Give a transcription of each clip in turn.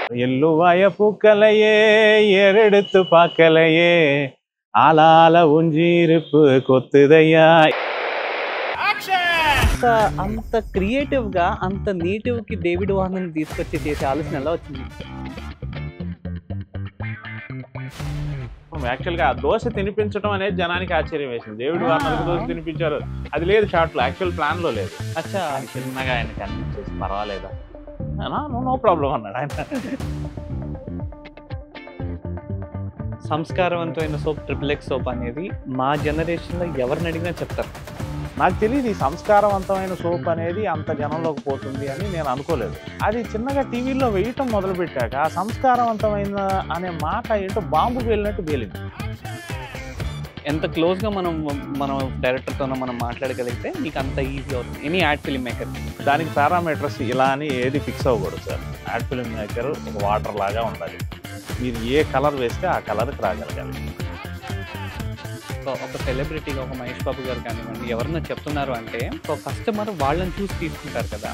எள்ளுவாய பூக்களையே ஏறெடுத்து பார்க்கலையே ஆளால உஞ்சிருப்பு கொத்துதையா. అంత క్రియేటివ్ గా అంత నేటివ్ కి డేవిడ్ వార్నర్ తీసుకొచ్చి చేసే ఆలోచన ఎలా వచ్చింది? యాక్చువల్గా ఆ దోశ తినిపించడం అనేది జనానికి ఆశ్చర్యం వేసింది. డేవిడ్ వార్నర్కి దోశ తినిపించారు, అది లేదు షార్ట్లో, యాక్చువల్ ప్లాన్లో లేదు. అచ్చా, చిన్నగా ఆయన కనిపించేసి పర్వాలేదా, నో ప్రాబ్లం అన్నాడు ఆయన. సంస్కారవంతమైన సోప్ XXX సోప్ అనేది మా జనరేషన్లో ఎవరిని అడిగినా చెప్తారు. నాకు తెలియదు ఈ సంస్కారవంతమైన సోప్ అనేది అంత జనంలోకి పోతుంది అని నేను అనుకోలేదు. అది చిన్నగా టీవీలో వేయటం మొదలుపెట్టాక ఆ సంస్కారవంతమైన అనే మాట ఏంటో బాంబు పేలినట్టు పేలింది. ఎంత క్లోజ్గా మనం డైరెక్టర్తో మనం మాట్లాడగలిగితే మీకు అంత ఈజీ అవుతుంది ఎనీ యాడ్ ఫిల్మ్ మేకర్. దానికి పారామీటర్స్ ఇలా అని ఏది ఫిక్స్ అవ్వకూడదు సార్. యాడ్ ఫిల్మ్ మేకర్ ఒక వాటర్ లాగా ఉండాలి. మీరు ఏ కలర్ వేస్తే ఆ కలర్కి రాగలగాలి. ఒక సెలబ్రిటీగా ఒక మహేష్ బాబు గారు కానివ్వండి ఎవరన్నా చెప్తున్నారు అంటే ఒక కస్టమర్ వాళ్ళని చూసి తీసుకుంటారు కదా,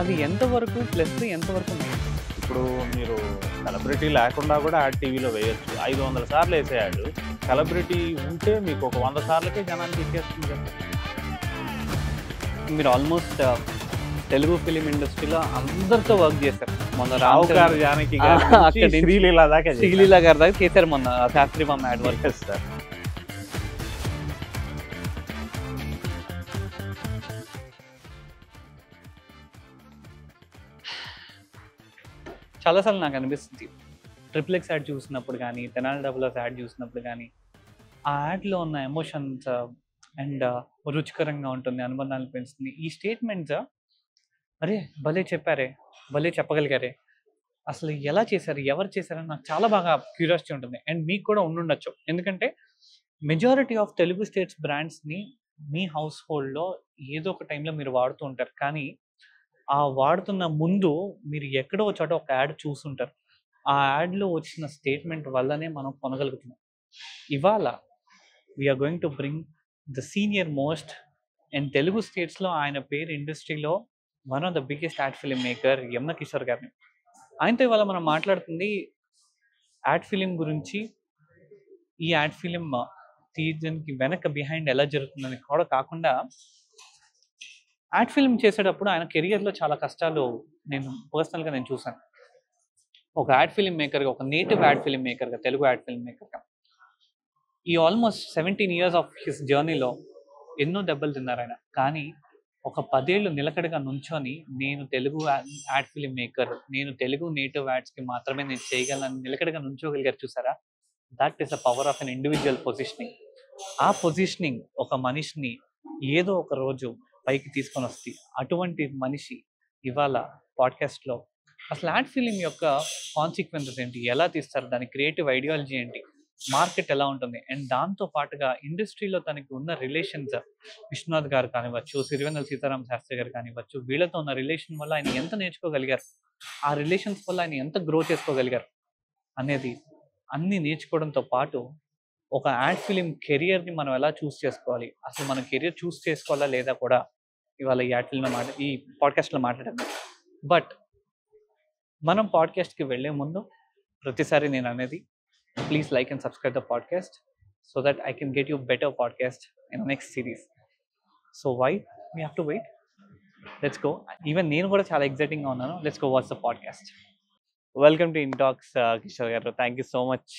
అది ఎంతవరకు ప్లస్ ఎంతవరకు మైనస్? ఇప్పుడు మీరు సెలబ్రిటీ లేకుండా కూడా యాడ్ టీవీలో వేయొచ్చు. 500 సార్లు వేసేయాడు. సెలబ్రిటీ ఉంటే మీకు ఒక 100 సార్లకే జనానికి ఎక్కేస్తుంది కదా. మీరు ఆల్మోస్ట్ తెలుగు ఫిలిం ఇండస్ట్రీలో అందరితో వర్క్ చేశారు. మొన్న రావు గారు, జానకి గారు, శ్రీలీల దాకా చేశారు. మొన్న శాస్త్రి బామ్ యాడ్ వర్క్ చేస్తారు. చాలాసార్లు నాకు అనిపిస్తుంది XXX యాడ్ చూసినప్పుడు కానీ తెనాలి డబుల్స్ యాడ్ చూసినప్పుడు కానీ ఆ యాడ్లో ఉన్న ఎమోషన్స్ అండ్ రుచికరంగా ఉంటుంది, అనుబంధాలు పెంచుతుంది. ఈ స్టేట్మెంట్స్ అరే భలే చెప్పారే, భలే చెప్పగలిగారే, అసలు ఎలా చేశారు, ఎవరు చేశారని నాకు చాలా బాగా క్యూరియాసిటీ ఉంటుంది. అండ్ మీకు కూడా ఉండుండొచ్చు, ఎందుకంటే మెజారిటీ ఆఫ్ తెలుగు స్టేట్స్ బ్రాండ్స్ని మీ హౌస్ హోల్డ్లో ఏదో ఒక టైంలో మీరు వాడుతూ ఉంటారు. కానీ ఆ వాడుతున్న ముందు మీరు ఎక్కడో చోట ఒక యాడ్ చూసుంటారు. ఆ యాడ్లో వచ్చిన స్టేట్మెంట్ వల్లనే మనం కొనగలుగుతున్నాం. ఇవాళ we are going to bring the senior most and Telugu స్టేట్స్లో ఆయన పేరు ఇండస్ట్రీలో one of the biggest ad film maker Yamuna Kishore గారిని. ఆయనతో ఇవాళ మనం మాట్లాడుతుంది యాడ్ ఫిలిం గురించి, ఈ యాడ్ ఫిలిం తీయడానికి వెనక బిహైండ్ ఎలా జరుగుతుందని కూడా కాకుండా యాడ్ ఫిల్మ్ చేసేటప్పుడు ఆయన కెరియర్లో చాలా కష్టాలు నేను పర్సనల్గా చూశాను. ఒక యాడ్ ఫిల్మ్ మేకర్గా, ఒక నేటివ్ యాడ్ ఫిల్మ్ మేకర్గా, తెలుగు యాడ్ ఫిల్మ్ మేకర్గా ఈ ఆల్మోస్ట్ 17 years ఆఫ్ హిస్ జర్నీలో ఎన్నో దెబ్బలు తిన్నారు ఆయన. కానీ ఒక 10 ఏళ్ళు నిలకడగా నుంచొని నేను తెలుగు యాడ్ ఫిల్మ్ మేకర్, నేను తెలుగు నేటివ్ యాడ్స్కి మాత్రమే నేను చేయగలను నిలకడగా నుంచోగలిగారు. చూసారా, that is the power of an individual positioning. ఆ పొజిషనింగ్ ఒక మనిషిని ఏదో ఒక రోజు పైకి తీసుకొని వస్తుంది. అటువంటి మనిషి ఇవాళ పాడ్కాస్ట్లో అసలు యాడ్ ఫిలిం యొక్క కాన్సిక్వెన్సెస్ ఏంటి, ఎలా తీస్తారు, దాని క్రియేటివ్ ఐడియాలజీ ఏంటి, మార్కెట్ ఎలా ఉంటుంది, అండ్ దాంతో పాటుగా ఇండస్ట్రీలో తనకి ఉన్న రిలేషన్స్, విశ్వనాథ్ గారు కానివ్వచ్చు, సిరివెన్నెల సీతారామ శాస్త్రి గారు కానివ్వచ్చు, వీళ్ళతో ఉన్న రిలేషన్ వల్ల ఆయన ఎంత నేర్చుకోగలిగారు, ఆ రిలేషన్స్ వల్ల ఆయన ఎంత గ్రో చేసుకోగలిగారు అనేది అన్నీ నేర్చుకోవడంతో పాటు ఒక యాడ్ ఫిలిం కెరియర్ని మనం ఎలా చూస్ చేసుకోవాలి, అసలు మన కెరియర్ చూస్ చేసుకోవాలా లేదా కూడా ఇవాళ ఈ యాడ్ ఫిల్మ్ ఈ పాడ్కాస్ట్లో మాట్లాడాను. బట్ మనం పాడ్కాస్ట్కి వెళ్ళే ముందు ప్రతిసారి నేను అనేది please like and subscribe the podcast so that I can get you better podcast in next series. So why we have to wait, let's go. Even నేను కూడా చాలా ఎక్సైటింగ్గా ఉన్నాను. Let's go watch the podcast. Welcome to in talks Kishore garu. Thank you so much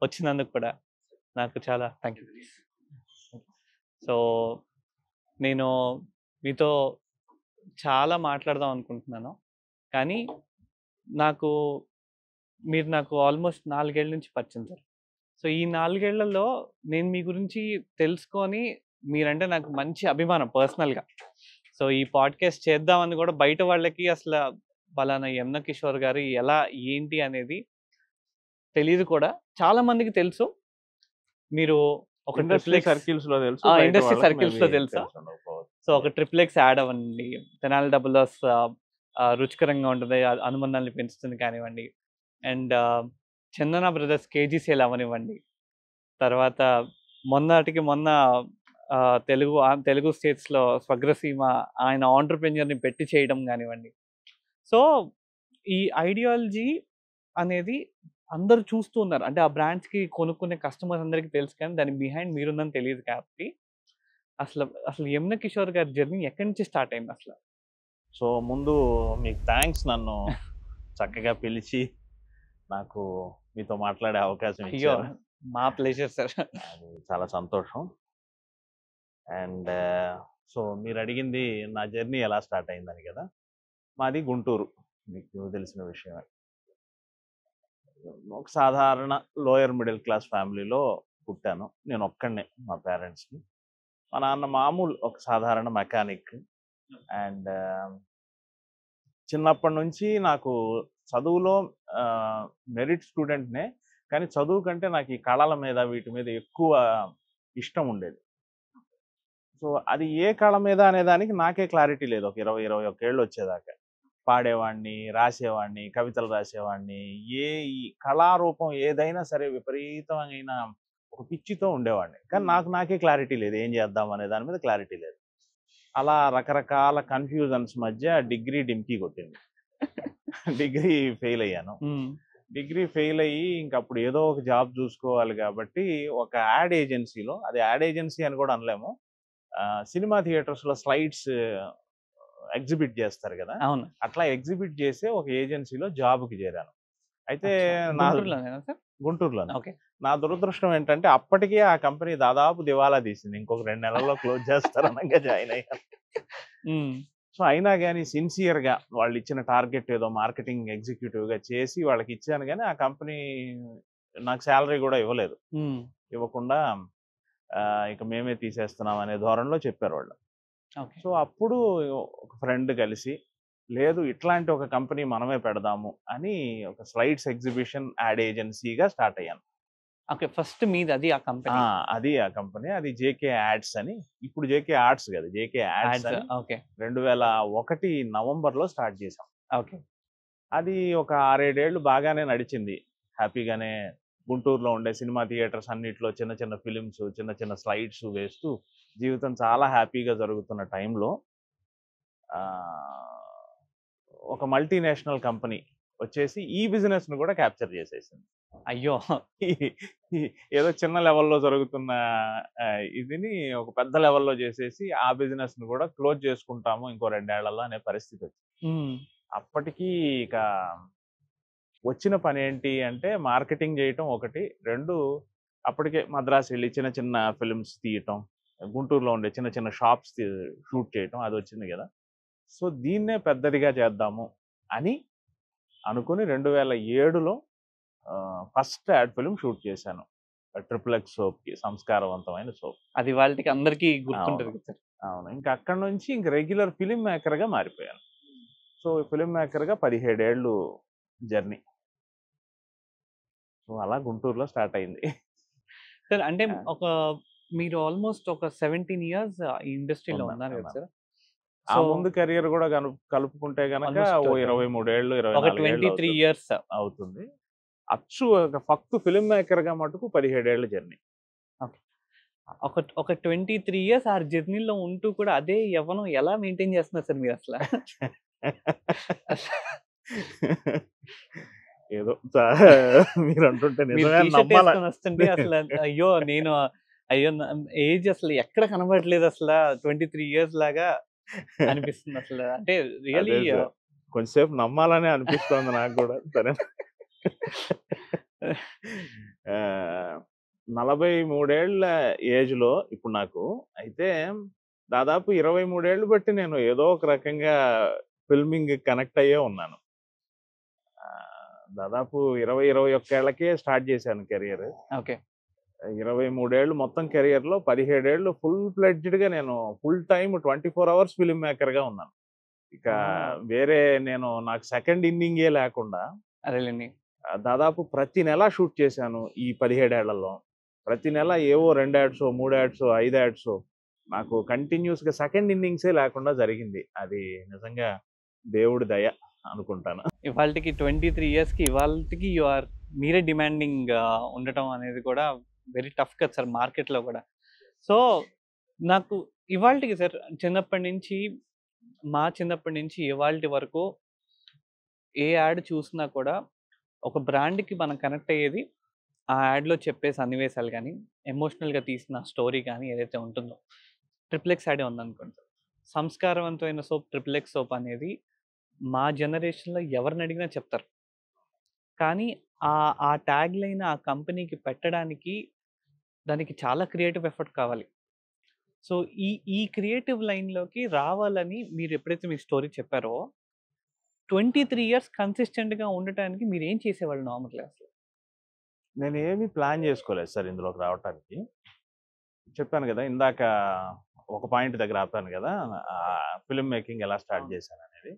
వచ్చినందుకు కూడా. నాకు చాలా thank you. So నేను మీతో చాలా మాట్లాడదాం అనుకుంటున్నాను, కానీ మీరు నాకు ఆల్మోస్ట్ 4 ఏళ్ళ నుంచి పరిచయం సార్. సో ఈ 4 ఏళ్లలో నేను మీ గురించి తెలుసుకొని, మీరంటే నాకు మంచి అభిమానం పర్సనల్గా. సో ఈ పాడ్కాస్ట్ చేద్దామని కూడా బయట వాళ్ళకి అసలు పలానా యమున కిషోర్ గారు ఎలా ఏంటి అనేది తెలియదు కూడా. చాలా మందికి తెలుసు, మీరు ఒక ఇండస్ట్రీ సర్కిల్స్లో తెలుసు, ఇండస్ట్రీ సర్కిల్స్లో తెలుసా. సో ఒక XXX యాడ్ అవ్వండి, తెనాలి డబుల్స్ రుచికరంగా ఉంటుంది, అనుబంధాన్ని పెంచుతుంది కానివ్వండి, and Chandana brothers KG sale అవనివ్వండి, తర్వాత మొన్న తెలుగు స్టేట్స్లో స్వగ్రసీమ ఆయన ఆంటర్ప్రెన్యూర్ని పెట్టి చేయడం కానివ్వండి. సో ఈ ఐడియాలజీ అనేది అందరూ చూస్తూ ఉన్నారు. అంటే ఆ బ్రాండ్స్‌కి కొనుక్కునే కస్టమర్స్ అందరికి తెలుసు కానీ దాని బిహైండ్ మీరుందని తెలీదు కాబట్టి అసలు యమున కిషోర్ గారి జర్నీ ఎక్కడి నుంచి స్టార్ట్ అయింది అసల? సో ముందు మీకు థ్యాంక్స్ నన్ను చక్కగా పిలిచి నాకు మీతో మాట్లాడే అవకాశం అయ్యో! ఇచ్చారు. మా ప్లెజర్ సార్. అది చాలా సంతోషం. అండ్ సో మీరు అడిగింది నా జర్నీ ఎలా స్టార్ట్ అయిందని కదా. మాది గుంటూరు, మీకు తెలిసిన విషయమే. ఒక సాధారణ లోయర్ మిడిల్ క్లాస్ ఫ్యామిలీలో పుట్టాను. నేను ఒక్కడినే మా పేరెంట్స్‌కి. మా నాన్న మామూలు ఒక సాధారణ మెకానిక్. అండ్ చిన్నప్పటి నుంచి నాకు చదువులో మెరిట్ స్టూడెంట్‌నే. కానీ చదువు కంటే నాకు ఈ కళల మీద వీటి మీద ఎక్కువ ఇష్టం ఉండేది. సో అది ఏ కళ మీద అనే దానికి నాకే క్లారిటీ లేదు ఒక 20, 21 ఏళ్ళు వచ్చేదాకా. పాడేవాడిని, రాసేవాడిని, కవితలు రాసేవాడిని. ఈ కళారూపం ఏదైనా సరే విపరీతమైన ఒక పిచ్చితో ఉండేవాడిని. కానీ నాకే క్లారిటీ లేదు. ఏం చేద్దాం అనే దాని మీద క్లారిటీ లేదు. అలా రకరకాల కన్‌ఫ్యూజన్స్ మధ్య డిగ్రీ డింకీ కొట్టింది. డిగ్రీ ఫెయిల్ అయ్యాను. డిగ్రీ ఫెయిల్ అయ్యి ఇంకప్పుడు ఏదో ఒక జాబ్ చూసుకోవాలి కాబట్టి ఒక యాడ్ ఏజెన్సీలో, అది యాడ్ ఏజెన్సీ అని కూడా అనలేము. సినిమా థియేటర్స్‌లో స్లైడ్స్ ఎగ్జిబిట్ చేస్తారు కదా. అవును. అట్లా ఎగ్జిబిట్ చేసే ఒక ఏజెన్సీలో జాబ్‌కి చేరాను. అయితే నా గుంటూరులోనేనా సార్? గుంటూరులోనే. ఓకే. నా దురదృష్టం ఏంటంటే అప్పటికే ఆ కంపెనీ దాదాపు దివాలా తీసింది. ఇంకొక 2 నెలల్లో క్లోజ్ చేస్తారనంగా జాయిన్ అయ్యాను. సో అయినా గానీ సిన్సియర్‌గా వాళ్ళు ఇచ్చిన టార్గెట్ ఏదో మార్కెటింగ్ ఎగ్జిక్యూటివ్‌గా చేసి వాళ్ళకి ఇచ్చాను గానీ ఆ కంపెనీ నాకు సాలరీ కూడా ఇవ్వలేదు. ఇవ్వకుండా ఇక మేమే తీసేస్తున్నాం అనే ధోరణిలో చెప్పారు వాళ్ళు. ఓకే. సో అప్పుడు ఒక ఫ్రెండ్ కలిసి లేదు ఇట్లాంటి ఒక కంపెనీ మనమే పెడదాము అని ఒక స్లైడ్స్ ఎగ్జిబిషన్ యాడ్ ఏజెన్సీగా స్టార్ట్ అయ్యాను. ఓకే. ఫస్ట్ మీది అది ఆ కంపెనీ. అది ఆ కంపెనీ. అది జేకే యాడ్స్ అని. ఇప్పుడు జేకే ఆర్ట్స్ కాదు. జేకే యాడ్స్ అని ఓకే. 2001 నవంబర్‌లో స్టార్ట్ చేసాం. ఓకే. అది ఒక 6, 7 ఏళ్ళు బాగానే నడిచింది. హ్యాపీగానే గుంటూరులో ఉండే సినిమా థియేటర్స్ అన్నిట్లో చిన్న చిన్న ఫిల్మ్స్, చిన్న చిన్న స్లైడ్స్ వేస్తూ జీవితం చాలా హ్యాపీగా జరుగుతున్న టైంలో ఒక మల్టీనేషనల్ కంపెనీ వచ్చేసి ఈ బిజినెస్‌ని కూడా క్యాప్చర్ చేసేసింది. అయ్యో! ఏదో చిన్న లెవెల్‌లో జరుగుతున్న ఇదిని ఒక పెద్ద లెవెల్‌లో చేసేసి ఆ బిజినెస్‌ని కూడా క్లోజ్ చేసుకుంటాము ఇంకో 2 ఏళ్లలో అనే పరిస్థితి వచ్చింది. అప్పటికి ఇక వచ్చిన పనేంటి అంటే మార్కెటింగ్ చేయటం ఒకటి. 2 అప్పటికే మద్రాస్ వెళ్ళి చిన్న చిన్న ఫిల్మ్స్ తీయటం. గుంటూరులో ఉండే చిన్న చిన్న షాప్స్ షూట్ చేయటం అదొచ్చింది కదా. సో దీన్నే పెద్దదిగా చేద్దాము అని అనుకుని 2007లో ఫస్ట్ యాడ్ ఫిల్మ్ షూట్ చేశాను. ట్రిపుల్ ఎక్స్ సోప్‌కి, సంస్కారవంతమైన సోప్. అది వాళ్ళకి అందరికీ గుర్తుంటది కదా సార్. అవును. ఇంకా అక్కడి నుంచి ఇంక రెగ్యులర్ ఫిల్మ్ మేకర్‌గా మారిపోయాను. సో ఫిల్మ్ మేకర్‌గా 17 ఏళ్ళు జర్నీ. సో అలా గుంటూరులో స్టార్ట్ అయింది. సార్ అంటే మీరు ఆల్మోస్ట్ ఒక 17 ఇయర్స్ ఈ ఇండస్ట్రీలో ఉన్నారు కదా సార్. ఆ ముందు కెరియర్ కూడా కలుపుకుంటే గనక ఓ 23 ఏళ్ళు, 24 ఏళ్ళు 23 ఇయర్స్ అవుతుంది. అచ్చు ఫక్తు ఫిల్మ్ మేకర్‌గా మటుకు 17 ఏళ్ల జర్నీ. ఓకే. ఒక 23 ఇయర్స్ ఆ జర్నీలో ఉంటూ కూడా అదే యవ్వనం ఎలా మెయింటైన్ చేస్తున్నారు సార్ మీరు అసల? ఏదో మీరు అంటుంటే నిజమే నమ్మాలి. వస్తుంటే అసలు అయ్యో ఏజ్ అసలు ఎక్కడ కనబడట్లేదు అసల 23 ఇయర్స్ లాగా అనిపిస్తుంది అసలు. అంటే రియల్లీ కొంచెంసేపు నమ్మాలనే అనిపిస్తోంది నాకు కూడా. సరే 43 ఏళ్ల ఏజ్‌లో ఇప్పుడు నాకు అయితే దాదాపు 23 ఏళ్ళు బట్టి నేను ఏదో ఒక రకంగా ఫిల్మింగ్ కనెక్ట్ అయ్యే ఉన్నాను. దాదాపు 20, 21 ఏళ్లకే స్టార్ట్ చేశాను కెరియర్. ఓకే. 23 ఏళ్ళు మొత్తం కెరియర్‌లో 17 ఏళ్ళు ఫుల్ ఫ్లెడ్జ్డ్‌గా నేను ఫుల్ టైమ్ 24 అవర్స్ ఫిల్మ్ మేకర్‌గా ఉన్నాను. ఇక వేరే నాకు సెకండ్ ఇన్నింగే లేకుండా అదేలెండి. దాదాపు ప్రతి నెల షూట్ చేశాను ఈ 17 ఏళ్లలో. ప్రతి నెల ఏవో 2 యాడ్సో, 3 యాడ్సో, 5 యాడ్సో నాకు కంటిన్యూస్‌గా సెకండ్ ఇన్నింగ్సే లేకుండా జరిగింది. అది నిజంగా దేవుడి దయ అనుకుంటాను. ఇవాల్టికి 23 ఇయర్స్‌కి ఇవాల్టికి మీరే డిమాండింగ్ ఉండటం అనేది కూడా వెరీ టఫ్ కదా సార్ మార్కెట్‌లో కూడా. సో నాకు ఇవాల్టికి సార్ మా చిన్నప్పటి నుంచి ఇవాల్టి వరకు ఏ యాడ్ చూసినా కూడా ఒక బ్రాండ్‌కి మనం కనెక్ట్ అయ్యేది ఆ యాడ్‌లో చెప్పే సన్నివేశాలు గానీ, ఎమోషనల్‌గా తీసిన స్టోరీ గానీ ఏదైతే ఉంటుందో, ట్రిపుల్ ఎక్స్ యాడే ఉందనుకోండి. సంస్కారవంతమైన సోప్ ట్రిపుల్ ఎక్స్ సోప్ అనేది మా జనరేషన్‌లో ఎవరినడిగినా చెప్తారు. కానీ ఆ ట్యాగ్ లైన్ ఆ కంపెనీకి పెట్టడానికి దానికి చాలా క్రియేటివ్ ఎఫర్ట్ కావాలి. సో, ఈ క్రియేటివ్ లైన్‌లోకి రావాలని మీరెప్పుడైతే మీ స్టోరీ చెప్పారో 23 ఇయర్స్ కన్సిస్టెంట్‌గా ఉండటానికి మీరేం చేసేవాళ్ళు నార్మల్‌గా అసలు? నేనేమి ప్లాన్ చేసుకోలేదు సార్ ఇందులోకి రావటానికి. చెప్పాను గదా! ఇందాక ఒక పాయింట్ దగ్గర ఆపాను గదా! ఫిల్మ్ మేకింగ్ ఎలా స్టార్ట్ అవును. చేశాననేది.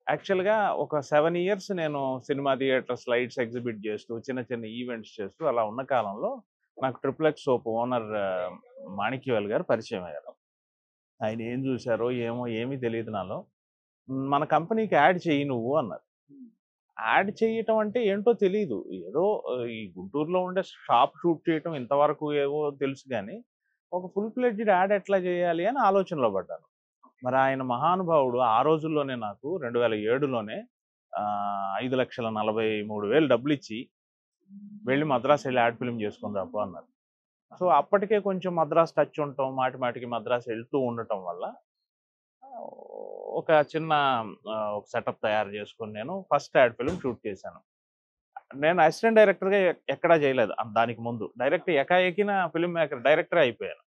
యాక్చువల్‌గా ఒక 7 ఇయర్స్ నేను సినిమా థియేటర్స్ లైట్స్ ఎగ్జిబిట్ చేస్తూ, చిన్న చిన్న ఈవెంట్స్ చేస్తూ అలా ఉన్న కాలంలో నాకు triple X soap owner Manikyavel గారు పరిచయం అయ్యారు. ఆయన ఏం చూసారో ఏమో ఏమీ తెలీదు నాలో. మన కంపెనీకి యాడ్ చెయ్యి నువ్వు అన్నారు. హ్మ్. యాడ్ చేయటం అంటే ఏంటో తెలీదు. ఏదో ఈ గుంటూరులో ఉండే షాప్ షూట్ చేయటం ఇంతవరకు ఏవో తెలుసు గానీ, ఒక ఫుల్ ఫ్లెడ్జ్డ్ యాడ్ ఎట్లా చేయాలి అని ఆలోచనలో పడ్డాను. మరి ఆయన మహానుభావుడు ఆ రోజుల్లోనే నాకు 2007లోనే 5,43,000 డబ్బులిచ్చి, "వెళ్లి మద్రాస్ ఎళ్లి యాడ్ ఫిల్మ్ చేసుకొని రాపో" అన్నారు. సో, అప్పటికే కొంచెం మద్రాస్ టచ్ ఉండటం, మాటి మాటికి మద్రాస్ ఎళ్తూ ఉండటం వల్ల ఆహ్, ఒక చిన్న ఒక సెటప్ తయారు చేసుకొని నేను ఫస్ట్ యాడ్ ఫిల్మ్ షూట్ చేశాను. నేను అసిస్టెంట్ డైరెక్టర్‌గా ఎక్కడా చేయలేదు. దానికి ముందు. డైరెక్ట్ ఎకాఎకిన ఫిల్మ్ మేకర్ డైరెక్టరే అయిపోయాను.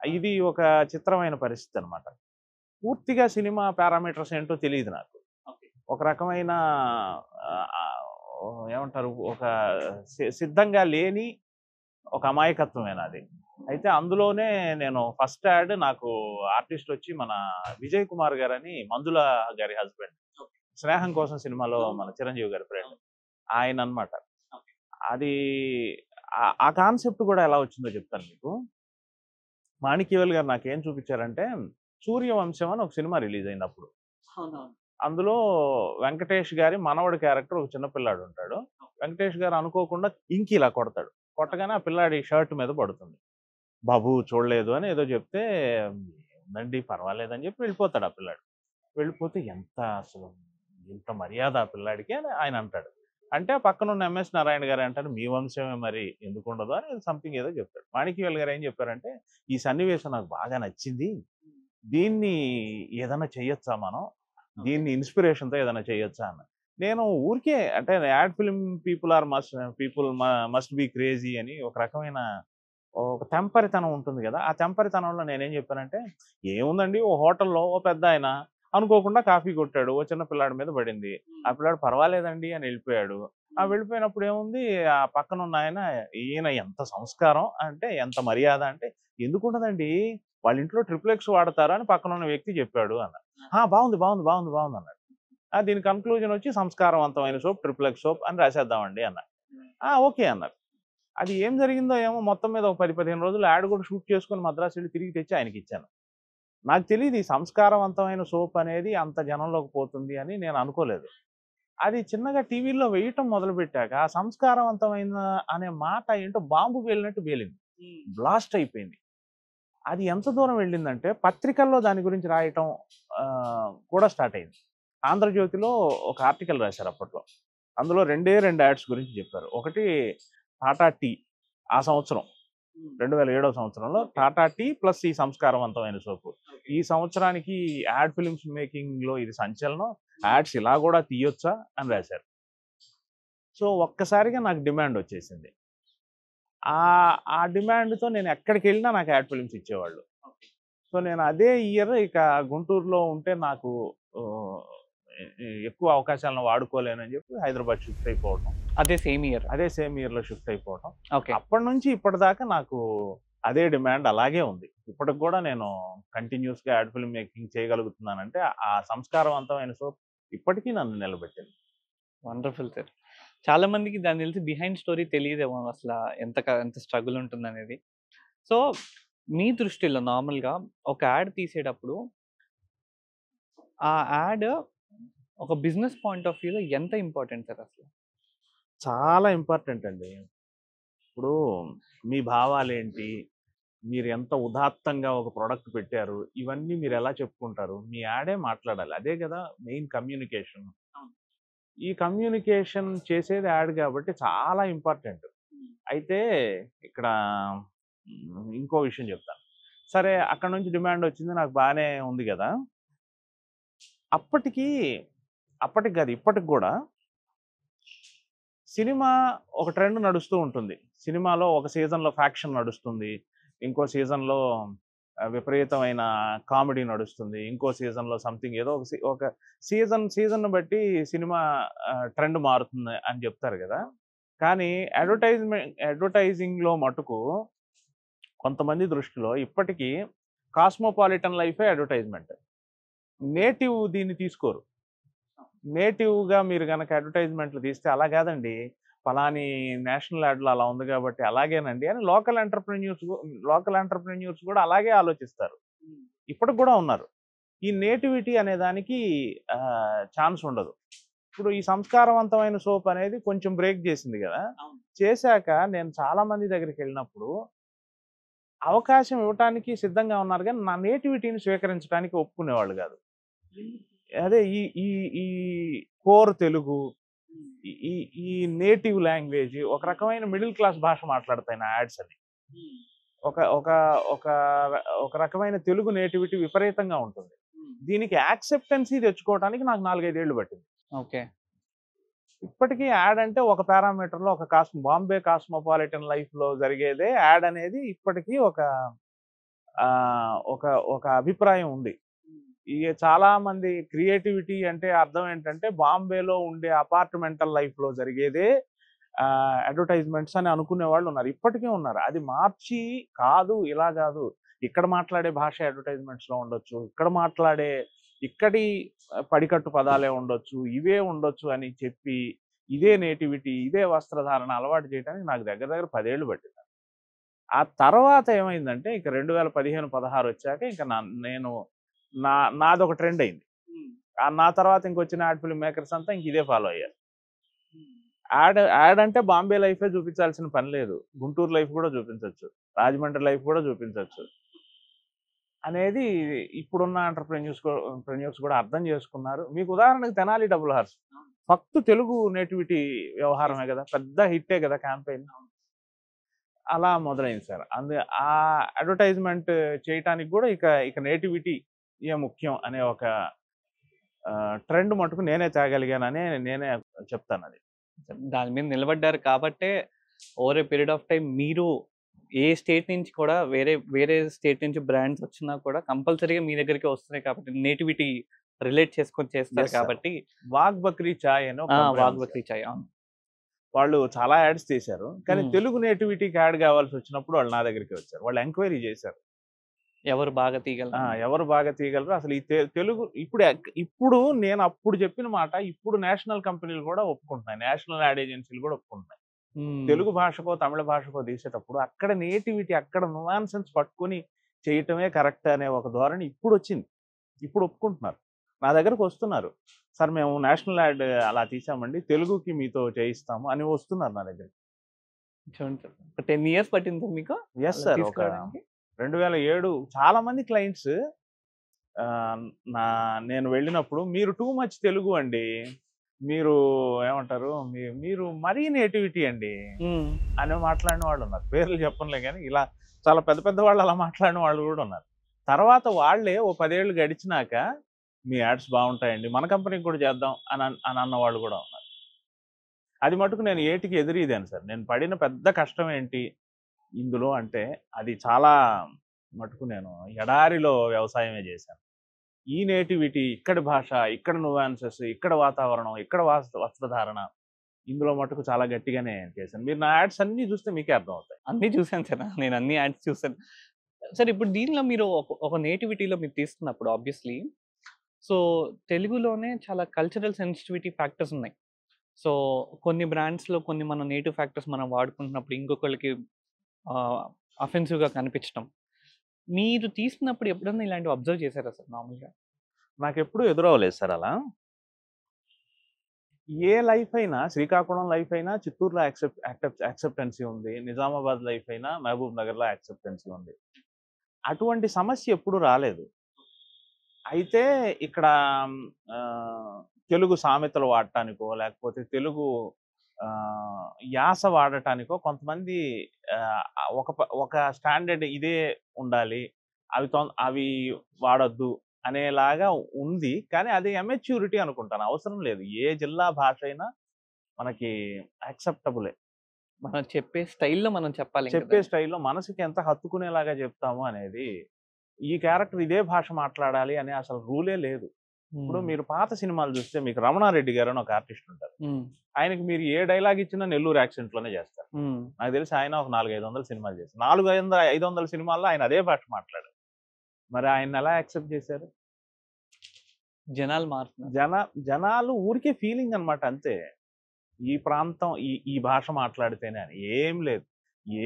ఇది ఒక చిత్రమైన పరిస్థితనమాట. పూర్తిగా సినిమా పారామీటర్స్ ఏంటో తెలీదు నాకు. ఓకే. ఒక రకమైన ఏమంటారు? ఒక సిద్ధంగా లేని ఒక అమాయకత్వమే నాది. అయితే అందులోనే నేను ఫస్ట్ యాడ్ నాకు ఆర్టిస్ట్ వచ్చి మన విజయ్ కుమార్ గారని మంజుల గారి హస్బెండ్. ఓకే. 'స్నేహం కోసం' సినిమాలో అవును. మన చిరంజీవి గారి ఫ్రెండ్. అవును. ఆయననమాట. ఓకే. అది ఆ కాన్సెప్ట్ గూడా ఎలా వచ్చిందో చెప్తాను మీకు. మాణిక్యవేల్ గారు నాకేం చూపిచ్చారంటే 'సూర్యవంశం' అని ఒక సినిమా రిలీజ్ అయిందప్పుడు. అవునవును. అందులో వెంకటేష్ గారి మనవడి క్యారెక్టర్ ఒక చిన్న పిల్లాడుంటాడు. వెంకటేష్ గారు అనుకోకుండా ఇంకి ఇలా కొడతాడు. కొట్టగానే ఆ పిల్లాడి షర్ట్ మీద పడుతుంది. బాబు చూడలేదు అని ఏదో చెప్తే, "ఏముందండి పర్వాలేదని" చెప్పి వెళ్ళిపోతాడు ఆ పిల్లాడు. వెళ్ళిపోతే ఎంత అసలు ఇంత మర్యాద ఆ పిల్లాడికి అని ఆయన అంటాడు. అంటే ఆ పక్కనున్న ఎంఎస్ నారాయణ గారు అంటారు, "మీ వంశమే మరి ఎందుకుండదు" అని సంథింగ్ ఏదో చెప్తాడు. మాణిక్యవేల్ గారు ఏం చెప్పారంటే, "ఈ సన్నివేశం నాకు బాగా నచ్చింది. హ్మ్. దీన్ని ఏదన్నా చేయొచ్చా మనం? ఓకే. దీన్ని ఇన్‌స్పిరేషన్‌తో ఏదైనా చేయొచ్చా?" అన్నా. నేను ఊరికే అంటే ad film people must be crazy అని ఒక రకమైన ఒక తెంపరితనం ఉంటుంది గదా! ఆ తెంపరితనంలో నేనేం జెప్పానంటే, ఏముందండి ఓ హోటల్‌లో ఓ పెద్దాయన అనుకోకుండా కాఫీ కొట్టాడు. ఓ చిన్న పిల్లాడి మీద పడింది. ఆ హ్మ్. పిల్లాడు పర్వాలేదండి అని ఎళ్ళిపోయాడు. ఆ హ్మ్. వెళ్ళిపోయినప్పుడు ఏముంది ఆ పక్కనున్నాయన ఈయన ఎంత సంస్కారం అంటే, ఎంత మర్యాద అంటే, ఎందుకుండదండి వాళ్ళ ఇంట్లో ట్రిపుల్ ఎక్స్ వాడతారు అని పక్కనున్న వ్యక్తి జెప్పాడు అన్నారు. ఆ! బావుంది, బావుంది, బావుంది, బావుందన్నాడు. దీని కన్క్లూజన్ వచ్చి సంస్కారవంతమైన సోప్ ట్రిపుల్ ఎక్స్ సోప్ అని రాసేద్దామండి అన్నా. హ్మ్. ఓకే అన్నారు. అది ఏం జరిగిందో ఏమో మొత్తం మీద ఒక 10, 15 రోజులు యాడ్ కూడా షూట్ చేసుకొని మద్రాస్ ఎళ్లి తిరిగి తెచ్చి ఆయనకిచ్చాను. నాకు తెలీదు ఈ సంస్కారవంతమైన సోప్ అనేది అంత జనంలోకి పోతుంది అని నేను అనుకోలేదు. అది చిన్నగా టీవీలో వేయటం మొదలుపెట్టాక ఆ సంస్కారవంతమైన అనే మాట ఏంటో బాంబు పేలినట్టు పేలింది. హ్మ్. బ్లాస్ట్ అయిపోయింది. అది ఎంత దూరం వెళ్ళిందంటే పత్రికల్లో దాని గురించి రాయటం కూడా స్టార్ట్ అయింది. ఆంధ్రజ్యోతిలో ఒక ఆర్టికల్ రాశారు అప్పట్లో. అందులో 2 యాడ్స్ గురించి చెప్పారు. ఒకటి టాటా టీ ఆ సంవత్సరం హ్మ్. 2007 సంవత్సరంలో ఓకే. టాటా టీ ప్లస్ ఈ సంస్కారవంతమైన సోపు. ఓకే. ఈ సంవత్సరానికి యాడ్ ఫిల్మ్స్ మేకింగ్‌లో ఇది సంచలనం. యాడ్స్ ఇలా గూడా తీయొచ్చా అని రాశారు. సో, ఒక్కసారిగా నాకు డిమాండ్ వచ్చేసింది. ఆ డిమాండ్‌తో నేను ఎక్కడికెళ్ళినా నాకు యాడ్ ఫిల్మ్స్ ఇచ్చేవాళ్ళు. ఓకే. సో, నేను అదే ఇయర్ ఇక గుంటూరులో ఉంటే నాకు ఆహ్, ఎక్కువ అవకాశాలను వాడుకోలేనని చెప్పి హైదరాబాద్ షిఫ్ట్ అయిపోవటం. అదే సేమ్ ఇయర్. అదే సేమ్ ఇయర్‌లో షిఫ్ట్ అయిపోవటం. ఓకే. అప్పటినుంచి ఇప్పటిదాకా నాకు అదే డిమాండ్ అలాగే ఉంది. ఇప్పటికి గూడా నేను కంటిన్యూయస్‌గా యాడ్ ఫిల్మ్ మేకింగ్ చేయగలుగుతున్నానంటే, ఆ సంస్కారవంతమైన సోప్ ఇప్పటికీ నన్ను నిలబెట్టింది. Wonderful sir. చాలా మందికి దానికి తెలిసి బిహైండ్ స్టోరీ తెలీదేమో అసల ఎంత స్ట్రగుల్ ఉంటుందనేది. సో, మీ దృష్టిలో నార్మల్‌గా ఒక యాడ్ తీసేటప్పుడు ఆ యాడ్ ఒక బిజినెస్ పాయింట్ ఆఫ్ వ్యూలో ఎంత ఇంపార్టెంట్ సార్ అసలు? చాలా ఇంపార్టెంట్ అండి. ఇప్పుడు మీ భావాలేంటి? మీరు ఎంత ఉదాత్తంగా ఒక ప్రొడక్ట్ పెట్టారు? ఇవన్నీ మీరెలా చెప్పుకుంటారు? మీ యాడే మాట్లాడాలి. అదే గదా మెయిన్ కమ్యూనికేషన్. అవును. ఈ కమ్యూనికేషన్ చేసేది యాడ్ కాబట్టి చాలా ఇంపార్టెంట్. అయితే ఇక్కడ ఇంకో విషయం చెప్తాను. సరే అక్కడ నుంచి డిమాండ్ వచ్చింది, నాకు బాగానే ఉంది కదా. అప్పటికి అప్పటికి కాదు, ఇప్పటికి కూడా సినిమా ఒక ట్రెండ్ నడుస్తూ ఉంటుంది. సినిమాలో ఒక సీజన్‌లో ఫ్యాక్షన్ నడుస్తుంది. ఇంకో సీజన్‌లో విపరీతమైన కామెడీ నడుస్తుంది. ఇంకో సీజన్‌లో సంథింగ్ ఏదో ఒక సీజన్‌ని బట్టి సినిమా ట్రెండ్ మారుతుంది అని చెప్తారు గదా. కానీ అడ్వర్టైజింగ్‌లో మటుకు కొంతమంది దృష్టిలో ఇప్పటికీ కాస్మోపాలిటన్ లైఫే అడ్వర్టైజ్‌మెంట్. నేటివ్ దీన్ని తీసుకోరు. నేటివ్‌గా మీరు గనక అడ్వర్టైజ్‌మెంట్లు తీస్తే అలా కాదండి, పలాని నేషనల్ యాడ్‌లో అలా ఉంది కాబట్టి అలాగేనండి అని లోకల్ ఎంటర్‌ప్రెన్యూర్స్ కూడా అలాగే ఆలోచిస్తారు. ఇప్పటికి కూడా ఉన్నారు. ఈ నేటివిటీ అనే దానికి ఛాన్స్ ఉండదు. ఇప్పుడు ఈ సంస్కారవంతమైన సోప్ అనేది కొంచెం బ్రేక్ చేసింది కదా. చేశాక నేను చాలా మంది దగ్గరికెళ్ళినప్పుడు అవకాశం ఇవ్వటానికి సిద్ధంగా ఉన్నారు గానీ, నా నేటివిటీని స్వీకరించడానికి ఒప్పుకునేవాళ్ళు కాదు. అదే ఈ ఈ ఈ కోర్ తెలుగు, ఈ ఈ ఈ నేటివ్ లాంగ్వేజ్ ఒక రకమైన మిడిల్ క్లాస్ భాష మాట్లాడతాయి నా యాడ్స్ అని. ఒక ఒక ఒక ఒక రకమైన తెలుగు నేటివిటీ విపరీతంగా ఉంటుంది. దీనికి యాక్సెప్టెన్సీ తెచ్చుకోవడానికి నాకు 4, 5 ఏళ్ళు పట్టింది. ఓకే. ఇప్పటికీ యాడ్ అంటే ఒక పారామీటర్‌లో ఒక బాంబే కాస్మోపాలిటన్ లైఫ్‌లో జరిగేదే యాడ్ అనేది ఇప్పటికీ ఒక ఒక అభిప్రాయం ఉంది. చాలా మంది క్రియేటివిటీ అంటే అర్థం ఏంటంటే బాంబేలో ఉండే అపార్ట్మెంటల్ లైఫ్‌లో జరిగేదే అడ్వర్టైజ్మెంట్స్ అని అనుకునే వాళ్ళు ఉన్నారు. ఇప్పటికీ ఉన్నారు. అది మార్చి కాదు, ఇలా కాదు, ఇక్కడ మాట్లాడే భాష అడ్వర్టైజ్మెంట్స్‌లో ఉండొచ్చు, ఇక్కడ మాట్లాడే ఇక్కడి పడికట్టు పదాలే ఉండొచ్చు, ఇవే ఉండొచ్చు అని చెప్పి ఇదే నేటివిటీ, ఇదే వస్త్రధారణ అలవాటు చేయడానికి నాకు దగ్గర దగ్గర 10 ఏళ్ళు పట్టింది. ఆ తర్వాత ఏమైందంటే ఇక 2015, 16 వచ్చాక ఇక నాదొక ట్రెండ్ అయింది. నా తర్వాత ఇంకొచ్చిన యాడ్ ఫిల్మ్ మేకర్స్ అంతా ఇంక ఇదే ఫాలో అయ్యారు. యాడ్ అంటే బాంబే లైఫే చూపించాల్సిన పని లేదు. గుంటూరు లైఫ్ కూడా చూపించొచ్చు, రాజమండ్రి లైఫ్ కూడా చూపించొచ్చు అనేది ఇప్పుడున్న ఎంటర్‌ప్రెన్యూర్స్ కూడా అర్థం చేసుకున్నారు. మీకు ఉదాహరణకు తెనాలి డబుల్ హార్స్ ఫక్తు తెలుగు నేటివిటీ వ్యవహారమే కదా, పెద్ద హిట్టే కదా క్యాంపెయిన్. అలా మొదలైంది సార్. ఆ అడ్వర్టైజ్మెంట్ చేయటానికి కూడా ఇక నేటివిటీ ముఖ్యం అనే ఒక ట్రెండ్ మటుకు నేనే తేగలిగానని నేనే చెప్తాను. అది దాని మీద నిలబడ్డారు కాబట్టే over a period of time మీరు ఏ స్టేట్ నుంచి కూడా వేరే స్టేట్ నుంచి బ్రాండ్స్ వచ్చినా కూడా కంపల్సరీగా మీ దగ్గరికి వస్తున్నాయి కాబట్టి నేటివిటీ రిలేట్ చేసుకొని చేస్తారు కాబట్టి. వాగ్ బక్రీ చాయ్ అని వాగ్ బక్రీ చాయ్ వాళ్ళు చాలా యాడ్స్ చేశారు. కానీ తెలుగు నేటివిటీకి యాడ్ కావాల్సి వచ్చినప్పుడు వాళ్ళు నా దగ్గరికి వచ్చారు. వాళ్ళు ఎంక్వైరీ చేశారు, ఎవరు బాగా తీయగలరు అసలు ఈ తెలుగు. ఇప్పుడు నేను అప్పుడు చెప్పిన మాట ఇప్పుడు నేషనల్ కంపెనీలు కూడా ఒప్పుకుంటున్నాయి, నేషనల్ యాడ్ ఏజెన్సీలు కూడా ఒప్పుకుంటున్నాయి. తెలుగు భాషకో తమిళ భాషకో తీసేటప్పుడు అక్కడ నేటివిటీ, అక్కడ నువాన్సెన్స్ పట్టుకొని చేయటమే కరెక్ట్ అనే ఒక ధోరణి ఇప్పుడు వచ్చింది. ఇప్పుడు ఒప్పుకుంటున్నారు, నా దగ్గరకు వస్తున్నారు. సార్ మేము నేషనల్ యాడ్ అలా తీసామండి, తెలుగుకి మీతో చేయిస్తాము అని వస్తున్నారు నా దగ్గర. 10 years పట్టింది మీకు? Yes sir. ఒక 2007 చాలా మంది క్లయింట్స్ నేను వెళ్ళినప్పుడు మీరు టూ మచ్ తెలుగు అండి, మీరు ఏమంటారు, మీరు మరీ నేటివిటీ అండి అని మాట్లాడిన వాళ్ళు ఉన్నారు. పేర్లు చెప్పనులే కానీ ఇలా చాలా పెద్ద పెద్ద వాళ్ళు అలా మాట్లాడిన వాళ్ళు కూడా ఉన్నారు. తర్వాత వాళ్ళే ఓ 10 ఏళ్ళు గడిచినాక మీ యాడ్స్ బాగుంటాయండి, మన కంపెనీకి కూడా చేద్దాం అని అన్న వాళ్ళు కూడా ఉన్నారు. అది మటుకు నేను ఏటికి ఎదురీదాను సార్. నేను పడిన పెద్ద కష్టం ఏంటి ఇందులో అంటే అది చాలా మటుకు నేను ఎడారిలో వ్యవసాయమే చేశాను. ఈ నేటివిటీ, ఇక్కడి భాష, ఇక్కడ నువాన్సెస్, ఇక్కడ వాతావరణం, ఇక్కడ వస్త్రధారణ, ఇందులో మటుకు చాలా గట్టిగానే చేశాను. మీరు నా యాడ్స్ అన్ని చూస్తే మీకే అర్థం అవుతాయి. అన్నీ చూశాను సార్, నేను అన్ని యాడ్స్ చూసాను సార్. ఇప్పుడు దీనిలో మీరు ఒక నేటివిటీలో మీరు తీసుకున్నప్పుడు ఆబ్వియస్లీ సో తెలుగులోనే చాలా కల్చరల్ సెన్సిటివిటీ ఫ్యాక్టర్స్ ఉన్నాయి. సో కొన్ని బ్రాండ్స్లో కొన్ని మన నేటివ్ ఫ్యాక్టర్స్ మనం వాడుకుంటున్నప్పుడు ఇంకొకరికి అఫెన్సివ్గా కనిపించడం, మీరు తీసుకున్నప్పుడు ఎప్పుడన్నా ఇలాంటివి అబ్జర్వ్ చేశారా సార్? మామూలుగా నాకు ఎప్పుడు ఎదురవ్వలేదు సార్ అలా. ఏ లైఫ్ అయినా, శ్రీకాకుళం లైఫ్ అయినా చిత్తూరులో యాక్సెప్టెన్సీ ఉంది, నిజామాబాద్ లైఫ్ అయినా మహబూబ్ నగర్లో యాక్సెప్టెన్సీ ఉంది. అటువంటి సమస్య ఎప్పుడు రాలేదు. అయితే ఇక్కడ తెలుగు సామెతలు వాడటానికో, లేకపోతే తెలుగు యాస వాడటానికో కొంతమంది ఒక స్టాండర్డ్ ఇదే ఉండాలి. అవి వాడొద్దు అనేలాగా ఉంది. కానీ అది ఎమెచ్యూరిటీ అనుకుంటాను. అవసరం లేదు. ఏ జిల్లా భాష అయినా మనకి యాక్సెప్టబులే. మనం చెప్పే స్టైల్‌లో మనం చెప్పాలి ఇంక చెప్పే దాన్ని. స్టైల్‌లో మనసుకి ఎంత హత్తుకునేలాగా చెప్తాము అనేది, ఈ క్యారెక్టర్ ఇదే భాష మాట్లాడాలి అనే అసలు రూలే లేదు. ఇప్పుడు మీరు పాత సినిమాలు చూస్తే మీకు రమణారెడ్డి గారు అని ఒక ఆర్టిస్ట్ ఉంటారు. హ్మ్. ఆయనకి మీరు ఏ డైలాగ్ ఇచ్చినా నెల్లూరు యాక్సెంట్‌లోనే చేస్తారు. హ్మ్. నాకు తెలిసి ఆయన ఒక 400, 500 సినిమాలు చేశారు. 500 సినిమాల్లో ఆయన అదే భాష మాట్లాడారు. మరి ఆయన్ని ఎలా యాక్సెప్ట్ చేశారు? జనాలు మారుతున్నారు. జనాలు ఊరికే ఫీలింగ్ అన్నమాట అంతే. ఈ ప్రాంతం ఈ భాష మాట్లాడితేనే అని. ఏం లేదు.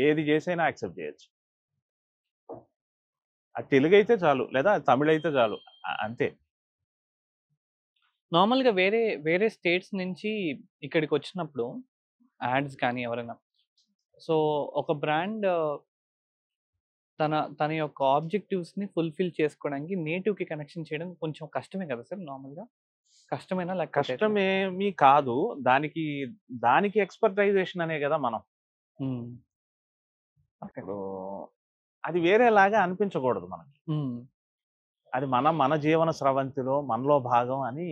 ఏది చేసైనా యాక్సెప్ట్ చేయొచ్చు. అది తెలుగైతే చాలు. లేదా తమిళైతే చాలు. అంతే. నార్మల్‌గా వేరే స్టేట్స్ నుంచి ఇక్కడికొచ్చినప్పుడు యాడ్స్ కానీ ఎవరైనా సో, ఒక బ్రాండ్ తన యొక్క ఆబ్జెక్టివ్స్‌ని ఫుల్‌ఫిల్ చేసుకోవడానికి నేటివ్‌కి కనెక్షన్ చేయడం కొంచెం కష్టమే కదా సార్ నార్మల్‌గా? కష్టమేనా? లేకపోతే ఎట్లా? కష్టమేమీ కాదు. దానికి ఎక్స్‌పర్టైజేషన్ అనే కదా మనం. హ్మ్. ఓకే. ఇప్పుడు అది వేరేలాగా అనిపించకూడదు మనకి. హ్మ్. అది మన జీవన స్రవంతిలో మనలో భాగం అని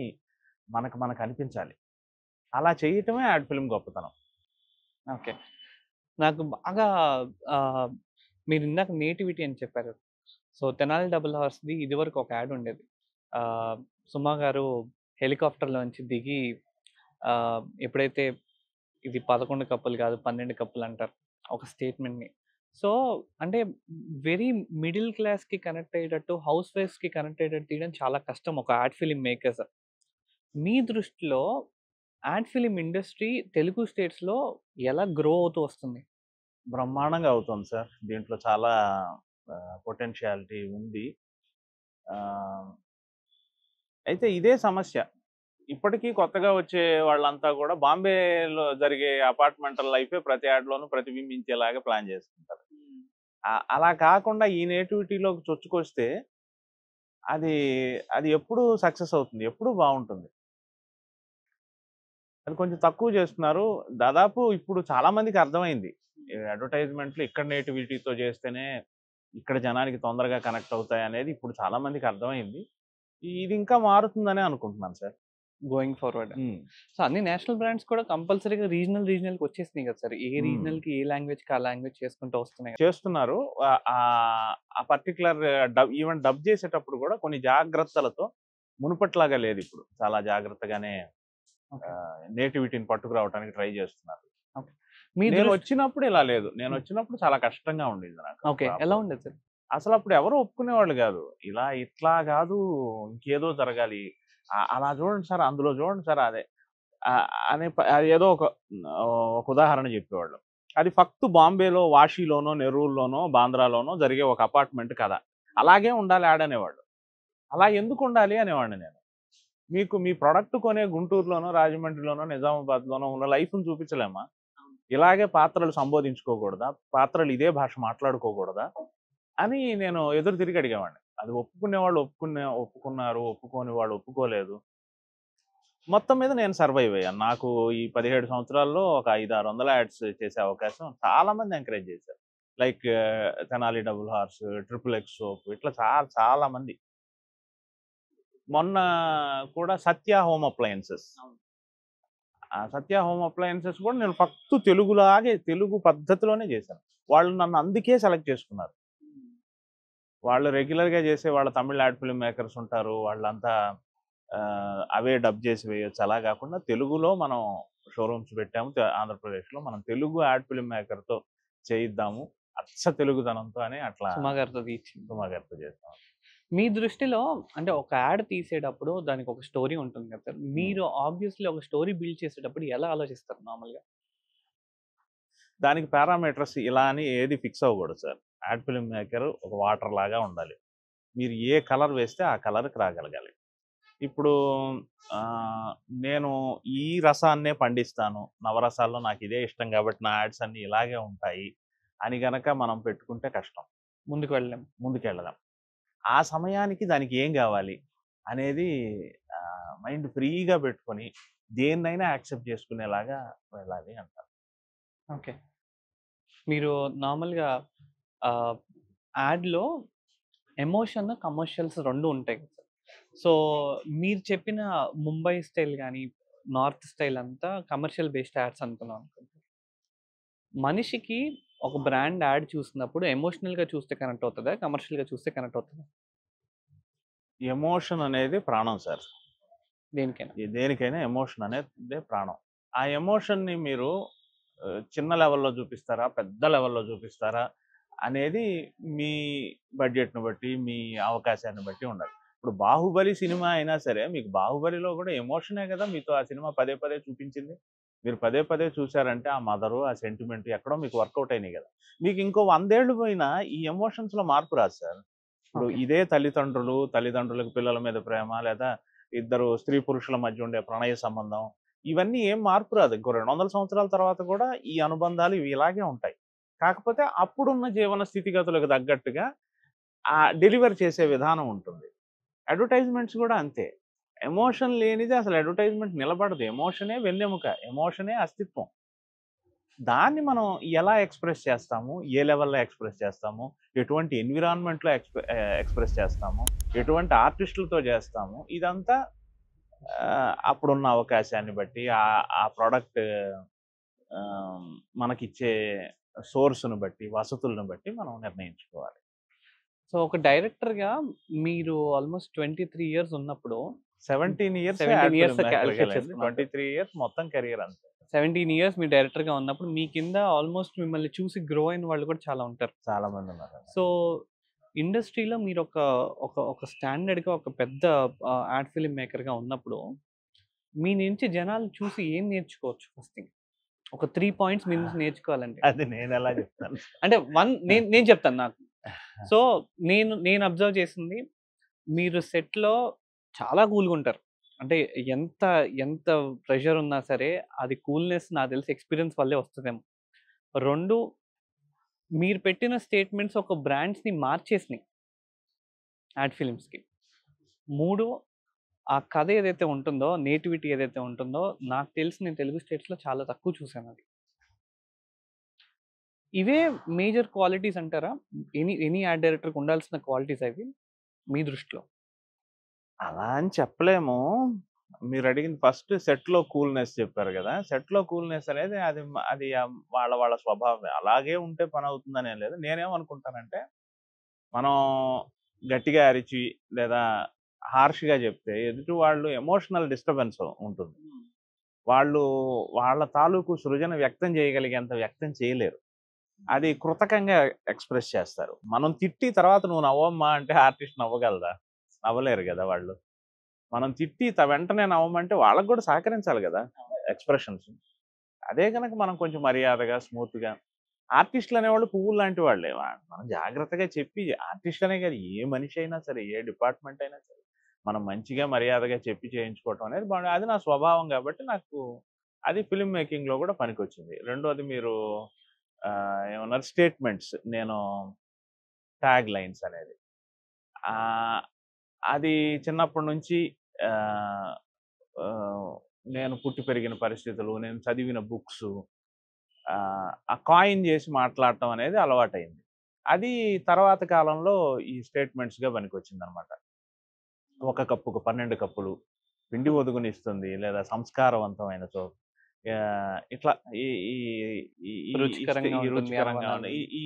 మనకు అనిపించాలి. అలా చేయటమే యాడ్ ఫిల్మ్ గొప్పతనం. ఓకే. నాకు బాగా ఆహ్, మీరిందాక నేటివిటీ అని చెప్పారు. సో, 'తెనాలి డబుల్ హార్స్‌ది' ఇదివరకు ఒక యాడ్ ఉండేది. ఆహ్, సుమ గారు హెలికాప్టర్‌లోంచి దిగి ఎప్పుడైతే ఇది 11 కప్పులు కాదు 12 కప్పులు అంటారు. ఒక స్టేట్మెంట్‌ని. సో, అంటే వెరీ మిడిల్ క్లాస్‌కి కనెక్ట్ అయ్యేటట్టు, హౌస్ వైఫ్స్‌కి కనెక్ట్ అయ్యేటట్టు తీయడం చాలా కష్టం ఒక యాడ్ ఫిల్మ్ మేకర్స్. మీ దృష్టిలో యాడ్ ఫిల్మ్ ఇండస్ట్రీ తెలుగు స్టేట్స్‌లో ఎలా గ్రో అవుతూ వస్తుంది? బ్రహ్మాండంగా అవుతుంది సార్. దీంట్లో చాలా పొటెన్షియాలిటీ ఉంది. ఆహ్, అయితే ఇదే సమస్య. ఇప్పటికీ కొత్తగా వచ్చే వాళ్ళంతా కూడా బాంబేలో జరిగే అపార్ట్మెంటల్ లైఫే ప్రతి యాడ్‌లోనూ ప్రతిబింబించేలాగా ప్లాన్ చేసుకుంటారు. అలా కాకుండా ఈ నేటివిటీలోకి చొచ్చుకొస్తే అది అది ఎప్పుడు సక్సెస్ అవుతుంది. ఎప్పుడు బావుంటుంది. అది కొంచెం తక్కువ చేస్తున్నారు. దాదాపు ఇప్పుడు చాలా మందికి అర్థమైంది. ఈ అడ్వర్టైజ్‌మెంట్‌లు ఇక్కడ నేటివిటీతో చేస్తేనే ఇక్కడ జనానికి తొందరగా కనెక్ట్ అవుతాయనేది ఇప్పుడు చాలా మందికి అర్థమైంది. ఇది ఇంకా మారుతుందనే అనుకుంటున్నాను సార్. Going forward. హ్మ్. సో, అన్ని నేషనల్ బ్రాండ్స్ కూడా కంపల్సరీగా రీజనల్‌కి వచ్చేసినాయి కదా సార్. ఏ హ్మ్. రీజనల్‌కి ఏ లాంగ్వేజ్‌కి ఆ లాంగ్వేజ్ చేసుకుంటూ వస్తున్నాయి. చేస్తున్నారు. ఆ పర్టిక్యులర్ ఈవెన్ డబ్ చేసేటప్పుడు కూడా కొన్ని జాగ్రత్తలతో మునుపట్లాగా లేదిప్పుడు. చాలా జాగ్రత్తగానే ఓకే. నేటివిటీని పట్టుకురావడానికి ట్రై చేస్తున్నారు. ఓకే. మీ నేనొచ్చినప్పుడు ఇలా లేదు. నేనొచ్చినప్పుడు చాలా కష్టంగా ఉండేది నాకు. ఓకే. ఎలా ఉండేది సార్? అసలప్పుడు ఎవరు ఒప్పుకునేవాళ్ళు గాదు. ఇట్లా గాదు, ఇంకేదో జరగాలి. అలా చూడండి సార్, అందులో చూడండి సార్ అదే. అది ఏదో ఒక ఉదాహరణ చెప్పేవాళ్ళు. అది ఫక్తు బాంబేలో, వాషీలోనో, నెరూల్‌లోనో, బాంద్రాలోనో జరిగే ఒక అపార్ట్‌మెంట్ కథ. అలాగే ఉండాలి యాడ్ అనేవాళ్ళు. అలా ఎందుకుండాలి అనేవాడిని నేను. మీ ప్రొడక్ట్ కొనే గుంటూరులోనో, రాజమండ్రిలోనో, నిజామాబాద్‌లోనో ఉన్న లైఫ్‌ని చూపించలేమా? ఇలాగే పాత్రలు సంబోధించుకోకూడదా? పాత్రలు ఇదే భాష మాట్లాడుకోకూడదా? అని నేను ఎదురు తిరిగి అడిగేవాడిని. అది ఒప్పుకునేవాళ్ళు ఒప్పుకున్నారు. ఒప్పుకోని వాళ్ళు ఒప్పుకోలేదు. మొత్తం మీద నేను సర్వైవ్ అయ్యాను. నాకు ఈ 17 సంవత్సరాల్లో ఒక 500, 600 యాడ్స్ చేసే అవకాశం చాలా మంది ఎంకరేజ్ చేశారు. Like 'Tenali double horse', 'triple X soap' ఇట్లా చాలా మంది. మొన్న కూడా 'సత్య హోమ్ అప్లయెన్సెస్'. ఆ 'సత్య హోమ్ అప్లయెన్సెస్' కూడా నేను ఫక్తు తెలుగు పద్ధతిలోనే చేశాను. వాళ్ళు నన్ను అందుకే సెలెక్ట్ చేసుకున్నారు. వాళ్ళు రెగ్యులర్‌గా చేసే వాళ్ళ తమిళ్ యాడ్ ఫిల్మ్ మేకర్స్ ఉంటారు. వాళ్ళంతా అవే డబ్ చేసి వేయొచ్చు. అలా కాకుండా తెలుగులో మనం షోరూమ్స్ పెట్టాము. ఆంధ్రప్రదేశ్‌లో మనం తెలుగు యాడ్ ఫిల్మ్ మేకర్‌తో చేయిద్దాము. అచ్చ తెలుగుదనంతో అని అట్లా సుమ గారితో తీయించింది. సుమ గారితో చేసాం. మీ దృష్టిలో అంటే ఒక యాడ్ తీసేటప్పుడు దానికి ఒక స్టోరీ ఉంటుంది కదా సార్. మీరు ఆబ్వియస్‌లీ ఒక స్టోరీ బిల్డ్ చేసేటప్పుడు ఎలా ఆలోచిస్తారు నార్మల్‌గా? దానికి పారామీటర్స్ ఇలా అని ఏది ఫిక్స్ అవ్వకూడదు సార్. యాడ్ ఫిల్మ్ మేకర్ ఒక వాటర్ లాగా ఉండాలి. మీరు ఏ కలర్ వేస్తే ఆ కలర్‌కి రాగలగాలి. ఇప్పుడు నేను ఈ రసాన్నే పండిస్తాను. నవరసాల్లో నాకు ఇదే ఇష్టం కాబట్టి నా యాడ్స్ అన్నీ ఇలాగే ఉంటాయి అని గనక మనం పెట్టుకుంటే కష్టం. ముందుకు వెళ్ళలేం. ముందుకెళ్ళలేం. ఆ సమయానికి దానికి ఏం గావాలి అనేది మైండ్ ఫ్రీగా పెట్టుకొని దేన్నైనా యాక్సెప్ట్ చేసుకునేలాగా వెళ్ళాలి అంటారు. ఓకే. మీరు నార్మల్‌గా యాడ్‌లో ఎమోషన్, కమర్షియల్స్ 2 ఉంటాయి కదా! సో, మీరు చెప్పిన ముంబై స్టైల్ గాని, నార్త్ స్టైల్ అంతా కమర్షియల్ బేస్డ్ యాడ్స్ అనుకున్నాం అనుకోండి. మనిషికి ఒక బ్రాండ్ యాడ్ చూసినప్పుడు ఎమోషనల్‌గా చూస్తే కనెక్ట్ అవుతదా? కమర్షియల్‌గా చూస్తే కనెక్ట్ అవుతదా? ఎమోషన్ అనేది ప్రాణం సార్. దేనికైనా. దేనికైనా ఎమోషన్ అనేదే ప్రాణం. ఆ ఎమోషన్‌ని మీరు చిన్న లెవెల్‌లో చూపిస్తారా? పెద్ద లెవెల్‌లో చూపిస్తారా? అనేది మీ బడ్జెట్‌ని బట్టి, మీ అవకాశాన్ని బట్టి ఉండాలి. ఇప్పుడు 'బాహుబలి' సినిమా అయినా సరే, మీకు 'బాహుబలిలో' కూడా ఎమోషనే కదా మీతో ఆ సినిమా పదే పదే చూపించింది. మీరు పదే పదే చూసారంటే ఆ మదరు, ఆ సెంటిమెంట్ ఎక్కడో మీకు వర్కౌట్ అయినాయి కదా! మీకు ఇంకో 100 ఏళ్ళు పోయినా ఈ ఎమోషన్స్‌లో మార్పు రాదు సార్. ఇప్పుడు ఓకే. ఇదే తల్లిదండ్రులకు పిల్లల మీద ప్రేమ, లేదా ఇద్దరు స్త్రీ పురుషుల మధ్య ఉండే ప్రణయ సంబంధం, ఇవన్నీ ఏం మార్పు రాదు. ఇంకో 200 సంవత్సరాల తర్వాత కూడా ఈ అనుబంధాలు ఇవి ఇలాగే ఉంటాయి. కాకపోతే అప్పుడున్న జీవన స్థితిగతులకు తగ్గట్టుగా డెలివర్ చేసే విధానం ఉంటుంది. అడ్వర్టైజ్‌మెంట్స్ గూడా అంతే. ఎమోషన్ లేనిదే అసలు అడ్వర్టైజ్‌మెంట్ నిలబడదు. ఎమోషనే వెన్నెముక. ఎమోషనే అస్తిత్వం. దాన్ని మనం ఎలా ఎక్స్‌ప్రెస్ చేస్తాము? ఏ లెవెల్‌లో ఎక్స్‌ప్రెస్ చేస్తాము? ఎటువంటి ఎన్విరాన్మెంట్‌లో ఎక్స్‌ప్రెస్ చేస్తాము? ఎటువంటి ఆర్టిస్టులతో చేస్తాము? ఇదంతా అప్పుడున్న అవకాశాన్ని బట్టి, ఆ ప్రొడక్ట్ మనకిచ్చే సోర్స్‌ని బట్టి, వసతులను బట్టి మనం నిర్ణయించుకోవాలి. సో, ఒక డైరెక్టర్‌గా మీరు ఆల్‌మోస్ట్ 23 ఇయర్స్ ఉన్నప్పుడు 17 years 17 ad years film calculate మేకర్‌గెళ్ళింది. చేసుకున్నాం సార్. 23 ఇయర్స్ మొత్తం కెరియర్ అంతే. 17 ఇయర్స్ మీరు డైరెక్టర్‌గా ఉన్నప్పుడు మీ కింద ఆల్‌మోస్ట్ మిమ్మల్ని చూసి గ్రో అయిన వాళ్ళు కూడా చాలా ఉంటారు. చాలా మంది ఉన్నారు. సో, ఇండస్ట్రీలో మీరొక ఒక ఒక స్టాండర్డ్‌గా ఒక పెద్ద యాడ్ ఫిల్మ్ మేకర్‌గా ఉన్నప్పుడు, మీ నుంచి జనాలు చూసి ఏం నేర్చుకోవచ్చు ఫస్ట్ థింగ్? ఒక 3 పాయింట్స్ మీ నుంచి నేర్చుకోవాలంటే. అది నేనెలా చెప్తాను. అంటే నేను నేను చెప్తాను నాకు. సో, నేను అబ్జర్వ్ చేసింది మీరు సెట్‌లో చాలా కూల్‌గుంటారు. అంటే ఎంత ఎంత ప్రెషర్ ఉన్నా సరే, అది కూల్‌నెస్ నాకు తెలిసి ఎక్స్‌పీరియన్స్ వల్లే వస్తదేమో. 2 మీరు పెట్టిన స్టేట్మెంట్స్ ఒక బ్రాండ్స్‌ని మార్చేసినాయి యాడ్ ఫిల్మ్స్‌కి. 3 ఆ కథ ఏదైతే ఉంటుందో, నేటివిటీ ఏదైతే ఉంటుందో, నాకు తెలిసి నేను తెలుగు స్టేట్స్‌లో చాలా తక్కువ చూసానది. ఇవే మేజర్ క్వాలిటీస్ అంటారా? ఎనీ యాడ్ డైరెక్టర్‌కి ఉండాల్సిన క్వాలిటీస్ అవి మీ దృష్టిలో? అలా అని చెప్పలేము. మీరడిగింది ఫస్ట్ సెట్‌లో కూల్‌నెస్ చెప్పారు గదా! సెట్‌లో కూల్‌నెస్ అనేది అది వాళ్ళ వాళ్ళ స్వభావమే. అలాగే ఉంటే పనవుతుందనేం లేదు. నేనేమనుకుంటానంటే, మనం గట్టిగా అరిచి లేదా హార్ష్‌గా జెప్తే ఎదుటి వాళ్ళు ఎమోషనల్ డిస్టర్బెన్స్ ఉంటుంది. వాళ్ళు వాళ్ళ తాలూకు సృజన వ్యక్తం చేయగలిగేంత వ్యక్తం చేయలేరు. అది కృతకంగా ఎక్స్‌ప్రెస్ చేస్తారు. మనం తిట్టి తర్వాత "నువ్వు నవ్వమ్మా" అంటే ఆర్టిస్ట్ నవ్వగలదా? నవ్వలేరు గదా వాళ్ళు. మనం తిట్టి వెంటనే నవ్వమంటే వాళ్ళకి గూడా సహకరించాలి గదా! ఎక్స్‌ప్రెషన్స్. అదే గనక మనం కొంచెం మర్యాదగా, స్మూత్‌గా ఆర్టిస్టులనేవాళ్ళు పువ్వుల్లాంటి వాళ్ళే. మనం జాగ్రత్తగా చెప్పి ఆర్టిస్ట్ అనే కాదు ఏ మనిషి అయినా సరే, ఏ డిపార్ట్‌మెంట్ అయినా సరే, మనం మంచిగా మర్యాదగా చెప్పి చేయించుకోవటం అనేది అది నా స్వభావం గాబట్టి నాకు అది ఫిల్మ్ మేకింగ్‌లో గూడా పనికొచ్చింది. రెండోది మీరు ఏమన్నారు స్టేట్మెంట్స్ నేను ట్యాగ్ లైన్స్ అనేది. ఆహ్, అది చిన్నప్పటి నుంచి ఆహ్, ఆహ్, నేను పుట్టి పెరిగిన పరిస్థితులు, నేను చదివిన బుక్సు ఆ కాయిన్ జేసి మాట్లాడటం అనేది అలవాటయింది. అది తర్వాత కాలంలో ఈ స్టేట్మెంట్స్‌గా పనికొచ్చిందనమాట. ఒక కప్పుకు 12 కప్పులు, పిండి ఒదుగునిస్తుంది లేదా సంస్కారవంతమైనచో ఇట్లా ఈ ఈ ఈ ఈ రుచికరంగా ఈ ఉంటుంది రుచికరంగా అవనాలు. ఉంది. ఈ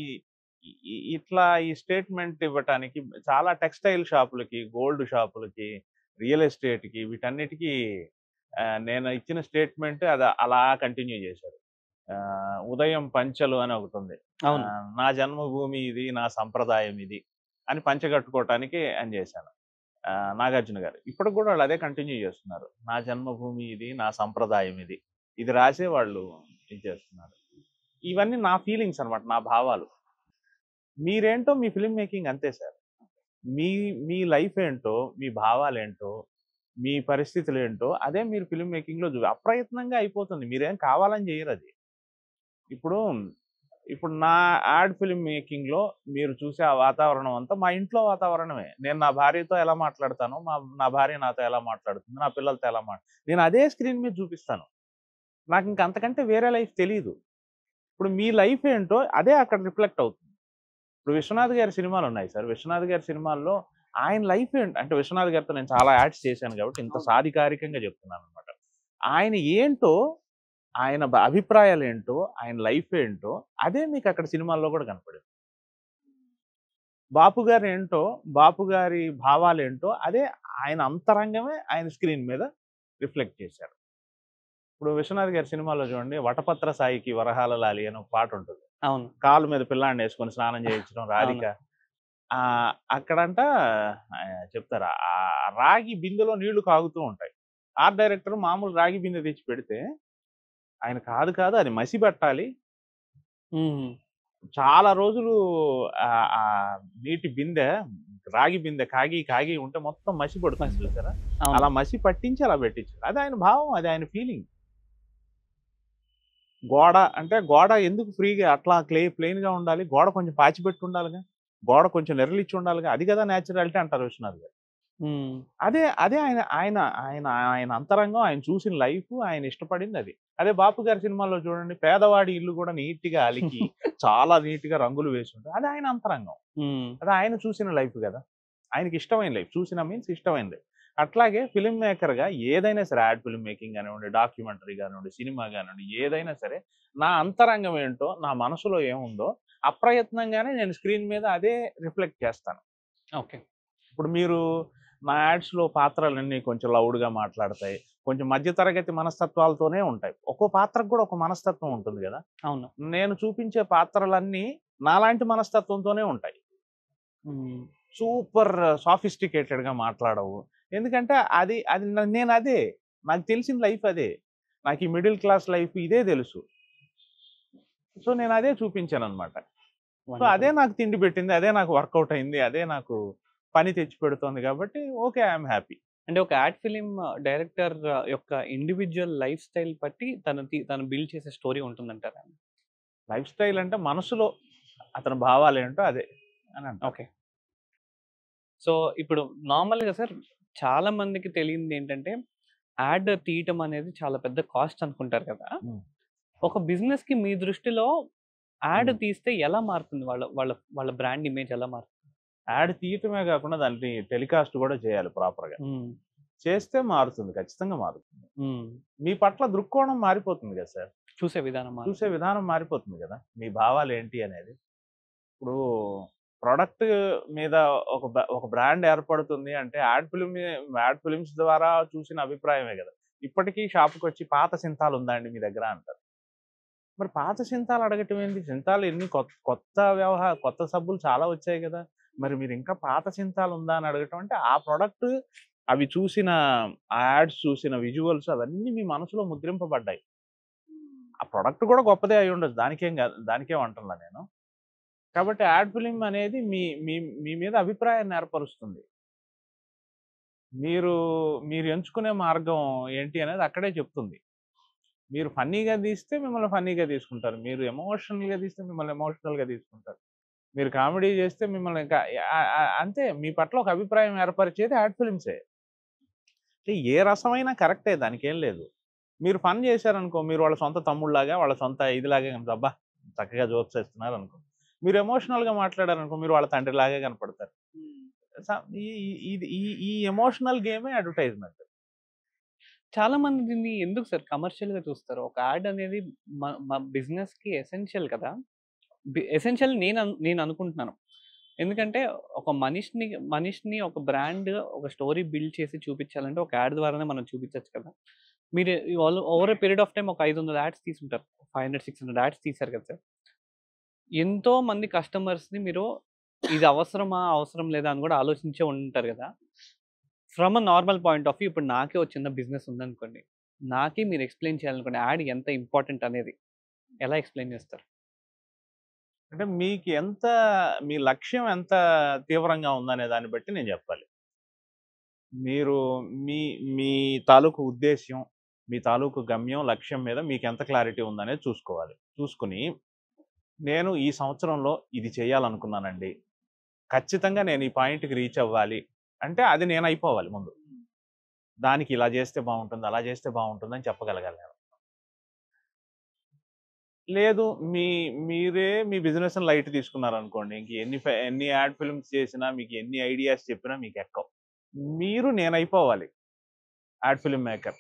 ఈ ఇట్లా ఈ స్టేట్మెంట్ ఇవ్వటానికి చాలా టెక్స్‌టైల్ షాపులకి, గోల్డ్ షాపులకి, రియల్ ఎస్టేట్‌కి వీటన్నిటికి నేను ఇచ్చిన స్టేట్మెంట్ అది అలా కంటిన్యూ చేశారు. ఉదయం పంచెలు అని ఒకటుంది. అవును. నా జన్మభూమి ఇది, నా సంప్రదాయం ఇది అని పంచె కట్టుకోవటానికి అని చేశాను. 'నాగార్జున' గారు. ఇప్పటికి గూడా వాళ్ళు అదే కంటిన్యూ చేస్తున్నారు. నా జన్మభూమి ఇది, నా సంప్రదాయం ఇది. ఇది రాసే వాళ్ళు ఇది చేస్తున్నారు. ఇవన్నీ నా ఫీలింగ్స్ అన్నమాట. నా భావాలు. మీరేంటో మీ ఫిల్మ్ మేకింగ్ అంతే సార్. మీ మీ లైఫ్ ఏంటో, మీ భావాలేంటో, మీ పరిస్థితులేంటో అదే మీరు ఫిల్మ్ మేకింగ్‌లో అప్రయత్నంగా అయిపోతుంది. మీరేం కావాలని చేయరది. ఇప్పుడు ఇప్పుడు నా యాడ్ ఫిల్మ్ మేకింగ్‌లో మీరు చూసే ఆ వాతావరణం అంతా మా ఇంట్లో వాతావరణమే. నేను నా భార్యతో ఎలా మాట్లాడతానో, నా భార్య నాతో ఎలా మాట్లాడుతుంది, నా పిల్లలతో ఎలా నేను అదే స్క్రీన్ మీద చూపిస్తాను. నాకింక అంతకంటే వేరే లైఫ్ తెలీదు. ఇప్పుడు మీ లైఫ్ ఏంటో అదే అక్కడ రిఫ్లెక్ట్ అవుతుంది. ఇప్పుడు విశ్వనాథ్ గారి సినిమాలున్నాయి సార్. విశ్వనాథ్ గారి సినిమాల్లో ఆయన లైఫ్ ఏంటి అంటే విశ్వనాథ్ గారితో నేను చాలా యాడ్స్ చేశాను కాబట్టి ఇంత సాధికారికంగా చెప్తున్నాననమాట. ఆయన ఏంటో, ఆయన అభిప్రాయాలేంటో, ఆయన లైఫ్ ఏంటో అదే మీకక్కడ సినిమాల్లో కూడా కనపడింది. బాపు గారేంటో, బాపు గారి భావాలేంటో అదే ఆయన అంతరంగమే ఆయన స్క్రీన్ మీద రిఫ్లెక్ట్ చేశారు. ఇప్పుడు విశ్వనాథ్ గారి సినిమాలో చూడండి 'వటపత్ర సాయికి వరహాల లాలి' అని ఒక పాటుంటుంది. అవును. కాలు మీద పిల్లాడినేసుకొని స్నానం చేయించడం రాధిక. అక్కడంట చెప్తారు. రాగి బిందెలో నీళ్లు కాగుతూ ఉంటాయి. ఆర్ట్ డైరెక్టర్ మామూలు రాగి బిందె తెచ్చి పెడితే, ఆయన కాదు అది మసి పట్టాలి. హ్మ్. చాలా రోజులు నీటి బిందె, రాగి బిందె కాగి ఉంటే మొత్తం మసి పడుతుంది చూసారా? అవును. అలా మసి పట్టించి అలా పెట్టించారు. అది ఆయన భావం, అది ఆయన ఫీలింగ్. గోడ అంటే గోడ ఎందుకు ఫ్రీగా అట్లా ప్లెయిన్‌గా ఉండాలి? గోడ కొంచెం పాచిపెట్టి ఉండాలిగా. గోడ కొంచెం నెర్రలిచ్చి ఉండాలిగా. అది కదా నేచురాలిటీ అంటారు విశ్వనాథ్ గారు. హ్మ్. అదే ఆయన ఆయన ఆయన ఆయన అంతరంగం, ఆయన చూసిన లైఫ్, ఆయన ఇష్టపడింది అది. అదే బాపు గారి సినిమాలో చూడండి పేదవాడి ఇల్లు కూడా నీట్‌గా అలికి చాలా నీట్‌గా రంగులు వేసుంటాయి. అది ఆయన అంతరంగం. హ్మ్. అది ఆయన చూసిన లైఫ్ గదా! ఆయనకి ఇష్టమైన లైఫ్. చూసిన మీన్స్ ఇష్టమైన లైఫ్. అట్లాగే ఫిల్మ్ మేకర్‌గా ఏదైనా సరే యాడ్ ఫిల్మ్ మేకింగ్ గానివ్వండి, డాక్యుమెంటరీ గానివ్వండి, సినిమా గానివ్వండి ఏదైనా సరే నా అంతరంగం ఏంటో, నా మనసులో ఏముందో అప్రయత్నంగానే నేను స్క్రీన్ మీద అదే రిఫ్లెక్ట్ చేస్తాను. ఓకే. ఇప్పుడు మీరు నా యాడ్స్‌లో పాత్రలన్నీ కొంచెం లౌడ్‌గా మాట్లాడతాయి. కొంచెం మధ్య తరగతి మనస్తత్వాలతోనే ఉంటాయి. ఒక్కో పాత్రకు కూడా ఒక మనస్తత్వం ఉంటుంది గదా! అవును. నేను చూపించే పాత్రలన్నీ నాలాంటి మనస్తత్వంతోనే ఉంటాయి. హ్మ్. సూపర్ సాఫిస్టికేటెడ్‌గా మాట్లాడవు. ఎందుకంటే అది అది నేనదే. నాకు తెలిసిన లైఫ్ అదే. నాకు ఈ మిడిల్ క్లాస్ లైఫ్ ఇదే తెలుసు. సో, నేనదే చూపించాననమాట. సో, అదే వండర్‌ఫుల్. నాకు తిండి పెట్టింది. అదే నాకు వర్కౌట్ అయింది. అదే నాకు పని తెచ్చిపెడుతోంది కాబట్టి ఓకే. I'm happy. అంటే ఒక యాడ్ ఫిల్మ్ డైరెక్టర్ యొక్క ఇండివిడ్యువల్ లైఫ్ స్టైల్ బట్టి తను బిల్డ్ చేసే స్టోరీ ఉంటుందంటారా? లైఫ్ స్టైల్ అంటే మనసులో అతని భావాలేంటో అదే అని అంటాను. ఓకే. సో, ఇప్పుడు నార్మల్‌గా సార్ చాలా మందికి తెలియనిదేంటంటే, యాడ్ తీయటం అనేది చాలా పెద్ద కాస్ట్ అనుకుంటారు కదా! హ్మ్. ఒక బిజినెస్‌కి మీ దృష్టిలో యాడ్ హ్మ్. తీస్తే ఎలా మారుతుంది? వాళ్ళ వాళ్ళ వాళ్ళ బ్రాండ్ ఇమేజ్ ఎలా మారుతుంది? యాడ్ తీయటమే కాకుండా దాన్ని టెలికాస్ట్ కూడా చేయాలి ప్రాపర్‌గా. హ్మ్. చేస్తే మారుతుంది. ఖచ్చితంగా మారుతుంది. హ్మ్. మీ పట్ల దృక్కోణం మారిపోతుంది కదా సార్! చూసే విధానం చూసే మారుతుంది. విధానం మారిపోతుంది గదా! మీ భావాలేంటి అనేది. ఇప్పుడు ప్రొడక్ట్ మీద ఒక బ్రాండ్ ఏర్పడుతుంది అంటే యాడ్ ఫిల్మ్స్ ద్వారా చూసిన అభిప్రాయమే గదా! ఇప్పటికీ షాప్‌కొచ్చి పాత సింతాల్ ఉందా అండి మీ దగ్గర అంటారు. మరి పాత సింతాలు అడగటం ఏంది? సింతాలు ఎన్ని కొత్త సబ్బులు చాలా వచ్చాయి గదా! మరి మీరు ఇంకా పాత సింతాలు ఉందా అని అడగటం అంటే ఆ ప్రొడక్ట్ అవి చూసిన ఆ యాడ్స్ చూసిన విజువల్స్ అవన్నీ మీ మనసులో ముద్రింపబడ్డాయి. ఆ ప్రొడక్ట్ కూడా గొప్పదే అయ్యుండొచ్చు. దానికేం గాదు. దానికేం అంటంలా నేను. కాబట్టి యాడ్ ఫిల్మ్ అనేది మీ మీ మీ మీద అభిప్రాయాన్ని ఏర్పరుస్తుంది. మీరు మీరు ఎంచుకునే మార్గం ఏంటి అనేది అక్కడే చెప్తుంది. మీరు ఫన్నీగా తీస్తే మిమ్మల్ని ఫన్నీగా తీసుకుంటారు. మీరు ఎమోషనల్‌గా తీస్తే మిమ్మల్ని ఎమోషనల్‌గా తీసుకుంటారు. మీరు కామెడీ చేస్తే మిమ్మల్ని ఇంకా అంతే మీ పట్ల ఒక అభిప్రాయం ఏర్పరిచేది యాడ్ ఫిల్మ్సే. ఏ రసమైనా కరెక్టే దానికేం లేదు. మీరు ఫన్ చేశారనుకో, మీరు వాళ్ళ సొంత తమ్ముడిలాగా, వాళ్ళ సొంత ఇదిలాగా అబ్బా! చక్కగా జోక్స్ ఏస్తున్నారనుకో. మీరు ఎమోషనల్‌గా మాట్లాడారనుకో, మీరు వాళ్ళ తండ్రిలాగే కనపడతారు. హ్మ్. స ఈ ఈ ఇది ఈ ఈ ఎమోషనల్ గేమే అడ్వర్టైజ్‌మెంట్. చాలా మంది దీన్ని ఎందుకు సార్ కమర్షియల్‌గా చూస్తారు? ఒక యాడ్ అనేది మ మ బిజినెస్‌కి ఎసెన్షియల్ కదా! ఎసెన్షియల్ నేను అనుకుంటున్నాను. ఎందుకంటే ఒక మనిషిని ఒక బ్రాండ్ ఒక స్టోరీ బిల్డ్ చేసి చూపించాలంటే ఒక యాడ్ ద్వారానే మనం చూపించొచ్చు కదా! మీరు వాళ్ళు over a period of time ఒక 500 యాడ్స్ తీసుంటారు. 500, 600 యాడ్స్ తీశారు కదా సార్! ఎంతో మంది కస్టమర్స్‌ని మీరు ఇది అవసరమా? అవసరం లేదా? అని కూడా ఆలోచించే ఉంటారు కదా! From a normal point of view ఇప్పుడు నాకే ఒక చిన్న బిజినెస్ ఉందనుకోండి. నాకే మీరు ఎక్స్‌ప్లెయిన్ చేయాలనుకోండి యాడ్ ఎంత ఇంపార్టెంట్ అనేది. ఎలా ఎక్స్‌ప్లెయిన్ చేస్తారు? అంటే మీ లక్ష్యం ఎంత తీవ్రంగా ఉందనే దాన్ని బట్టి నేను జెప్పాలి. మీరు మీ మీ తాలూకు ఉద్దేశ్యం, మీ తాలూకు గమ్యం, లక్ష్యం మీద మీకెంత క్లారిటీ ఉందనేది చూసుకోవాలి. చూసుకొని నేను ఈ సంవత్సరంలో ఇది చేయాలనుకున్నానండి. ఖచ్చితంగా నేను ఈ పాయింట్‌కి రీచ్ అవ్వాలి. అంటే అది నేను అయిపోవాలి ముందు. దానికి ఇలా చేస్తే బావుంటుంది, అలా చేస్తే బావుంటుందని చెప్పగలగాలి నేను. లేదు మీ మీరే మీ బిజినెస్‌ని లైట్ తీసుకున్నారనుకోండి. ఇంక ఎన్ని యాడ్ ఫిల్మ్స్ చేసినా, మీకు ఎన్ని ఐడియాస్ చెప్పినా మీకెక్కవు. మీరు నేనైపోవాలి యాడ్ ఫిల్మ్ మేకర్.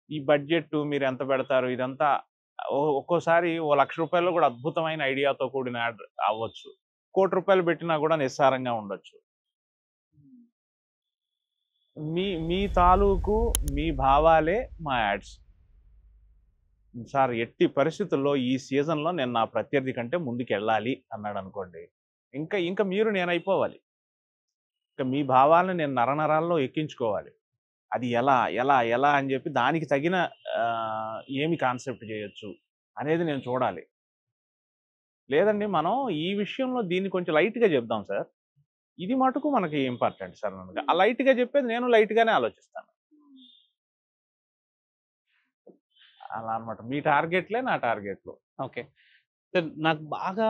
ఈ బడ్జెట్ మీరెంత పెడతారు ఇదంతా ఒక్కోసారి ఓ రూ. 1,00,000 కూడా అద్భుతమైన ఐడియాతో కూడిన యాడ్ అవ్వచ్చు. రూ. 1,00,00,000 పెట్టినా కూడా నిస్సారంగా ఉండొచ్చు. మీ మీ తాలూకు మీ భావాలే మా యాడ్స్. సార్ ఎట్టి పరిస్థితుల్లో ఈ సీజన్‌లో నేను నా ప్రత్యర్థి కంటే ముందుకెళ్ళాలి అన్నాడనుకోండి. ఇంక మీరు నేనైపోవాలి. ఇక మీ భావాలను నేను నరనరాల్లో ఎక్కించుకోవాలి. అది ఎలా అని చెప్పి దానికి తగిన ఏమి కాన్సెప్ట్ చేయొచ్చు అనేది నేను చూడాలి. లేదండి మనం ఈ విషయంలో దీన్ని కొంచెం లైట్‌గా చెప్దాం సార్. ఇది మటుకు మనకి ఇంపార్టెంట్ సార్ అనగా. ఆ లైట్‌గా చెప్పేది నేను లైట్‌గానే ఆలోచిస్తాను. అలా అన్నమాట. మీ టార్గెట్‌లే నా టార్గెట్‌లు. ఓకే. సార్ నాకు బాగా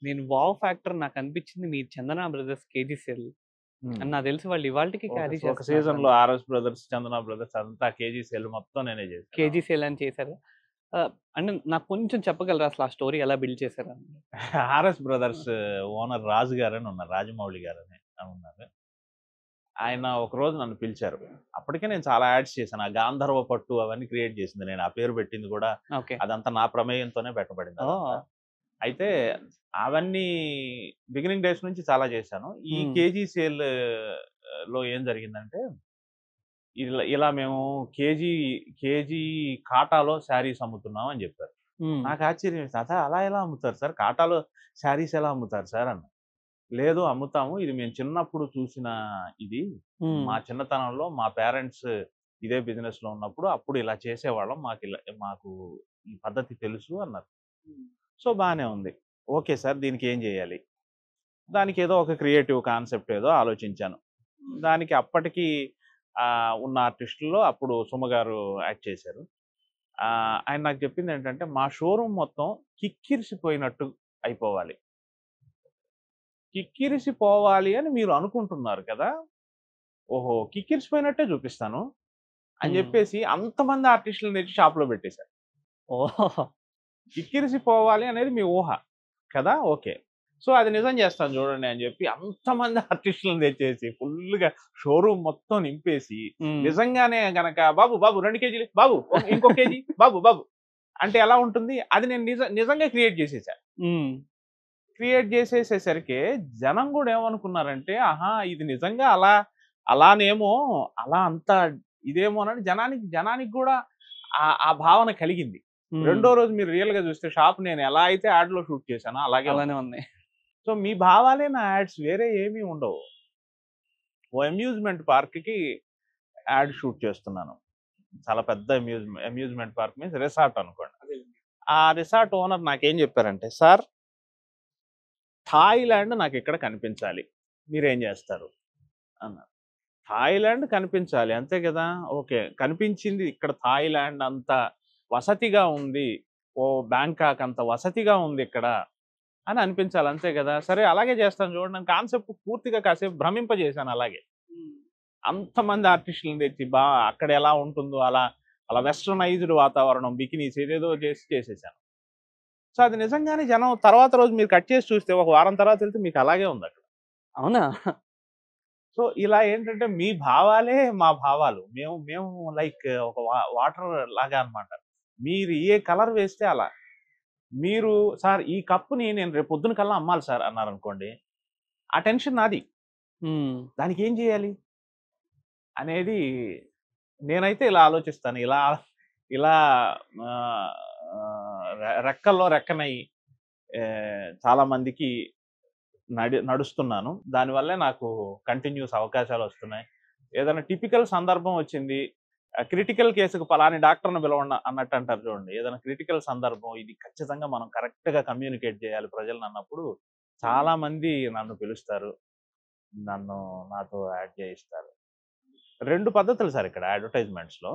నేను వావ్ ఫ్యాక్టర్ నాకనిపించింది మీ 'చందన బ్రదర్స్ కేజీసీఎల్' అని నాకు తెలిసి వాళ్ళు ఇవాల్టికి క్యారీ ఒక చేస్తున్నారు. సీజన్‌లో 'ఆర్ఎస్ బ్రదర్స్', 'చందన బ్రదర్స్' అంతా కేజీసీఎల్ మొత్తం నేనే చేశాను. కేజీసీఎల్ అని చేశారు. అంటే నాకు కొంచెం చెప్పగలరా అసలు ఆ స్టోరీ ఎలా బిల్డ్ చేశారని? 'ఆర్ఎస్ బ్రదర్స్' ఓనర్ రాజు గారని ఉన్నారు. రాజమౌళి గారని ఉన్నారు. ఆయన ఒకరోజు నన్ను పిలిచారు. అప్పటికే నేను చాలా యాడ్స్ చేశాను. ఆ 'గాంధర్వ పట్టు' అవన్నీ క్రియేట్ చేసింది నేను. ఆ పేరు పెట్టింది కూడా ఓకే. అదంతా నా ప్రమేయంతోనే పెట్టబడింది అదంతా. ఓహ్! అయితే అవన్నీ బిగినింగ్ డేస్ నుంచి చాలా చేశాను. ఈ హ్మ్. కేజీసీఎల్ లో ఏం జరిగిందంటే ఇలా మేము కేజీ కాటాలో శారీస్ అమ్ముతున్నాం అని చెప్పారు. హ్మ్. నాకు ఆశ్చర్యం వేసింది. అలా ఎలా అమ్ముతారు సార్? కాటాలో శారీస్ ఎలా అమ్ముతారు సార్ అన్నా. లేదు అమ్ముతాము. ఇది మేము చిన్నప్పుడు చూసిన ఇది. హ్మ్. మా చిన్నతనంలో మా పేరెంట్స్ ఇదే బిజినెస్‌లో ఉన్నప్పుడు అప్పుడు ఇలా చేసేవాళ్ళం. మాకు ఈ పద్ధతి తెలుసు అన్నారు. సో, బానే ఉంది. ఓకే సార్ దీనికి ఏం చేయాలి? దానికి ఏదో ఒక క్రియేటివ్ కాన్సెప్ట్ ఏదో ఆలోచించాను. దానికి అప్పటికి ఉన్న ఆర్టిస్టుల్లో అప్పుడు సుమ గారు యాక్ట్ చేశారు. ఆయన నాకు చెప్పిందేంటంటే, మా షోరూమ్ మొత్తం కిక్కిరిసిపోయినట్టు అయిపోవాలి. కిక్కిరిసిపోవాలి అని మీరు అనుకుంటున్నారు కదా! ఓహో! కిక్కిరిసిపోయినట్టే చూపిస్తాను అని హ్మ్. చెప్పేసి అంతమంది ఆర్టిస్టులని తెచ్చి షాప్‌లో పెట్టేశారు. ఓహ్! కిక్కిరిసిపోవాలి అనేది మీ ఊహ కదా! ఓకే. సో, అది నిజం చేస్తాను చూడండి అని చెప్పి అంతమంది ఆర్టిస్టులను తెచ్చేసి ఫుల్‌గా షోరూమ్ మొత్తం నింపేసి హ్మ్. నిజంగానే గనక బాబు 2 కేజీలు బాబు ఇంకో కేజీ బాబు అంటే ఎలా ఉంటుంది? అది నేను నిజంగా క్రియేట్ చేసేసా. హ్మ్. క్రియేట్ చేసేసేసరికి జనం గూడా ఏమనుకున్నారంటే, ఆహా! ఇది నిజంగా అలానేమో అలా అంత ఇదేమోనని జనానికి గూడా ఆ భావన కలిగింది. హ్మ్. రెండో రోజు మీరు రియల్‌గా చూస్తే షాప్ నేను ఎలా అయితే యాడ్‌లో షూట్ చేశానో అలాగే ఉంది. అలానే ఉన్నాయి. సో, మీ భావాలే నా యాడ్స్ వేరే ఏమీ ఉండవు. ఓ అమ్యూజ్‌మెంట్ పార్క్‌కి యాడ్ షూట్ చేస్తున్నాను. చాలా పెద్ద అమ్యూజ్‌మెంట్ పార్క్ మీన్స్ రిసార్ట్ అనుకోండి. ఆ రిసార్ట్ ఓనర్ నాకేం చెప్పారంటే, "సార్ థాయిలాండ్ నాకిక్కడ కనిపించాలి. మీరేం జేస్తారు?" అన్నారు. థాయిలాండ్ కనిపించాలి. అంతే గదా! ఓకే. కనిపించింది ఇక్కడ థాయిలాండ్ అంత వసతిగా ఉంది. బ్యాంకాక్ అంత వసతిగా ఉందిక్కడ అని అనిపించాలి. అంతే గదా! సరే అలాగే జేస్తాను చూడండి అని కాన్సెప్ట్ పూర్తిగా కాసేపు భ్రమింపజేశాను అలాగే. అంతమంది ఆర్టిస్టులను తెచ్చి అక్కడ ఎలా ఉంటుందో అలా వెస్టర్నైజ్డ్ వాతావరణం బికినీస్ ఏదేదో చేసేసాను. సో, అది నిజంగానే జనం తర్వాత రోజు మీరు కట్ చేసి చూస్తే ఒక వారం తర్వాత వెళ్తే మీకు అలాగే ఉందక్కడ. అవునా? సో, ఇలా ఏంటంటే మీ భావాలే మా భావాలు. మేము లైక్ ఒక వాటర్ లాగా అన్నమాట. మీరు ఏ కలర్ వేస్తే అలా. మీరు సార్ ఈ కప్పుని నేను రేపు పొద్దున కల్లా అమ్మాలి సార్ అన్నారనుకోండి. ఆ టెన్షన్ నాది. హ్మ్. దానికేం చేయాలి? అనేది నేనైతే ఇలా ఆలోచిస్తాను. ఇలా ఆహ్, రెక్కల్లో రెక్కనై చాలా మందికి నడుస్తున్నాను. దానివల్లే నాకు కంటిన్యూస్ అవకాశాలొస్తున్నాయి. ఏదైనా టిపికల్ సందర్భం వచ్చింది. క్రిటికల్ కేస్‌కి పలాని డాక్టర్‌ని పిలవండి అన్నట్టు అంటారు చూడండి. ఏదైనా క్రిటికల్ సందర్భం ఇది ఖచ్చితంగా మనం కరెక్ట్‌గా కమ్యూనికేట్ చేయాలి ప్రజలనన్నప్పుడు చాలా మంది నన్ను పిలుస్తారు. నాతో యాడ్ చేయిస్తారు. 2 పద్ధతులు సార్ ఇక్కడ అడ్వర్టైజ్‌మెంట్స్‌లో.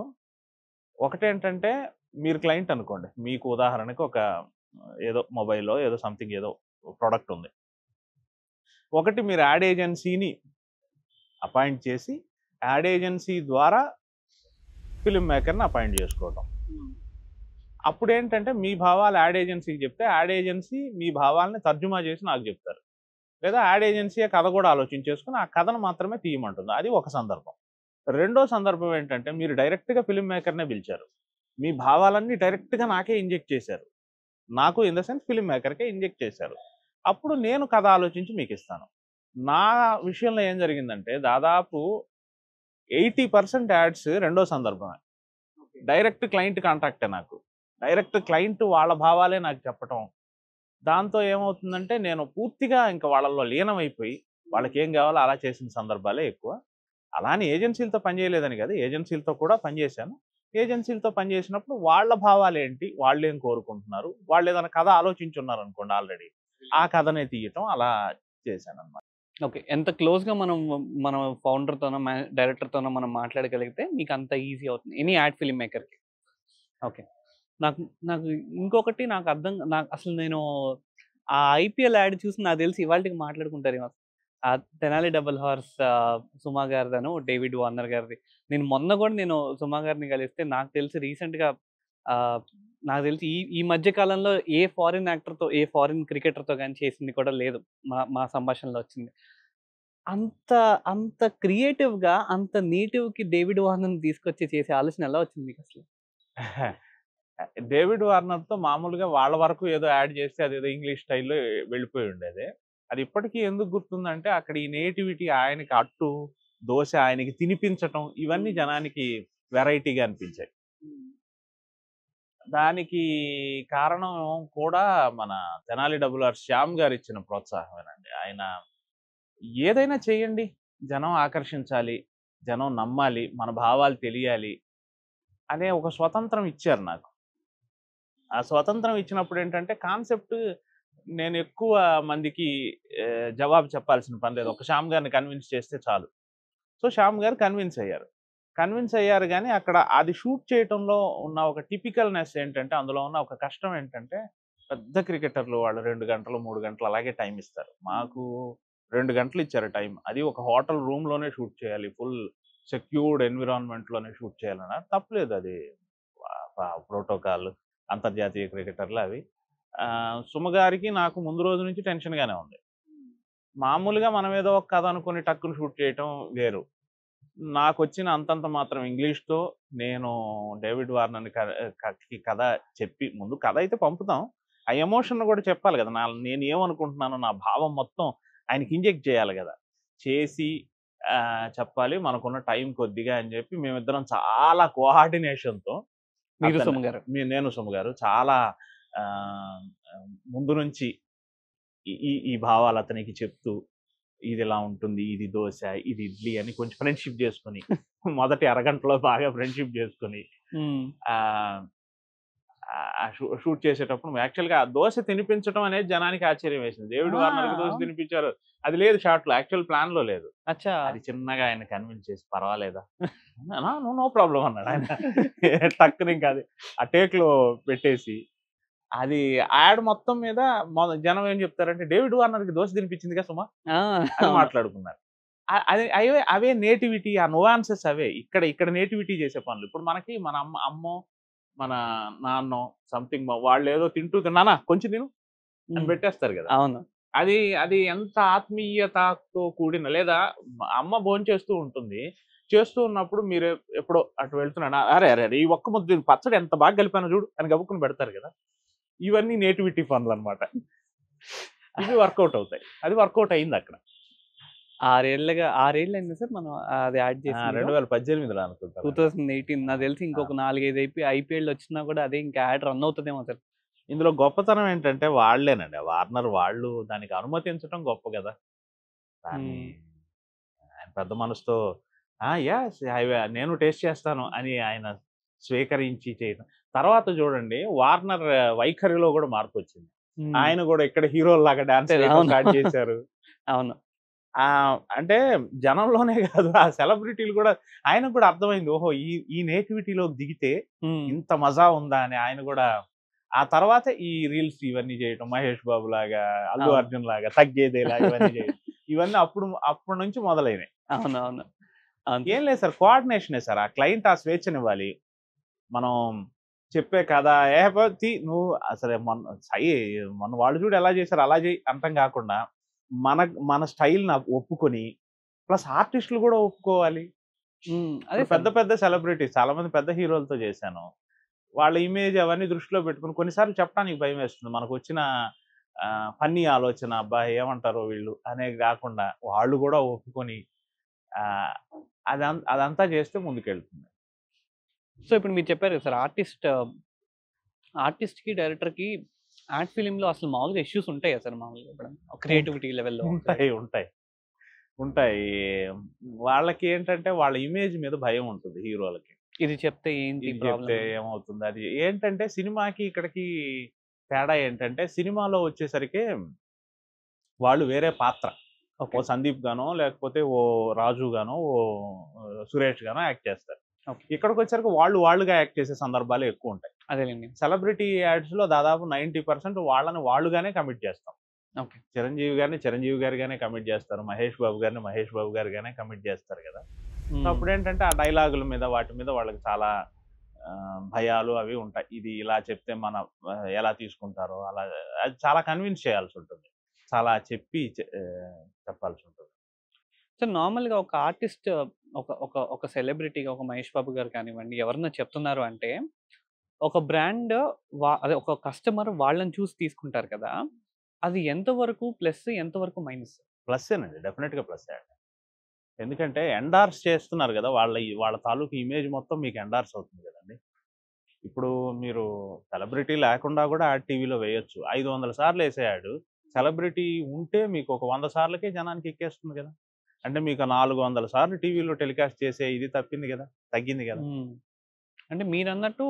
ఒకటేంటంటే మీరు క్లయింట్ అనుకోండి. మీకు ఉదాహరణకి ఒక ఏదో మొబైల్లో ఏదో సంథింగ్ ఏదో ప్రోడక్ట్ ఉంది. ఒకటి మీరు యాడ్ ఏజెన్సీని అపాయింట్ చేసి యాడ్ ఏజెన్సీ ద్వారా ఫిల్మ్ మేకర్ని అపాయింట్ చేసుకోవటం. అప్పుడు ఏంటంటే మీ భావాలు యాడ్ ఏజెన్సీకి చెప్తే యాడ్ ఏజెన్సీ మీ భావాలని తర్జుమా చేసి నాకు చెప్తారు. లేదా యాడ్ ఏజెన్సీ కథ కూడా ఆలోచించేసుకుని ఆ కథను మాత్రమే తీయమంటుంది. అది ఒక సందర్భం. రెండో సందర్భం ఏంటంటే మీరు డైరెక్ట్గా ఫిల్మ్ మేకర్నే పిలిచారు. మీ భావాలన్నీ డైరెక్ట్గా నాకే ఇంజెక్ట్ చేశారు. నాకు ఇన్ ద సెన్స్ ఫిల్మ్ మేకర్కే ఇంజెక్ట్ చేశారు. అప్పుడు నేను కథ ఆలోచించి మీకు ఇస్తాను. నా విషయంలో ఏం జరిగిందంటే దాదాపు 80% యాడ్స్ రెండో సందర్భమే. డైరెక్ట్ క్లయింట్ కాంటాక్టే నాకు. డైరెక్ట్ క్లయింట్ వాళ్ళ భావాలే నాకు చెప్పటం. దాంతో ఏమవుతుందంటే నేను పూర్తిగా ఇంకా వాళ్ళల్లో లీనమైపోయి వాళ్ళకి ఏం కావాలో అలా చేసిన సందర్భాలే ఎక్కువ. అలా అని ఏజెన్సీలతో పనిచేయలేదని కాదు, ఏజెన్సీలతో కూడా పనిచేశాను. ఏజెన్సీలతో పనిచేసినప్పుడు వాళ్ళ భావాలేంటి, వాళ్ళు ఏం కోరుకుంటున్నారు, వాళ్ళు ఏదైనా కథ ఆలోచించున్నారు అనుకోండి ఆల్రెడీ, ఆ కథనే తీయటం అలా చేశాను అనమాట. ఓకే. ఎంత క్లోజ్‌గా మన ఫౌండర్‌తోనో, డైరెక్టర్‌తోనో మనం మాట్లాడగలిగితే మీకు అంత ఈజీ అవుతుంది. ఎనీ యాడ్ ఫిల్మ్ మేకర్‌కి. ఓకే. నాకు నాకు ఇంకొకటి నాకు అసలు నేను ఆ ఐపీఎల్ యాడ్ చూసి నాకు తెలిసి ఇవాల్టికి మాట్లాడుకుంటారేమో. ఆ 'తెనాలి డబుల్ హార్స్' సుమా గారిదను, డేవిడ్ వార్నర్ గారిది. మొన్న కూడా సుమా గారిని కలిస్తే నాకు తెలిసి రీసెంట్‌గా నాకు తెలిసి ఈ ఈ మధ్య కాలంలో ఏ ఫారిన్ యాక్టర్‌తో, ఏ ఫారిన్ క్రికెటర్‌తో గాని చేసింది కూడా లేదు. మా సంభాషణలో వచ్చింది. అంత అంత క్రియేటివ్‌గా, అంత నేటివ్‌కి డేవిడ్ వార్నర్‌ని తీసుకొచ్చి చేసే ఆలోచన ఎలా వచ్చింది మీకసలు? డేవిడ్ వార్నర్‌తో మామూలుగా వాళ్ళ వరకు ఏదో యాడ్ చేస్తే అదేదో ఇంగ్లీష్ స్టైల్‌లో వెళ్ళిపోయి ఉండేది. అది ఇప్పటికీ ఎందుకు గుర్తుందంటే అక్కడ ఈ నేటివిటీ, ఆయనకి అట్టు, దోస ఆయనకి తినిపించటం ఇవన్నీ జనానికి వెరైటీగా అనిపించాయి. దానికి కారణం కూడా మన తెనాలి డబుల్ ఆర్ శ్యామ్ గారు ఇచ్చిన ప్రోత్సాహమేనండి. ఆయన ఏదైనా చేయండి, జనం ఆకర్షించాలి, జనం నమ్మాలి, మన భావాలు తెలియాలి అనే ఒక స్వతంత్రం ఇచ్చారు నాకు. ఆ స్వతంత్రం ఇచ్చినప్పుడు ఏంటంటే కాన్సెప్ట్ నేను ఎక్కువ మందికి జవాబు చెప్పాల్సిన పని లేదు. ఒక శ్యామ్ గారిని కన్విన్స్ చేస్తే చాలు. సో శ్యామ్ గారు కన్విన్స్ అయ్యారు. కన్విన్స్ అయ్యారు గానీ అక్కడ అది షూట్ చేయటంలో ఉన్న ఒక టిపికల్‌నెస్ ఏంటంటే, అందులో ఉన్న ఒక కష్టం ఏంటంటే, పెద్ద క్రికెటర్లు వాళ్ళు 2 గంటలు, 3 గంటలు అలాగే టైం ఇస్తారు. మాకు 2 గంటలు ఇచ్చారు టైం. అది ఒక హోటల్ రూమ్‌లోనే షూట్ చేయాలి. ఫుల్ సెక్యూర్డ్ ఎన్విరాన్మెంట్‌లోనే షూట్ చేయాలన్నారు. తప్పులేదు అది. ప్రోటోకాల్ అంతర్జాతీయ క్రికెటర్లు అవి. సుమ గారికి నాకు ముందు రోజు నుంచి టెన్షన్‌గానే ఉంది. మామూలుగా మనం ఏదో ఒక కథ అనుకుని టక్కున షూట్ చేయటం వేరు. నాకొచ్చిన అంతంత మాత్రం ఇంగ్లీష్‌తో నేను డేవిడ్ వార్నర్‌ని కథ చెప్పి ముందు కథ అయితే పంపుతాం. ఆ ఎమోషన్ కూడా చెప్పాలి కదా! నేను ఏమనుకుంటున్నానో నా భావం మొత్తం ఆయనకి ఇంజెక్ట్ చేయాలి కదా! చేసి చెప్పాలి మనకున్న టైం కొద్దిగా అని చెప్పి మేమిద్దరం చాలా కోఆర్డినేషన్‌తో నేను సుమ గారు చాలా ముందు నుంచి ఈ భావాలు అతనికి చెప్తూ ఇది ఇలా ఉంటుంది, ఇది దోస, ఇది ఇడ్లీ అని కొంచెం ఫ్రెండ్‌షిప్ చేసుకొని మొదటి అరగంటలో బాగా ఫ్రెండ్‌షిప్ చేసుకొని షూట్ చేసేటప్పుడు యాక్చువల్‌గా ఆ దోస తినిపించడం అనేది జనానికి ఆశ్చర్యం వేసింది. డేవిడ్ వార్నర్‌కి దోస తినిపించారు. అది లేదు షాట్‌లో. యాక్చువల్ ప్లాన్‌లో లేదు. అది చిన్నగా ఆయన కన్విన్స్ చేసి పర్వాలేదా? నో ప్రాబ్లమ్ అన్నాడు ఆయన. టక్కున ఇంకా అది ఆ టేక్‌లో పెట్టేసి అది యాడ్ మొత్తం మీద జనం ఏం చెప్తారంటే డేవిడ్ వార్నర్‌కి దోస తినిపించిందిగా సుమ అని మాట్లాడుకున్నారు. అవే నేటివిటీ, ఆ నువాన్సెస్ అవే. ఇక్కడ నేటివిటీ చేసే పనులు. ఇప్పుడు మనకి మన అమ్మో, మన నాన్నో సంథింగ్ వాళ్ళు ఏదో తిన్నానా కొంచెం తిను అని పెట్టేస్తారు కదా! అవును. అది ఎంత ఆత్మీయతతో కూడిన లేదా అమ్మ భోంచేస్తూ ఉంటుంది. చేస్తూ ఉన్నప్పుడు మీరు ఎప్పుడో అటు వెళ్తున్నానా, అరే ఈ ఒక్క ముద్ద పచ్చడి ఎంత బాగా కలిపానో చూడు అని గబుక్కుని పెడతారు కదా! ఇవన్నీ నేటివిటీ పనులన్నమాట. ఇవి వర్కౌట్ అవుతాయి. అది వర్కౌట్ అయింది అక్కడ. 6 ఏళ్ళయిందా సార్ మనం అది యాడ్ చేసింది? 2018లో అనుకుంటా. 2018 నాకు తెలిసి ఇంకొక 4, 5 ఐపీఎల్ వచ్చినా కూడా అదే ఇంకా యాడ్ రన్ అవుతదేమో సార్. ఇందులో గొప్పతనం ఏంటంటే వాళ్ళేనండి. వార్నర్ వాళ్ళు దానికి అనుమతించడం గొప్ప కదా! దాన్ని ఆయన పెద్ద మనసుతో యెస్ నేను టేస్ట్ చేస్తాను అని ఆయన స్వీకరించి చేయడం. తర్వాత చూడండి వార్నర్ వైఖరిలో కూడా మార్పొచ్చింది. ఆయన కూడా ఇక్కడ హీరోలాగా డాన్స్ స్టార్ట్ చేశారు. అవును. అంటే జనంలోనే కాదు ఆ సెలబ్రిటీలు కూడా ఆయనకు కూడా అర్థమైంది. ఓహో! ఈ నేటివిటీలోకి దిగితే ఇంత మజా ఉందా అని ఆయన కూడా ఆ తర్వాత ఈ రీల్స్ ఇవన్నీ చేయటం, మహేష్ బాబు లాగా, అల్లు అవును. అర్జున్ లాగా, తగ్గేదేలాగా ఇవన్నీ చేయటం. ఇవన్నీ అప్పటి నుంచి మొదలైనాయి. అవునవును. అవును ఏం సార్. లేదు సార్, కోఆర్డినేషనే సార్. ఆ క్లయింట్ ఆ స్వేచ్ఛనివ్వాలి. మనం చెప్పే కథ నువ్వు అసలు మొన్న వాళ్ళు చూడు ఎలా చేశారు అలా చెయ్యి అంటం కాకుండా, మన మన స్టైల్‌ని ఒప్పుకొని, ప్లస్ ఆర్టిస్టులు కూడా ఒప్పుకోవాలి. అదే ఇప్పుడు సార్. పెద్ద పెద్ద సెలబ్రిటీస్ చాలా మంది పెద్ద హీరోలతో చేశాను. వాళ్ళ ఇమేజ్ అవన్నీ దృష్టిలో పెట్టుకొని కొన్నిసార్లు చెప్పడానికి భయమేస్తుంది. మనకొచ్చిన ఫన్నీ ఆలోచన, అబ్బా! ఏమంటారో వీళ్ళు అనేది గాకుండా వాళ్ళు గూడా ఒప్పుకొని ఆహ్, అదంతా చేస్తే ముందుకెళ్తుంది. సో, ఇప్పుడు మీరు చెప్పారు కదా సార్ ఆర్టిస్ట్‌కి, డైరెక్టర్‌కి యాడ్ ఫిల్మ్‌లో అసలు మామూలుగా ఇష్యూస్ ఉంటాయా సార్ మామూలుగా ఎప్పుడన్నా? క్రియేటివిటీ లెవెల్‌లో ఉంటాయి. ఉంటాయి. ఉంటాయి. వాళ్ళకి ఏంటంటే వాళ్ళ ఇమేజ్ మీద భయం ఉంటుంది హీరోలకి. ఇది చెప్తే ఏంటి ఇది చెప్తే ప్రాబ్లమ్? ఏమవుతుంది? అది ఏంటంటే సినిమాకి ఇక్కడికి తేడా ఏంటంటే సినిమాలో వచ్చేసరికి వాళ్ళు వేరే పాత్ర. ఓ ఓకే. సందీప్ గానో, లేకపోతే ఓ రాజు గానో, ఓ సురేష్ గానో యాక్ట్ చేస్తారు. ఓకే. ఇక్కడికొచ్చేసరికి వాళ్ళుగా యాక్ట్ చేసే సందర్భాలే ఎక్కువుంటాయి. అదేలెండి. సెలబ్రిటీ యాడ్స్‌లో దాదాపు 90% వాళ్ళని వాళ్ళుగానే కమిట్ చేస్తాం. ఓకే. చిరంజీవి గారిని చిరంజీవి గారుగానే కమిట్ చేస్తారు. మహేష్ బాబు గారిని మహేష్ బాబు గారుగానే కమిట్ చేస్తారు గదా! సో, హ్మ్. అప్పుడేంటంటే ఆ డైలాగుల మీద వాటి మీద వాళ్ళకి చాలా భయాలు అవి ఉంటాయి. ఇది ఇలా చెప్తే ఎలా తీసుకుంటారో అలా అది చాలా కన్విన్స్ చేయాల్సుంటుంది. చాలా చెప్పి చెప్పాల్సుంటుంది. సో, నార్మల్‌గా ఒక ఆర్టిస్ట్ ఒక ఒక ఒక సెలబ్రిటీగా ఒక 'మహేష్ బాబు' గారు కానివ్వండి, ఎవరన్నా చెప్తున్నారు అంటే, ఒక బ్రాండ్ అదే ఒక కస్టమర్ వాళ్ళని చూసి తీసుకుంటారు కదా! అది ఎంత వరకు ప్లస్, ఎంత వరకు మైనస్? ప్లస్సేనండి. డెఫినిట్‌గా ప్లస్సే అండి. ఎందుకంటే ఎండార్స్ చేస్తున్నారు గదా! వాళ్ళ తాలూకు ఇమేజ్ మొత్తం మీకు ఎండార్స్ అవుతుంది గదండీ! ఇప్పుడు మీరు సెలబ్రిటీ లేకుండా గూడా యాడ్ టీవీలో వేయొచ్చు. 500 సార్లేసే యాడు. సెలబ్రిటీ ఉంటే మీకు ఒక 100 సార్లకే జనానికి ఎక్కేస్తుంది గదా! అంటే మీకు 400 సార్లు టీవీలో టెలికాస్ట్ చేసే ఇది తప్పింది గదా! తగ్గింది గదా! హ్మ్. అంటే మీరన్నట్టు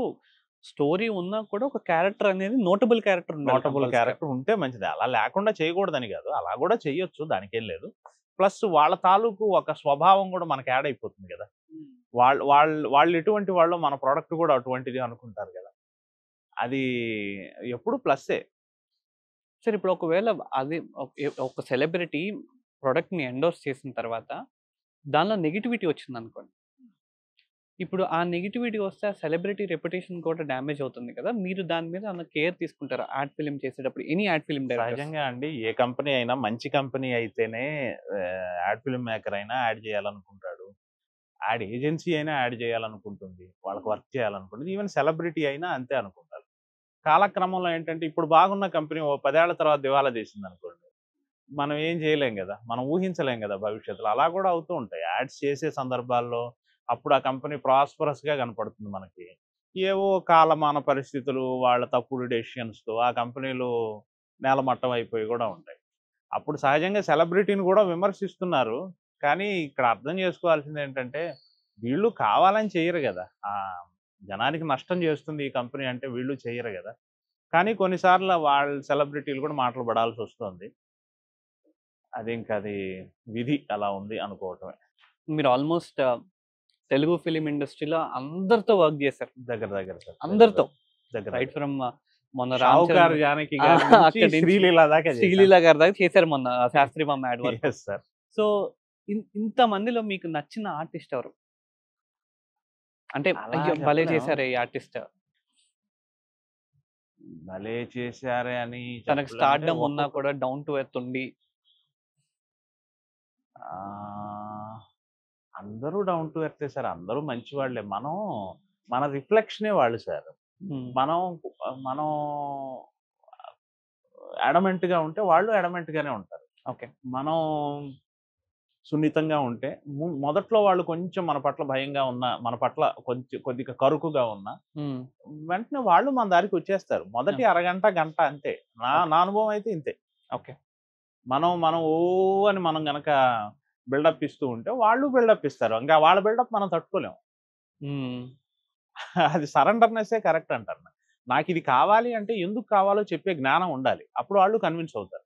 స్టోరీ ఉన్నా కూడా ఒక క్యారెక్టర్ అనేది నోటబుల్ క్యారెక్టర్ ఉండాలి నోటబుల్ కంపల్సరీగా. క్యారెక్టర్ ఉంటే మంచిదే. అలా లేకుండా చేయకూడదని గాదు. అలా గూడా చెయ్యొచ్చు. దానికేం లేదు. ప్లస్ వాళ్ళ తాలూకు ఒక స్వభావం గూడా మనకి యాడ్ అయిపోతుంది గదా! హ్మ్. వాళ్ళు ఎటువంటి వాళ్ళో మన ప్రొడక్ట్ గూడా అటువంటిది అనుకుంటారు గదా! అది ఎప్పుడు ప్లస్సే. సరే ఇప్పుడు ఒకవేళ అది ఒక సెలబ్రిటీ ప్రొడక్ట్‌ని ఎండోర్స్ చేసిన తర్వాత దానిలో నెగటివిటీ వచ్చిందనుకోండి. ఇప్పుడు ఆ నెగటివిటీ వస్తే ఆ సెలబ్రిటీ రెప్యుటేషన్ కూడా డ్యామేజ్ అవుతుంది కదా! మీరు దాని మీద ఏమన్నా కేర్ తీసుకుంటారా? యాడ్ ఫిల్మ్ చేసేటప్పుడు ఎనీ యాడ్ ఫిల్మ్ డైరెక్టర్స్. సహజంగా అండి ఏ కంపెనీ అయినా మంచి కంపెనీ అయితేనే యాడ్ ఫిల్మ్ మేకర్ అయినా యాడ్ చేయాలనుకుంటాడు. యాడ్ ఏజెన్సీ అయినా యాడ్ చేయాలనుకుంటుంది. వాళ్ళకి వర్క్ చేయాలనుకుంటుంది. ఈవెన్ సెలబ్రిటీ అయినా అంతే అనుకుంటారు. కాలక్రమంలో ఏంటంటే ఇప్పుడు బాగున్న కంపెనీ ఓ 10 ఏళ్ల తర్వాత దివాలా తీసిందనుకోండి. మనం ఏం చేయలేం గదా! మనం ఊహించలేం గదా! భవిష్యత్తులో. అలా గూడా అవుతూ ఉంటాయి. యాడ్స్ చేసే సందర్భాల్లో అప్పుడు ఆ కంపెనీ ప్రాస్పరస్‌గా కనపడుతుంది మనకి. ఏవో కాలమాన పరిస్థితులు, వాళ్ళ తప్పుడు డెసిషన్స్‌తో ఆ కంపెనీలు నేలమట్టం అయిపోయి గూడా ఉంటాయి. అప్పుడు సహజంగా సెలబ్రిటీని గూడా విమర్శిస్తున్నారు. కానీ ఇక్కడ అర్థం చేసుకోవాల్సిందేంటంటే, వీళ్ళు కావాలని చెయ్యరు గదా! జనానికి నష్టం చేస్తుంది ఈ కంపెనీ అంటే వీళ్ళు చెయ్యరు గదా! కానీ కొన్ని సార్లు వాళ్ళ సెలబ్రిటీలు గూడా మాటలు పడాల్సొస్తోంది. అది విధి అలా ఉంది అనుకోవటమే. మీరు ఆల్‌మోస్ట్ తెలుగు ఫిల్మ్ ఇండస్ట్రీలో అందరితో వర్క్ చేశారు. దగ్గర దగ్గర సార్. అందరితో. దగ్గర రైట్ దగ్గర. ఫ్రమ్ మొన్న 'రామ్ చరణ్' 'షావుకార్ జానకి' గారి నుంచి అక్కడి నుంచి 'శ్రీలీల' దాకా చేశాను. 'శ్రీలీల' గారి దాకా చేశారు మొన్న 'శాస్త్రి బామ్మ' యాడ్ వరకు. Yes sir. సో, ఇంతమందిలో మీకు నచ్చిన ఆర్టిస్ట్ ఎవరు? అంటే అలా అయ్యో! భలే చెప్పలేం. చేశారే ఈ ఆర్టిస్ట్. భలే చేశారే అని తనకు చెప్పలేం. అంటే స్టార్‌డమ్ ఉన్నా ఒక్కొక్క కూడా డౌన్ టు ఎర్త్ ఉండి ఆహ్, అందరూ డౌన్ టు ఎర్తే సార్. అందరూ మంచివాళ్ళే. మన రిఫ్లెక్షనే వాళ్ళు సార్. హ్మ్. మనం మనం అడమెంట్‌గా ఉంటే వాళ్ళు అడమెంట్‌గానే ఉంటారు. ఓకే. మనం సున్నితంగా ఉంటే మొదట్లో వాళ్ళు కొంచెం మన పట్ల భయంగా ఉన్నా, మన పట్ల కొద్దిగా కరుకుగా ఉన్నా, హ్మ్. వెంటనే వాళ్ళు మన దారికొచ్చేస్తారు. మొదటి యాహ్! అరగంట, గంట అంతే. నా ఓకే. నా అనుభవం అయితే ఇంతే. ఓకే. మనం మనం ఓ అని మనం గనక బిల్డప్ ఇస్తూ ఉంటే వాళ్ళు బిల్డప్ ఇస్తారు. ఇంకా వాళ్ళ బిల్డప్ మనం తట్టుకోలేం. హ్మ్. అది సరెండర్‌నెస్సే కరెక్ట్ అంటాను. నాకిది కావాలి అంటే ఎందుకు కావాలో చెప్పే జ్ఞానం ఉండాలి. అప్పుడు వాళ్ళు కన్విన్స్ అవుతారు.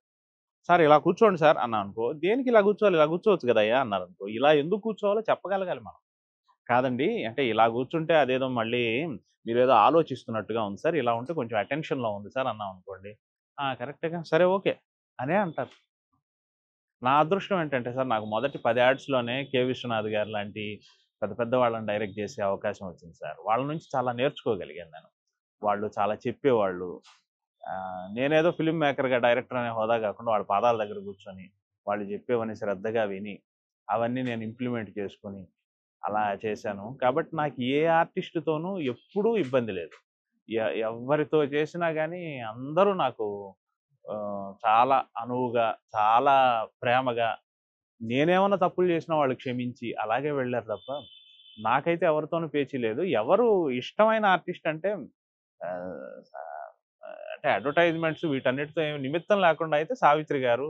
సార్ ఇలా కూర్చోండి సార్ అన్నాననుకో, దేనికి ఇలా కూర్చోవాలి? ఇలా కూర్చోవచ్చు గదయ్యా అన్నారనుకో, ఇలా ఎందుకు కూర్చోవాలో చెప్పగలగాలి మనం. కాదండి. అంటే ఇలా కూర్చుంటే అదేదో మళ్ళీ మీరేదో ఆలోచిస్తున్నట్టుగా ఉంది సార్. ఇలా ఉంటే కొంచెం అటెన్షన్‌లో ఉంది సార్ అన్నామనుకోండి. ఆ! కరెక్టేగా. సరే ఓకే. అనే అంటారు. నా అదృష్టం ఏంటంటే సార్ నాకు మొదటి 10 యాడ్స్‌లోనే 'కె. విశ్వనాథ్' గారు లాంటి పెద్ద పెద్ద వాళ్ళని డైరెక్ట్ చేసే అవకాశం వచ్చింది సార్. వాళ్ళ నుంచి చాలా నేర్చుకోగలిగాను నేను. వాళ్ళు చాలా చెప్పేవాళ్ళు. నేనేదో ఫిల్మ్ మేకర్‌గా, డైరెక్టర్ అనే హోదా కాకుండా వాళ్ళ పాదాల దగ్గర కూర్చొని, వాళ్ళు చెప్పేవన్నీ శ్రద్ధగా విని, అవన్నీ నేను ఇంప్లిమెంట్ చేసుకొని అలా చేశాను. కాబట్టి నాకు ఏ ఆర్టిస్ట్‌తోనూ ఎప్పుడూ ఇబ్బంది లేదు. ఎవ్వరితో చేసినా గానీ అందరూ నాకు చాలా అనువుగా, చాలా ప్రేమగా, నేనేమన్నా తప్పులు చేసినా వాళ్ళు క్షమించి అలాగే వెళ్లారు తప్ప, నాకైతే ఎవరితోనూ పేచీ లేదు. ఎవరు ఇష్టమైన ఆర్టిస్ట్ అంటే ఆహ్, అంటే అడ్వర్‌టైజ్‌మెంట్స్ వీటన్నిటితో ఏమి నిమిత్తం లేకుండా అయితే 'సావిత్రి' గారు.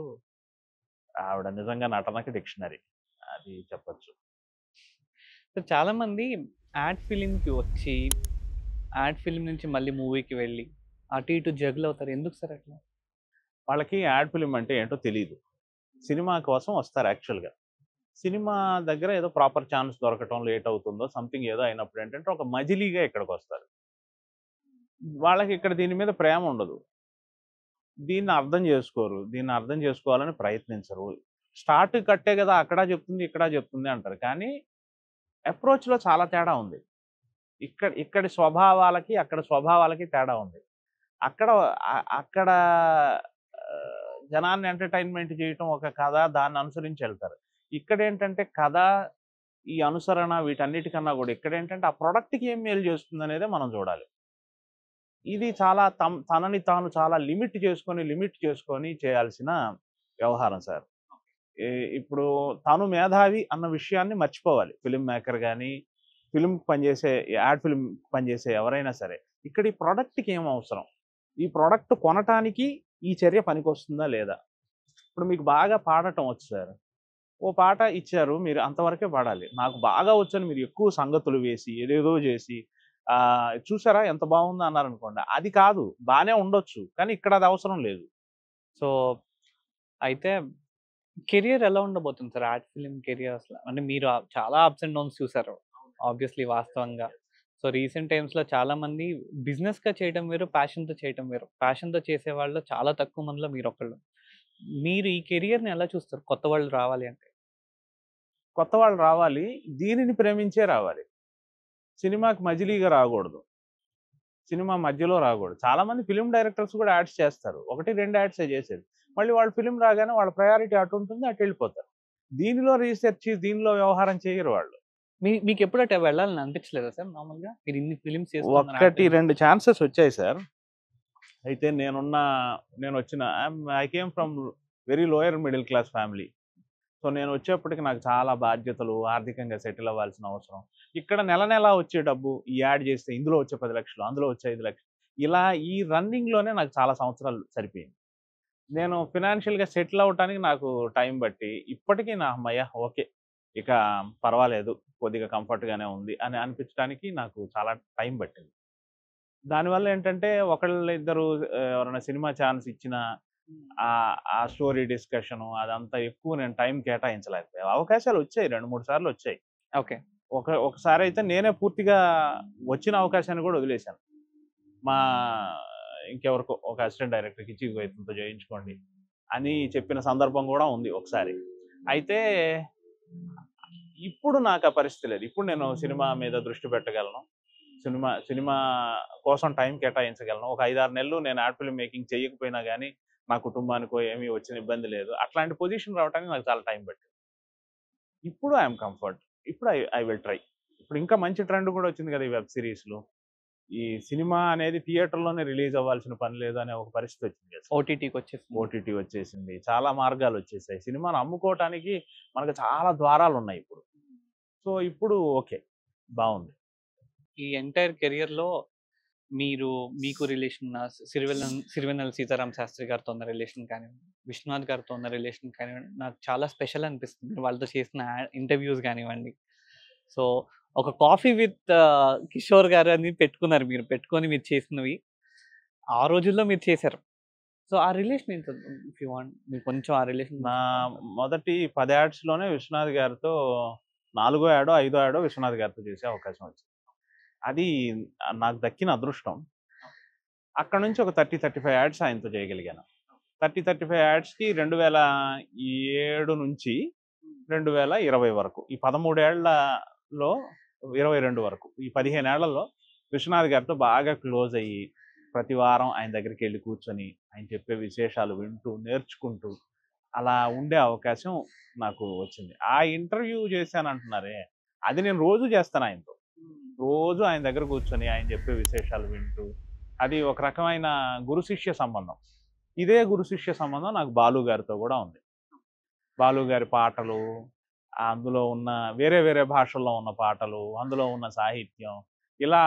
ఆవిడ నిజంగా నటనకి డిక్షనరీ. అది చెప్పొచ్చు. సో చాలామంది యాడ్ ఫిలింకి వచ్చి, యాడ్ ఫిల్మ్ నుంచి మళ్ళీ మూవీకి వెళ్ళి, అటు ఇటు జగుల్ అవుతారు. ఎందుకు సార్ అట్లా? వాళ్ళకి యాడ్ ఫిల్మ్ అంటే ఏంటో తెలీదు. సినిమా కోసం వస్తారు యాక్చువల్‌గా. సినిమా దగ్గర ఏదో ప్రాపర్ ఛాన్స్ దొరకటం లేట్ అవుతుందో సంథింగ్ ఏదో అయినప్పుడు ఏంటంటే ఒక మజిలీగా ఇక్కడికొస్తారు. వాళ్ళకి ఇక్కడ దీని మీద ప్రేమ ఉండదు. దీన్ని అర్థం చేసుకోరు. దీన్ని అర్థం చేసుకోవాలని ప్రయత్నించరు. స్టార్ట్ కట్టే కదా! అక్కడ చెప్తుంది, ఇక్కడ చెప్తుంది అంటారు. కానీ అప్రోచ్‌లో చాలా తేడా ఉంది. ఇక్కడి స్వభావాలకి, అక్కడ స్వభావాలకి తేడా ఉంది. అక్కడ అక్కడ జనాన్ని ఎంటర్‌టైన్‌మెంట్ చేయటం ఒక కథ, దాన్ని అనుసరించి ఎళ్తారు. ఇక్కడేంటంటే కథ, ఈ అనుసరణ వీటన్నిటికన్నా గూడా ఇక్కడేంటంటే ఆ ప్రొడక్ట్‌కి ఏం మేలు చేస్తుందనేదే మనం చూడాలి. ఇది చాలా తనని తాను చాలా లిమిట్ చేసుకొని చేయాల్సిన వ్యవహారం సార్. ఈ ఇప్పుడు తను మేధావి అన్న విషయాన్ని మర్చిపోవాలి. ఫిల్మ్ మేకర్ గాని, ఫిల్మ్‌కి పనిచేసే యాడ్ ఫిల్మ్ పనిచేసే ఎవరైనా సరే. ఇక్కడ ఈ ప్రొడక్ట్‌కి ఏం అవసరం? ఈ ప్రొడక్ట్ కొనటానికి ఈ చర్య పనికొస్తుందా లేదా? ఇప్పుడు మీకు బాగా పాడటం వచ్చు సార్. ఓ పాట ఇచ్చారు. మీరు అంతవరకే పాడాలి. నాకు బాగా వచ్చని మీరు ఎక్కువ సంగతులు వేసి, ఏదేదో జేసి చూసారా ఎంత బావుందో అన్నారనుకోండి. అది కాదు. బానే ఉండొచ్చు. కానీ ఇక్కడ అది అవసరం లేదు. సో అయితే కెరియర్ ఎలా ఉండబోతుంది సార్? యాడ్ ఫిల్మ్ కెరియర్ అసల? అంటే మీరు చాలా అప్స్ అండ్ డౌన్స్ చూసారు. ఆబ్వియస్‌లీ వాస్తవంగా. సో రీసెంట్ టైమ్స్‌లో చాలామంది బిజినెస్‌గా చేయడం వేరు, ప్యాషన్‌తో చేయడం వేరు. ప్యాషన్‌తో చేసేవాళ్ళు చాలా తక్కువ మందిలో మీరొకళ్ళు. మీరు ఈ కెరియర్‌ని ఎలా చూస్తారు? కొత్త వాళ్ళు రావాలి అంటే? కొత్త వాళ్ళు రావాలి. దీనిని ప్రేమించే రావాలి. సినిమాకి మజిలీగా రాగూడదు. సినిమా మధ్యలో రాగూడదు. చాలామంది ఫిల్మ్ డైరెక్టర్స్ కూడా యాడ్స్ చేస్తారు. 1, 2 యాడ్సే చేసేది. మళ్ళీ వాళ్ళ ఫిల్మ్ రాగానే వాళ్ళ ప్రయారిటీ అటుంటుంది. అటెళ్ళిపోతారు. దీనిలో రీసెర్చ్, దీనిలో వ్యవహారం చేయరు వాళ్ళు. మీకెప్పుడు అటు వెళ్ళాలని అనిపించలేదా సార్ మామూలుగా? మీరు ఇన్ని ఫిల్మ్స్ చేస్తున్నారు యాడ్ 1, ఫిల్మ్స్. 2 ఛాన్సెస్ వచ్చాయి సార్. అయితే నేనొచ్చిన I came from very lower middle class family. So, నేనొచ్చేప్పటికి నాకు చాలా బాధ్యతలు, ఆర్థికంగా సెటిల్ అవ్వాల్సిన అవసరం. ఇక్కడ నెల నెలా వచ్చే డబ్బు, ఈ యాడ్ చేస్తే ఇందులో వచ్చే 10,00,000 అందులో వచ్చే 5,00,000 ఇలా ఈ రన్నింగ్‌లోనే నాకు చాలా సంవత్సరాలు సరిపోయింది. నేను ఫినాన్షియల్‌గా సెటిల్ అవ్వటానికి నాకు టైం బట్టి, ఇప్పటికి హమ్మయ్య! ఓకే. ఇక పర్వాలేదు. కొద్దిగా కంఫర్ట్‌గానే ఉంది అని అనిపించడానికి నాకు చాలా టైం పట్టింది. దానివల్ల ఏంటంటే ఒకళ్ళిద్దరు ఎవరైనా సినిమా ఛాన్స్ ఇచ్చినా ఆ స్టోరీ డిస్కషను అదంతా ఎక్కువ నేను టైం కేటాయించలేకపోయా. అవకాశాలొచ్చాయి 2, 3 సార్లొచ్చాయి. ఓకే. ఒకసారైతే నేనే పూర్తిగా వచ్చిన అవకాశాన్ని గూడా వదిలేశాను. మా ఇంకెవరికో ఒక అసిస్టెంట్ డైరెక్టర్‌కి ఇచ్చి ఇదిగో ఇతనితో చేయించుకోండి అని చెప్పిన సందర్భం గూడా ఉంది ఒకసారి. అయితే ఇప్పుడు నాకా పరిస్థితి లేదు. ఇప్పుడు నేను సినిమా మీద దృష్టి పెట్టగలను. సినిమా సినిమా కోసం టైం కేటాయించగలను. ఒక 5, 6 నెలలు నేను యాడ్ ఫిల్మ్ మేకింగ్ చేయకపోయినా గానీ, నా కుటుంబానికో ఏమీ వచ్చిన ఇబ్బంది లేదు. అట్లాంటి పొజిషన్ రావటానికి నాకు చాలా టైం పట్టింది. ఇప్పుడు ఐయామ్ కంఫర్ట్. ఇప్పుడు ఐ విల్ ట్రై. ఇప్పుడు ఇంకా మంచి ట్రెండ్ గూడా వచ్చింది గదా! ఈ వెబ్ సీరీస్‌లు. ఈ సినిమా అనేది థియేటర్‌లోనే రిలీజ్ అవ్వాల్సిన పని లేదు అనే ఒక పరిస్థితి వచ్చింది కదా! ఓటీటీకొచ్చేసింది. ఓటీటీ వచ్చేసింది. చాలా మార్గాలొచ్చేసాయి. సినిమాను అమ్ముకోవటానికి మనకు చాలా ద్వారాలున్నాయి ఇప్పుడు. సో, ఇప్పుడు ఓకే. బావుంది. ఈ ఎంటైర్ కెరియర్‌లో మీకు రిలేషన్ సిరివెన్నెల సీతారామ శాస్త్రి గారితో ఉన్న రిలేషన్ కానివ్వండి, విశ్వనాథ్ గారితో ఉన్న రిలేషన్ కానివ్వండి, నాకు చాలా స్పెషల్ అనిపిస్తుంది. మీరు వాళ్ళతో చేసిన ఇంటర్వ్యూస్ గానివ్వండి. సో, ఒక కాఫీ విత్ కిషోర్ గారు అని పెట్టుకున్నారు మీరు. పెట్టుకొని మీరు చేసినవి. ఆ రోజుల్లో మీరు చేశారు. సో, ఆ రిలేషన్ ఏంటో ఇఫ్ యూ వాంట్ మీరు కొంచెం ఆ రిలేషన్ నా మొదటి 10 యాడ్స్‌లోనే విశ్వనాథ్ గారితో 4 యాడో 5 యాడో విశ్వనాథ్ గారితో చేసే అవకాశం వచ్చింది. అది నాకు దక్కిన అదృష్టం. అక్కడ నుంచి ఒక 35 యాడ్స్ ఆయనతో చేయగలిగాను. 35 యాడ్స్‌కి 2007 నుంచి 2020 వరకు, ఈ 13 ఏళ్లలో 22 వరకు, ఈ 15 ఏళ్లలో విశ్వనాథ్ గారితో బాగా క్లోజ్ అయ్యి ప్రతి వారం ఆయన దగ్గరికి వెళ్ళి కూర్చొని ఆయన చెప్పే విశేషాలు వింటూ నేర్చుకుంటూ అలా ఉండే అవకాశం నాకు వచ్చింది. ఆ ఇంటర్వ్యూ చేశానంటున్నారే, అది నేను రోజు చేస్తాను ఆయనతో. రోజు ఆయన దగ్గర కూర్చొని ఆయన చెప్పే విశేషాలు వింటూ, అది ఒక రకమైన గురు శిష్య సంబంధం. ఇదే గురు శిష్య సంబంధం నాకు బాలు గారితో కూడా ఉంది. బాలు గారి పాటలు, అందులో ఉన్న వేరే వేరే భాషల్లో ఉన్న పాటలు, అందులో ఉన్న సాహిత్యం, ఇలా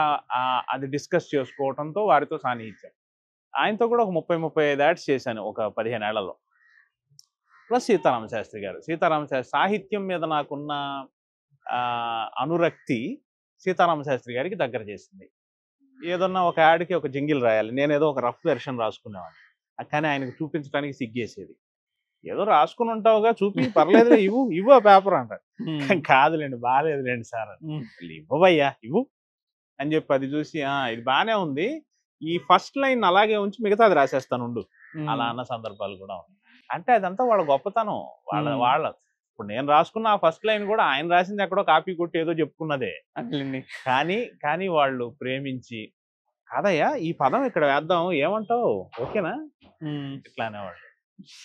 అది డిస్కస్ చేసుకోవడంతో వారితో సాన్నిహిత్యం. ఆయనతో కూడా ఒక 30-35 యాడ్స్ చేశాను ఒక 15 ఏళ్లలో. ప్లస్ సీతారామ శాస్త్రి గారు. సీతారామ శాస్త్రి సాహిత్యం మీద నాకున్న అనురక్తి సీతారామ శాస్త్రి గారికి దగ్గర చేసింది. ఏదన్నా ఒక యాడ్కి ఒక జింగిల్ రాయాలి, నేనేదో ఒక రఫ్ వెర్షన్ రాసుకునేవాడిని. కానీ ఆయనకు చూపించడానికి సిగ్గేసేది. ఏదో రాసుకుని ఉంటావుగా, చూపి పర్లేదు, ఇవ్వు ఆ పేపర్ అంటారు. కాదులేండి, బాగాలేదులేండి సార్, ఇవ్వయ్యా ఇవ్వు అని చెప్పి అది చూసి ఇది బాగానే ఉంది, ఈ ఫస్ట్ లైన్ అలాగే ఉంచి మిగతాది రాసేస్తాను ఉండు, అలా అన్న సందర్భాలు కూడా ఉన్నాయి. అంటే అదంతా వాళ్ళ గొప్పతనం. వాళ్ళ ఇప్పుడు నేను రాసుకున్న ఆ ఫస్ట్ లైన్ కూడా ఆయన రాసింది ఎక్కడో కాపీ కొట్టి ఏదో చెప్పుకున్నదే. కానీ వాళ్ళు ప్రేమించి, కాదయ్యా ఈ పదం ఇక్కడ వేద్దాం, ఏమంటావు, ఓకేనా, ఇట్లా అనేవాళ్ళు.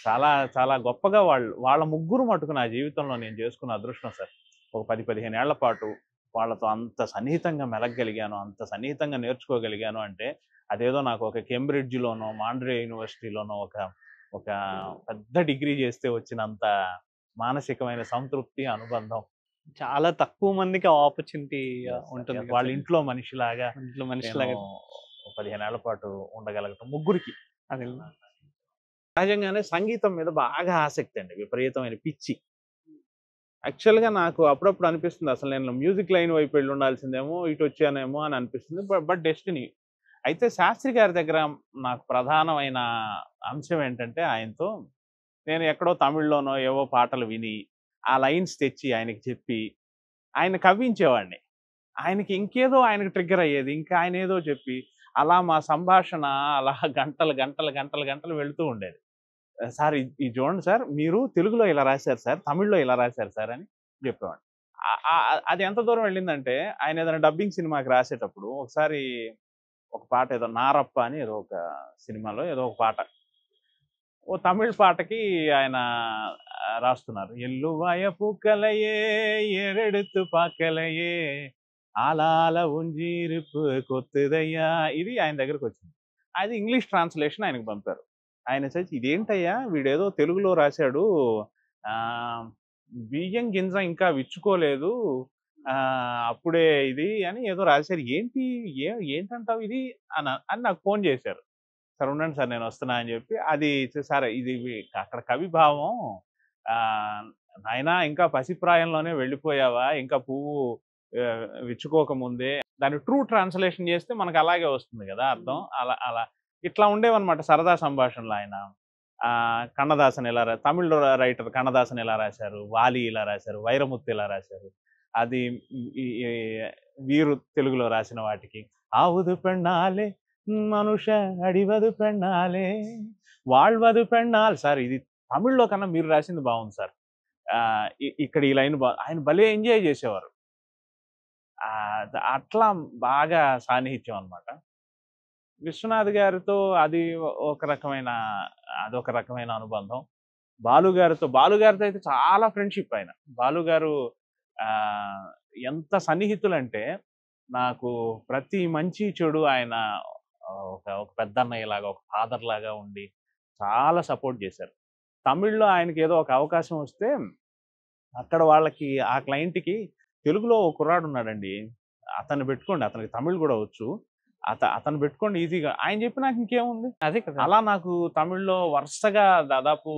చాలా చాలా గొప్పగా వాళ్ళ ముగ్గురు మటుకు నా జీవితంలో నేను చేసుకున్న అదృష్టం సార్. ఒక 10-15 ఏళ్ల పాటు వాళ్ళతో అంత సన్నిహితంగా మెలగగలిగాను, అంత సన్నిహితంగా నేర్చుకోగలిగాను అంటే అదేదో నాకు ఒక కేంబ్రిడ్జ్లోనో మాండ్రే యూనివర్సిటీలోనో ఒక పెద్ద డిగ్రీ చేస్తే వచ్చినంత మానసికమైన సంతృప్తి, అనుబంధం చాలా తక్కువ మందికి ఆపర్చునిటీ ఉంటుంది. వాళ్ళ ఇంట్లో మనిషిలాగా 15 ఏళ్ల పాటు ఉండగలగటం ముగ్గురికి. అది సహజంగానే సంగీతం మీద బాగా ఆసక్తి అండి, విపరీతమైన పిచ్చి. యాక్చువల్గా నాకు అప్పుడప్పుడు అనిపిస్తుంది, అసలు నేను మ్యూజిక్ లైన్ వైపు వెళ్ళి ఉండాల్సిందేమో, ఇటు వచ్చానేమో అని అనిపిస్తుంది. But destiny. అయితే శాస్త్రి గారి దగ్గర నాకు ప్రధానమైన అంశం ఏంటంటే, ఆయనతో నేను ఎక్కడో తమిళ్లోనో ఏవో పాటలు విని ఆ లైన్స్ తెచ్చి ఆయనకి చెప్పి ఆయన కవ్వించేవాడిని. ఆయనకి ఇంకేదో ఆయనకి ట్రిగ్గర్ అయ్యేది, ఇంకా ఆయన ఏదో చెప్పి అలా మా సంభాషణ అలా గంటలు వెళుతూ ఉండేది. సార్ ఇది చూడండి సార్, మీరు తెలుగులో ఇలా రాశారు సార్, తమిళ్లో ఇలా రాశారు సార్ అని చెప్పేవాడిని. అది ఎంత దూరం వెళ్ళిందంటే, ఆయన ఏదైనా డబ్బింగ్ సినిమాకి రాసేటప్పుడు ఒకసారి ఒక పాట, ఏదో నారప్ప అని ఏదో ఒక సినిమాలో ఏదో ఒక పాట, ఓ తమిళ్ పాటకి ఆయన రాస్తున్నారు. ఎల్లువాయ పూక్కలయే ఏరెడుతు పాక్కలయే ఆలాల ఉంజీరుపు కొత్తదయ్యా, ఇది ఆయన దగ్గరకు వచ్చింది. అది ఇంగ్లీష్ ట్రాన్స్లేషన్ ఆయనకు పంపారు. ఆయన వచ్చి, ఇదేంటయ్యా వీడేదో తెలుగులో రాశాడు, బియ్యం గింజ ఇంకా విచ్చుకోలేదు, అప్పుడే ఇది అని ఏదో రాశారు, ఏంటంటావు ఇది అని నాకు ఫోన్ చేశారు. సార్ ఉండండి సార్ నేను వస్తున్నా అని చెప్పి, అది సార్ ఇది అక్కడ కవి భావం, నాయనా ఇంకా పసిప్రాయంలోనే వెళ్ళిపోయావా, ఇంకా పువ్వు విచ్చుకోకముందే, దాన్ని ట్రూ ట్రాన్స్లేషన్ చేస్తే మనకు అలాగే వస్తుంది కదా అర్థం. అలా ఇట్లా ఉండేవన్నమాట సరదా సంభాషణలు. ఆయన కన్నదాసన్ ఇలా తమిళ్ రైటర్ కన్నదాసన్ ఇలా రాశారు, వాలి ఇలా రాశారు, వైరముత్తు ఇలా రాశారు, అది వీరు తెలుగులో రాసిన వాటికి ఆవుదు పెన్నాలే మనుష అడివదు పెన్నాలే వాళ్వదు పెన్నాల్, సార్ ఇది తమిళ్లో కన్నా మీరు రాసింది బాగుంది సార్, ఇక్కడ ఈ లైన్ ఆయన భలే ఎంజాయ్ చేసేవారు. అట్లా బాగా సాన్నిహిత్యం అనమాట. విశ్వనాథ్ గారితో అదొక రకమైన అనుబంధం. బాలు గారితో అయితే చాలా ఫ్రెండ్షిప్. ఆయన బాలు గారు ఎంత సన్నిహితులంటే, నాకు ప్రతి మంచి చెడు ఆయన ఒక పెద్దన్నయ్యలాగా, ఒక ఫాదర్ లాగా ఉండి చాలా సపోర్ట్ చేశారు. తమిళ్లో ఆయనకి ఏదో ఒక అవకాశం వస్తే అక్కడ వాళ్ళకి ఆ క్లయింట్కి తెలుగులో ఒక కుర్రాడు ఉన్నాడండి, అతన్ని పెట్టుకోండి, అతనికి తమిళ్ కూడా వచ్చు, అతను పెట్టుకోండి ఈజీగా, ఆయన చెప్పి నాకు ఇంకేముంది. అదే కదా. అలా నాకు తమిళ్లో వరుసగా దాదాపు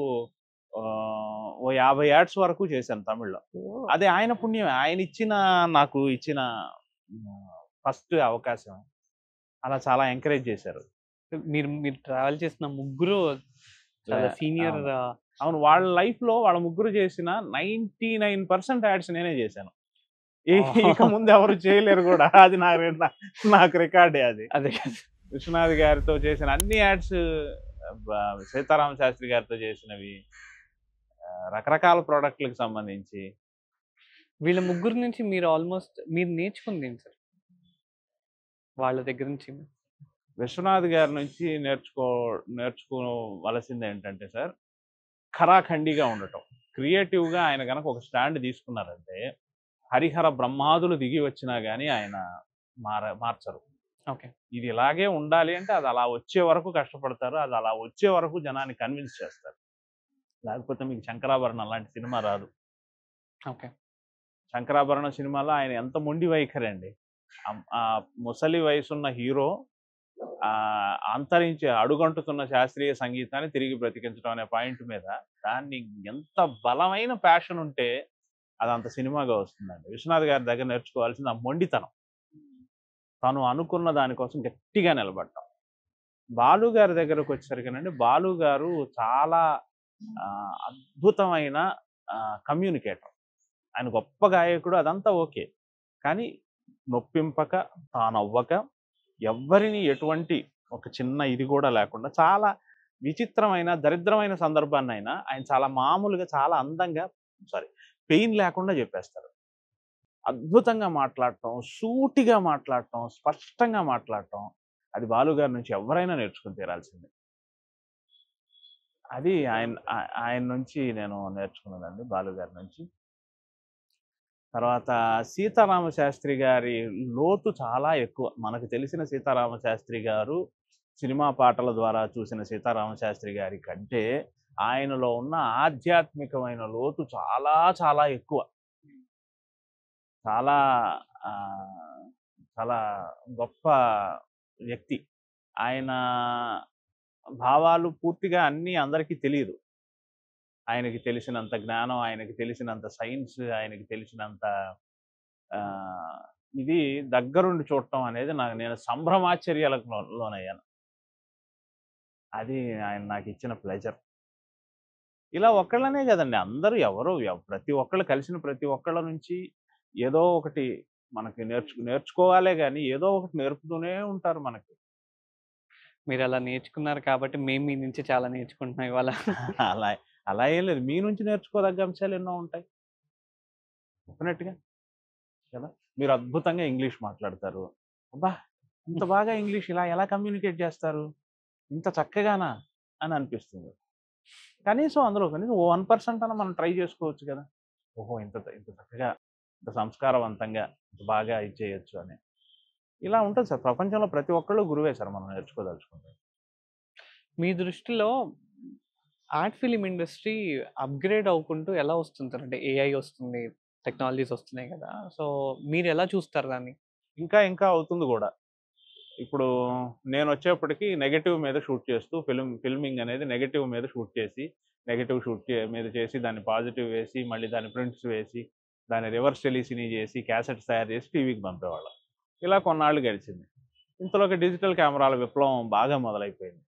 ఓ 50 యాడ్స్ వరకు చేశాను తమిళ్లో. అదే ఆయన పుణ్యం, ఆయన నాకు ఇచ్చిన ఫస్ట్ అవకాశం. అలా చాలా ఎంకరేజ్ చేశారు. మీరు ట్రావెల్ చేసిన ముగ్గురు చాలా సీనియర్. అవును, వాళ్ళ లైఫ్ లో వాళ్ళ ముగ్గురు చేసిన 99% యాడ్స్ నేనే చేశాను. ఇక ముందు ఎవరు చేయలేరు కూడా. అది నాకు రికార్డే అది. అదే విశ్వనాథ్ గారితో చేసిన అన్ని యాడ్స్, సీతారామ శాస్త్రి గారితో చేసినవి, రకరకాల ప్రోడక్ట్లకు సంబంధించి. వీళ్ళ ముగ్గురు నుంచి మీరు ఆల్మోస్ట్ మీరు నేర్చుకుంది ఏంటి సార్ వాళ్ళ దగ్గర నుంచి? విశ్వనాథ్ గారి నుంచి నేర్చుకోవలసింది ఏంటంటే సార్, ఖరాఖండిగా ఉండటం. క్రియేటివ్గా ఆయన కనుక ఒక స్టాండ్ తీసుకున్నారంటే హరిహర బ్రహ్మాదులు దిగి వచ్చినా కానీ ఆయన మార్చరు. ఓకే. ఇది ఇలాగే ఉండాలి అంటే అది అలా వచ్చే వరకు కష్టపడతారు, అది అలా వచ్చే వరకు జనాన్ని కన్విన్స్ చేస్తారు. లేకపోతే మీకు శంకరాభరణం లాంటి సినిమా రాదు. ఓకే. శంకరాభరణం సినిమాలో ఆయన ఎంత మొండి వైఖరి అండి. ఆ ముసలి వయసున్న హీరో అంతరించి అడుగంటుతున్న శాస్త్రీయ సంగీతాన్ని తిరిగి బ్రతికించడం అనే పాయింట్ మీద దాన్ని ఎంత బలమైన ప్యాషన్ ఉంటే అది అంత సినిమాగా వస్తుందండి. విశ్వనాథ్ గారి దగ్గర నేర్చుకోవాల్సింది ఆ మొండితనం, తను అనుకున్న దానికోసం గట్టిగా నిలబడ్డాం. బాలు గారి దగ్గరకు వచ్చేసరికేనండి, బాలు గారు చాలా అద్భుతమైన కమ్యూనికేటర్. ఆయన గొప్ప గాయకుడు, అదంతా ఓకే. కానీ నొప్పింపక, తానవ్వక, ఎవ్వరిని ఎటువంటి ఒక చిన్న ఇది కూడా లేకుండా చాలా విచిత్రమైన దరిద్రమైన సందర్భాన్ని అయినా ఆయన చాలా మామూలుగా, చాలా అందంగా, పెయిన్ లేకుండా చెప్పేస్తారు. అద్భుతంగా మాట్లాడటం, సూటిగా మాట్లాడటం, స్పష్టంగా మాట్లాడటం, అది బాలుగారి నుంచి ఎవరైనా నేర్చుకుని తీరాల్సిందే. అది ఆయన నుంచి నేను నేర్చుకున్నదండి, బాలుగారి నుంచి. తర్వాత సీతారామ శాస్త్రి గారి లోతు చాలా ఎక్కువ. మనకు తెలిసిన సీతారామ శాస్త్రి గారు, సినిమా పాటల ద్వారా చూసిన సీతారామ శాస్త్రి గారి కంటే ఆయనలో ఉన్న ఆధ్యాత్మికమైన లోతు చాలా చాలా ఎక్కువ. చాలా చాలా గొప్ప వ్యక్తి. ఆయన భావాలు పూర్తిగా అన్నీ అందరికీ తెలియదు. ఆయనకి తెలిసినంత జ్ఞానం, ఆయనకి తెలిసినంత సైన్స్, ఆయనకి తెలిసినంత ఇది దగ్గరుండి చూడటం అనేది నేను సంభ్రమాశ్చర్యాలకు లోనయ్యాను. అది ఆయన నాకు ఇచ్చిన ప్లెజర్. ఇలా ఒక్కళ్ళనే కదండి, అందరూ ప్రతి ఒక్కళ్ళు కలిసిన ప్రతి ఒక్కళ్ళ నుంచి ఏదో ఒకటి మనకి నేర్చుకోవాలే కానీ ఏదో ఒకటి నేర్పుతూనే ఉంటారు మనకి. మీరు అలా నేర్చుకున్నారు కాబట్టి మేము మీ నుంచి చాలా నేర్చుకుంటున్నాం ఇవాళ. అలా ఏం లేదు, మీ నుంచి నేర్చుకోదగ్గ అంశాలు ఎన్నో ఉంటాయి డెఫినెట్గా కదా. మీరు అద్భుతంగా ఇంగ్లీష్ మాట్లాడతారు. అబ్బా, ఇంత బాగా ఇంగ్లీష్ ఇలా ఎలా కమ్యూనికేట్ చేస్తారు, ఇంత చక్కగానా అని అనిపిస్తుంది. కనీసం 1% అన్న మనం ట్రై చేసుకోవచ్చు కదా. ఓహో, ఇంత చక్కగా, ఇంత సంస్కారవంతంగా, ఇంత బాగా ఇచ్చేయచ్చు అని. ఇలా ఉంటుంది సార్. ప్రపంచంలో ప్రతి ఒక్కళ్ళు గురువే సార్, మనం నేర్చుకోదలుచుకుంటే. మీ దృష్టిలో ఆర్ట్ ఫిలిం ఇండస్ట్రీ అప్గ్రేడ్ అవ్వుకుంటూ ఎలా వస్తుంది సార్? అంటే ఏఐ వస్తుంది, టెక్నాలజీస్ వస్తున్నాయి కదా, సో మీరు ఎలా చూస్తారు దాన్ని? ఇంకా అవుతుంది కూడా. ఇప్పుడు నేను వచ్చేప్పటికి నెగటివ్ మీద షూట్ చేస్తూ, ఫిల్మింగ్ అనేది నెగటివ్ మీద షూట్ చేసి, నెగటివ్ మీద చేసి, దాన్ని పాజిటివ్ వేసి, మళ్ళీ దాన్ని ప్రింట్స్ వేసి, దాన్ని రివర్స్ టెలిసినీ చేసి, క్యాసెట్స్ తయారు చేసి టీవీకి పంపేవాళ్ళం. ఇలా కొన్నాళ్ళు గడిచింది. ఇంతలోకి డిజిటల్ కెమెరాల విప్లవం బాగా మొదలైపోయింది.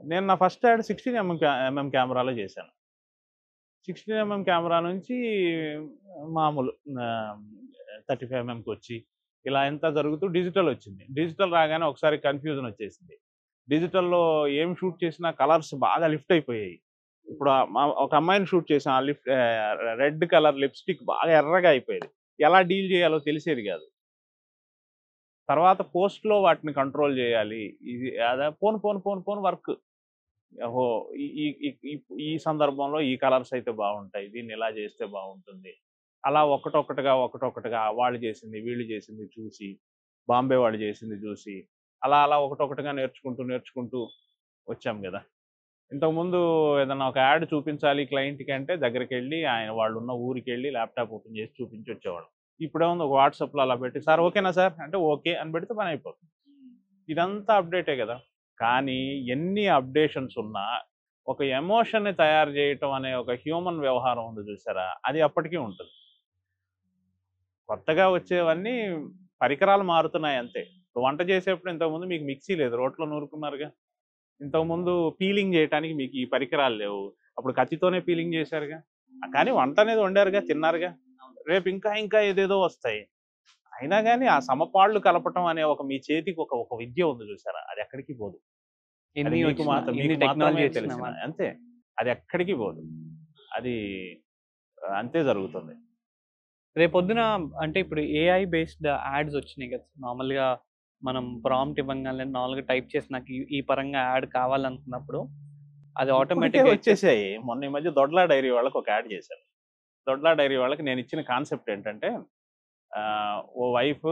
నేను నా ఫస్ట్ యాడ్ 16mm కెమెరాలో చేశాను. 16mm కెమెరా నుంచి మామూలు 35mmకి వచ్చి, ఇలా ఎంత జరుగుతూ డిజిటల్ వచ్చింది. డిజిటల్ రాగానే ఒకసారి కన్ఫ్యూజన్ వచ్చేసింది. డిజిటల్లో ఏం షూట్ చేసినా కలర్స్ బాగా లిఫ్ట్ అయిపోయాయి. ఇప్పుడు ఒక అమ్మాయిని షూట్ చేసాం, ఆ రెడ్ కలర్ లిప్స్టిక్ బాగా ఎర్రగా అయిపోయేది. ఎలా డీల్ చేయాలో తెలిసేది కాదు. తర్వాత పోస్ట్లో వాటిని కంట్రోల్ చేయాలి. ఇది అదే పోను వర్క్. ఓహో, ఈ సందర్భంలో ఈ కలర్స్ అయితే బాగుంటాయి, దీన్ని ఇలా చేస్తే బాగుంటుంది. అలా ఒకటొకటిగా వాళ్ళు చేసింది, వీళ్ళు చేసింది చూసి, బాంబే వాళ్ళు చేసింది చూసి, అలా ఒకటొకటిగా నేర్చుకుంటూ వచ్చాం కదా. ఇంతకుముందు ఏదన్నా ఒక యాడ్ చూపించాలి క్లయింట్కి అంటే దగ్గరికి వెళ్ళి వాళ్ళు ఉన్న ఊరికి వెళ్ళి ల్యాప్టాప్ ఓపెన్ చేసి చూపించి వచ్చేవాళ్ళం. ఇప్పుడేముంది, ఒక వాట్సాప్లో అలా పెట్టి, సార్ ఓకేనా సార్ అంటే ఓకే అని పెడితే పని అయిపోతుంది. ఇదంతా అప్డేటే కదా. కానీ ఎన్ని అప్డేషన్స్ ఉన్నా ఒక ఎమోషన్ని తయారు చేయటం అనే ఒక హ్యూమన్ వ్యవహారం ఉంది చూసారా, అది అప్పటికీ ఉంటుంది. కొత్తగా వచ్చేవన్నీ పరికరాలు మారుతున్నాయి అంతే. వంట చేసేప్పుడు ఇంతకుముందు మీకు మిక్సీ లేదు, రోట్లో నూరుకున్నారుగా. ఇంతకుముందు పీలింగ్ చేయడానికి మీకు ఈ పరికరాలు లేవు, అప్పుడు కత్తితోనే పీలింగ్ చేశారుగా. కానీ వంట అనేది వండారుగా, తిన్నారుగా. రేపు ఇంకా ఇంకా ఏదేదో వస్తాయి. అయినా గాని ఆ సమపాళ్ళు కలపటం అనే మీ చేతికి ఒక విద్య ఉంది చూసారా? అది ఎక్కడికి పోదు. అది ఎన్ని మీకు వచ్చినా, ఎన్ని మీకు టెక్నాలజీ మాత్రమే వచ్చినా తెలిసిన అంతే. అది ఎక్కడికి పోదు. అది అంతే జరుగుతుంది. రేపొద్దున అంటే ఇప్పుడు ఏఐ బేస్డ్ యాడ్స్ వచ్చినాయి కదా! నార్మల్‌గా మనం ప్రాంప్ట్ ఇవ్వంగానే నార్మల్‌గా టైప్ చేసి నాకు ఈ పరంగా యాడ్ కావాలనుకున్నప్పుడు అది ఇప్పటికే ఆటోమేటిక్‌గా వచ్చేసాయి. మొన్న ఈ మధ్య 'దొడ్లా డైరీ' వాళ్ళకి ఒక యాడ్ చేశారు. 'దొడ్లా డైరీ' వాళ్ళకి నేను ఇచ్చిన కాన్సెప్ట్ ఏంటంటే ఓ వైఫ్,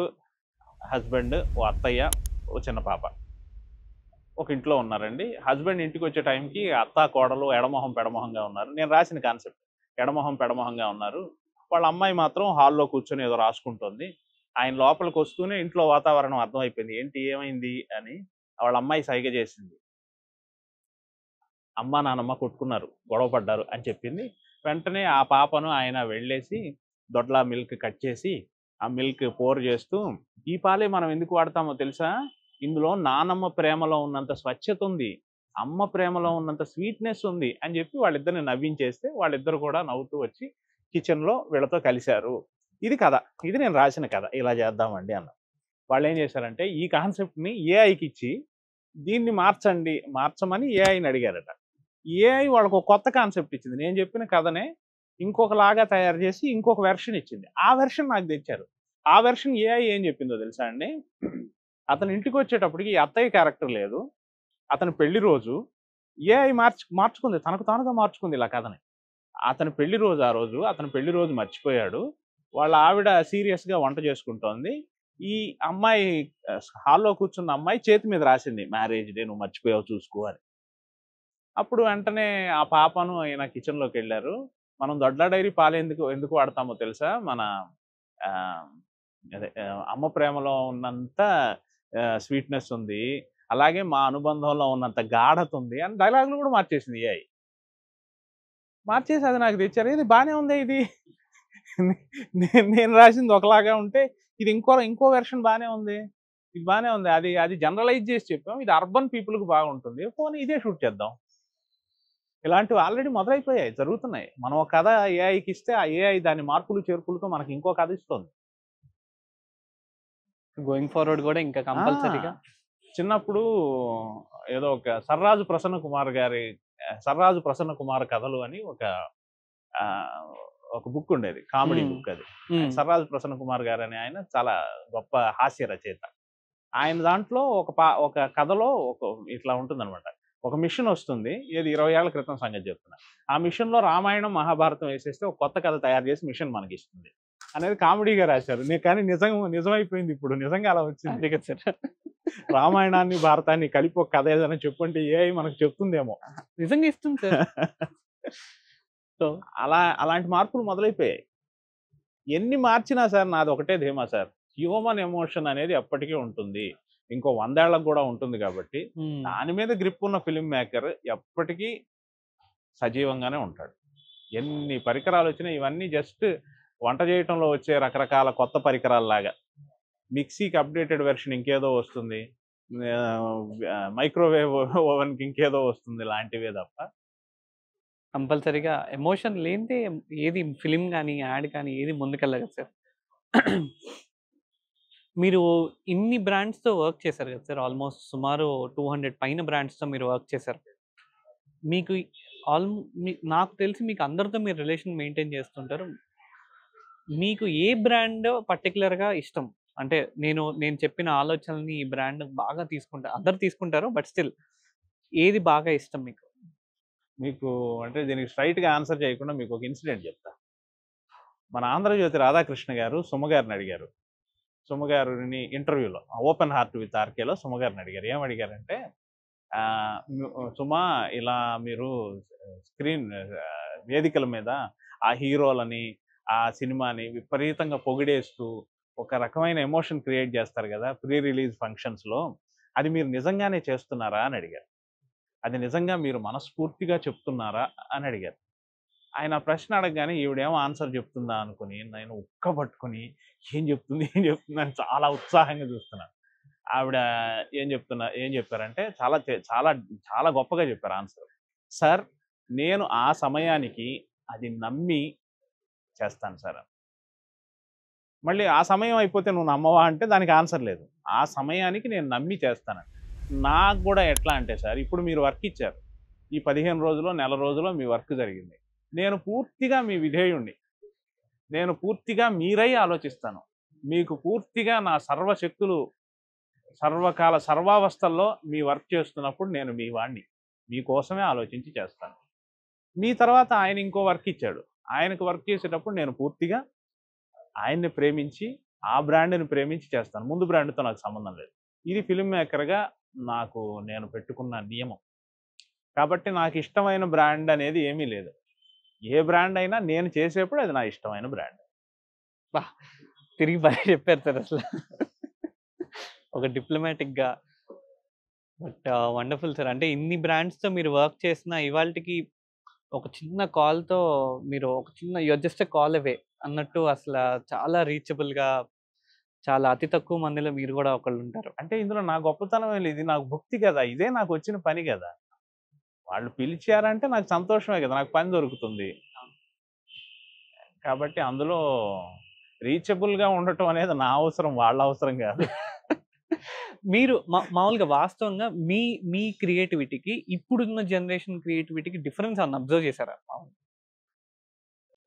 హస్బెండ్, ఓ అత్తయ్య, ఓ చిన్న పాప. ఒక ఇంట్లో ఉన్నారండి. హస్బెండ్ ఇంటికొచ్చే టైంకి అత్త, కోడలు ఎడమొహం, పెడమొహంగా ఉన్నారు. నేను రాసిన కాన్సెప్ట్. ఎడమొహం, పెడమొహంగా ఉన్నారు. వాళ్ళ అమ్మాయి మాత్రం హాల్‌లో కూర్చొని ఏదో రాసుకుంటోంది. ఆయన లోపలికొస్తూనే ఇంట్లో వాతావరణం అర్థమైపోయింది. ఏంటి ఏమైంది అని వాళ్ళ అమ్మాయి సైగ చేసింది. అమ్మ, నాన్నమ్మ కొట్టుకున్నారు, గొడవ పడ్డారు అని చెప్పింది. వెంటనే ఆ పాపను ఆయన వెళ్ళేసి దొడ్లా మిల్క్ కట్ చేసి, ఆ మిల్క్ పోర్ చేస్తూ, "ఈ పాలే మనం ఎందుకు వాడతామో తెలుసా? ఇందులో నానమ్మ ప్రేమలో ఉన్నంత స్వచ్ఛత ఉంది. అమ్మ ప్రేమలో ఉన్నంత స్వీట్‌నెస్ ఉంది" అని చెప్పి వాళ్ళిద్దరిని నవ్వించేస్తే, వాళ్ళిద్దరు కూడా నవ్వుతూ వచ్చి కిచెన్‌లో వీళ్ళతో కలిశారు. ఇది కథ. ఇది నేను రాసిన కథ. ఇలా చేద్దామండి అన్నా. వాళ్ళేం చేశారంటే, ఈ కాన్సెప్ట్‌ని ఏఐకిచ్చి, దీన్ని మార్చమని ఏఐని అడిగారట. ఏఐ వాళ్ళకొక కొత్త కాన్సెప్ట్ ఇచ్చింది. నేను చెప్పిన కథనే ఇంకొకలాగా తయారు చేసి ఇంకొక వెర్షన్ ఇచ్చింది. ఆ వెర్షన్ నాకు తెచ్చారు. ఆ వెర్షన్ ఏఐ ఏం చెప్పిందో తెలుసా అండి? అతను ఇంటికొచ్చేటప్పటికి ఈ అత్తయ్య క్యారెక్టర్ లేదు. అతని పెళ్లి రోజు ఏఐ మార్చుకుంది. తనకు తానుగా మార్చుకుంది ఇలా కథని. అతని పెళ్లి రోజు ఆ రోజు. అతని పెళ్లి రోజు మర్చిపోయాడు. వాళ్ళ ఆవిడ సీరియస్‌గా వంట చేసుకుంటోంది. ఈ అమ్మాయి హాల్‌లో కూర్చున్న అమ్మాయి చేతి మీద రాసింది, "మ్యారేజ్ డే నువ్వు మర్చిపోయావు చూసుకో" అని. అప్పుడు వెంటనే ఆ పాపను ఈయన కిచెన్‌లోకెళ్లారు. మనం దొడ్ల డైరీ పాలెందుకు ఎందుకు ఎందుకు వాడతామో తెలుసా? మన ఆహ్, అమ్మ ప్రేమలో ఉన్నంత స్వీట్‌నెస్ ఉంది. అలాగే మా అనుబంధంలో ఉన్నంత గాఢత ఉంది అని డైలాగులు కూడా మార్చేసింది ఏఐ. మార్చేసి అది నాకు తెచ్చారు. ఇది బానే ఉందే ఇది. నేను రాసింది ఒకలాగా ఉంటే, ఇది ఇంకో వెర్షన్ బానే ఉంది. ఇది బానే ఉంది. అది అది జనరలైజ్ చేసి చెప్పాం. ఇది అర్బన్ పీపుల్‌కి బాగుంటుంది. పోనీ ఇదే షూట్ చేద్దాం. ఇలాంటివి ఆల్రెడీ మొదలైపోయాయి. జరుగుతున్నాయి. మనం ఒక కథ ఏఐకి ఇస్తే, ఆ ఏఐ దాని మార్పులు, చేర్పులతో మనకి ఇంకో కథ ఇస్తుంది. గోయింగ్ ఫార్వర్డ్ కూడా ఇంకా ఆ! కంపల్సరీగా చిన్నప్పుడు ఏదో ఒక 'సర్రాజు ప్రసన్న కుమార్' గారి 'సర్రాజు ప్రసన్న కుమార్ కథలు' అని ఆహ్, ఒక బుక్ ఉండేది. కామెడీ హ్మ్. బుక్ అది. హ్మ్. 'సర్రాజు ప్రసన్న కుమార్' గారనే ఆయన చాలా గొప్ప హాస్య రచయిత. ఆయన దాంట్లో ఒక కథలో ఇట్లా ఉంటుందనమాట. ఒక మిషన్ వస్తుంది. ఏది 20 ఏళ్ల క్రితం సంగతి చెప్తున్నా. ఆ మిషన్‌లో రామాయణం, మహాభారతం ఏసేస్తే ఒక కొత్త కథ తయారు చేసి మిషన్ మనకిస్తుంది. అనేది కామెడీగా రాశారు. కానీ నిజమైపోయింది ఇప్పుడు. నిజంగా అలా వచ్చింది. అదే కదా సార్. రామాయణాన్ని, భారతాన్ని కలిపి ఒక కథ ఏదైనా చెప్పుంటే ఏఐ మనకు చెప్తుందేమో. నిజంగా ఇస్తుంది సార్. సో అలాంటి మార్పులు మొదలైపోయాయి. ఎన్ని మార్చినా సార్ నాదొకటే ధీమా సార్. హ్యూమన్ ఎమోషన్ అనేది ఎప్పటికీ ఉంటుంది. ఇంకో 100 ఏళ్ళకి గూడా ఉంటుంది గాబట్టి, హ్మ్. దాని మీద గ్రిప్ ఉన్న ఫిల్మ్ మేకర్ ఎప్పటికీ సజీవంగానే ఉంటాడు. ఎన్ని పరికరాలొచ్చినా ఇవన్నీ జస్ట్ వంట జేయటంలో వచ్చే రకరకాల కొత్త పరికరాల్లాగా. మిక్సీకి అప్‌డేటెడ్ వెర్షన్ ఇంకేదో వస్తుంది. మైక్రోవేవ్ ఓవెన్‌కి ఇంకేదో వస్తుంది లాంటివే తప్ప కంపల్సరీగా ఎమోషన్ లేనిదే ఏది ఫిల్మ్ గాని, యాడ్ కానీ ఏది ముందుకెళ్ళదు సార్. మీరు ఇన్ని బ్రాండ్స్‌తో వర్క్ చేశారు కదా సార్. ఆల్‌మోస్ట్ సుమారు 200 పైన బ్రాండ్స్‌తో మీరు వర్క్ చేశారు. మీకు ఆల్ నాకు తెలిసి మీకు అందరితో మీరు రిలేషన్ మెయింటైన్ చేస్తుంటారు. మీకు ఏ బ్రాండ్ పర్టిక్యులర్‌గా ఇష్టం? అంటే నేను చెప్పిన ఆలోచనలని ఈ బ్రాండ్ బాగా తీసుకుంటా అందరూ తీసుకుంటారు. బట్ స్టిల్ ఏది బాగా ఇష్టం మీకు? మీకు అంటే దీనికి స్ట్రెయిట్‌గా ఆన్సర్ చేయకుండా మీకొక ఇన్సిడెంట్ చెప్తా. మన 'ఆంధ్రజ్యోతి' రాధాకృష్ణ గారు సుమ గారిని అడిగారు. సుమ గారిని ఇంటర్వ్యూలో 'ఓపెన్ హార్ట్ విత్ ఆర్‌కేలో' సుమ గారిని అడిగారు. ఏమడిగారంటే ఆహ్, ను సుమ ఇలా మీరు స్క్రీన్ వేదికల మీద ఆ హీరోలని, ఆ సినిమాని విపరీతంగా పొగిడేస్తూ ఒక రకమైన ఎమోషన్ క్రియేట్ చేస్తారు గదా! ప్రీ రిలీజ్ ఫంక్షన్స్‌లో. అది మీరు నిజంగానే చేస్తున్నారా అని అడిగారు. అది నిజంగా మీరు మనస్ఫూర్తిగా చెప్తున్నారా అని అడిగారు. ఆయన ఆ ప్రశ్న అడగగానే ఈవిడేమో ఆన్సర్ చెప్తుందా అనుకుని నేను ఉక్కబట్టుకొని ఏం చెప్తుంది అని చాలా ఉత్సాహంగా చూస్తున్నాను. ఆవిడ ఏం చెప్పారంటే చాలా చాలా గొప్పగా చెప్పారు ఆన్సర్. సార్, నేను ఆ సమయానికి అది నమ్మి చేస్తాను సార్. మళ్ళీ ఆ సమయం అయిపోతే నువ్వు నమ్మవా అంటే దానికి ఆన్సర్ లేదు. ఆ సమయానికి నేను నమ్మి చేస్తాను. నాకు కూడా ఎట్లా అంటే సార్, ఇప్పుడు మీరు వర్క్ ఇచ్చారు. ఈ 15 రోజులో, నెల రోజులో మీ వర్క్ జరిగింది. నేను పూర్తిగా మీ విధేయుడిని. నేను పూర్తిగా మీరై ఆలోచిస్తాను. మీకు పూర్తిగా నా సర్వశక్తులు సర్వకాల సర్వావస్థల్లో మీ వర్క్ చేస్తున్నప్పుడు నేను మీ వాడిని. మీకోసమే ఆలోచించి చేస్తాను. మీ తర్వాత ఆయన ఇంకో వర్క్ ఇచ్చాడు. ఆయనకు వర్క్ చేసేటప్పుడు నేను పూర్తిగా ఆయన్ని ప్రేమించి, ఆ బ్రాండ్‌ని ప్రేమించి చేస్తాను. ముందు బ్రాండ్‌తో నాకు సంబంధం లేదు. ఇది ఫిల్మ్ మేకర్‌గా నాకు నేను పెట్టుకున్న నియమం. కాబట్టి నాకు ఇష్టమైన బ్రాండ్ అనేది ఏమీ లేదు. ఏ బ్రాండ్ అయినా నేను చేసేప్పుడు అది నా ఇష్టమైన బ్రాండ్. అబ్బా! తిరిగి భలే చెప్పారు సార్ అసల. ఒక డిప్లొమాటిక్‌గా. But wonderful sir. అంటే ఇన్ని బ్రాండ్స్‌తో మీరు వర్క్ చేసిన ఇవాల్టికి ఒక చిన్న కాల్‌తో మీరు ఒక చిన్న you are just a call away అన్నట్టు అసల చాలా రీచబుల్‌గా చాలా అతి తక్కువ మందిలో మీరు గూడా ఒకళ్ళుంటారు. అంటే ఇందులో నా గొప్పతనం ఏం లేదు. ఇది నాకు భుక్తి గదా! ఇదే నాకొచ్చిన పని గదా! వాళ్ళు పిలిచారంటే నాకు సంతోషమే గదా! నాకు పని దొరుకుతుంది. కాబట్టి అందులో రీచబుల్‌గా ఉండటం అనేది నా అవసరం, వాళ్ళ అవసరం గాదు. మీరు మామూలుగా వాస్తవంగా మీ మీ క్రియేటివిటీకి ఇప్పుడున్న జనరేషన్ క్రియేటివిటీకి డిఫరెన్స్ ఏమన్నా అబ్జర్వ్ చేశారా?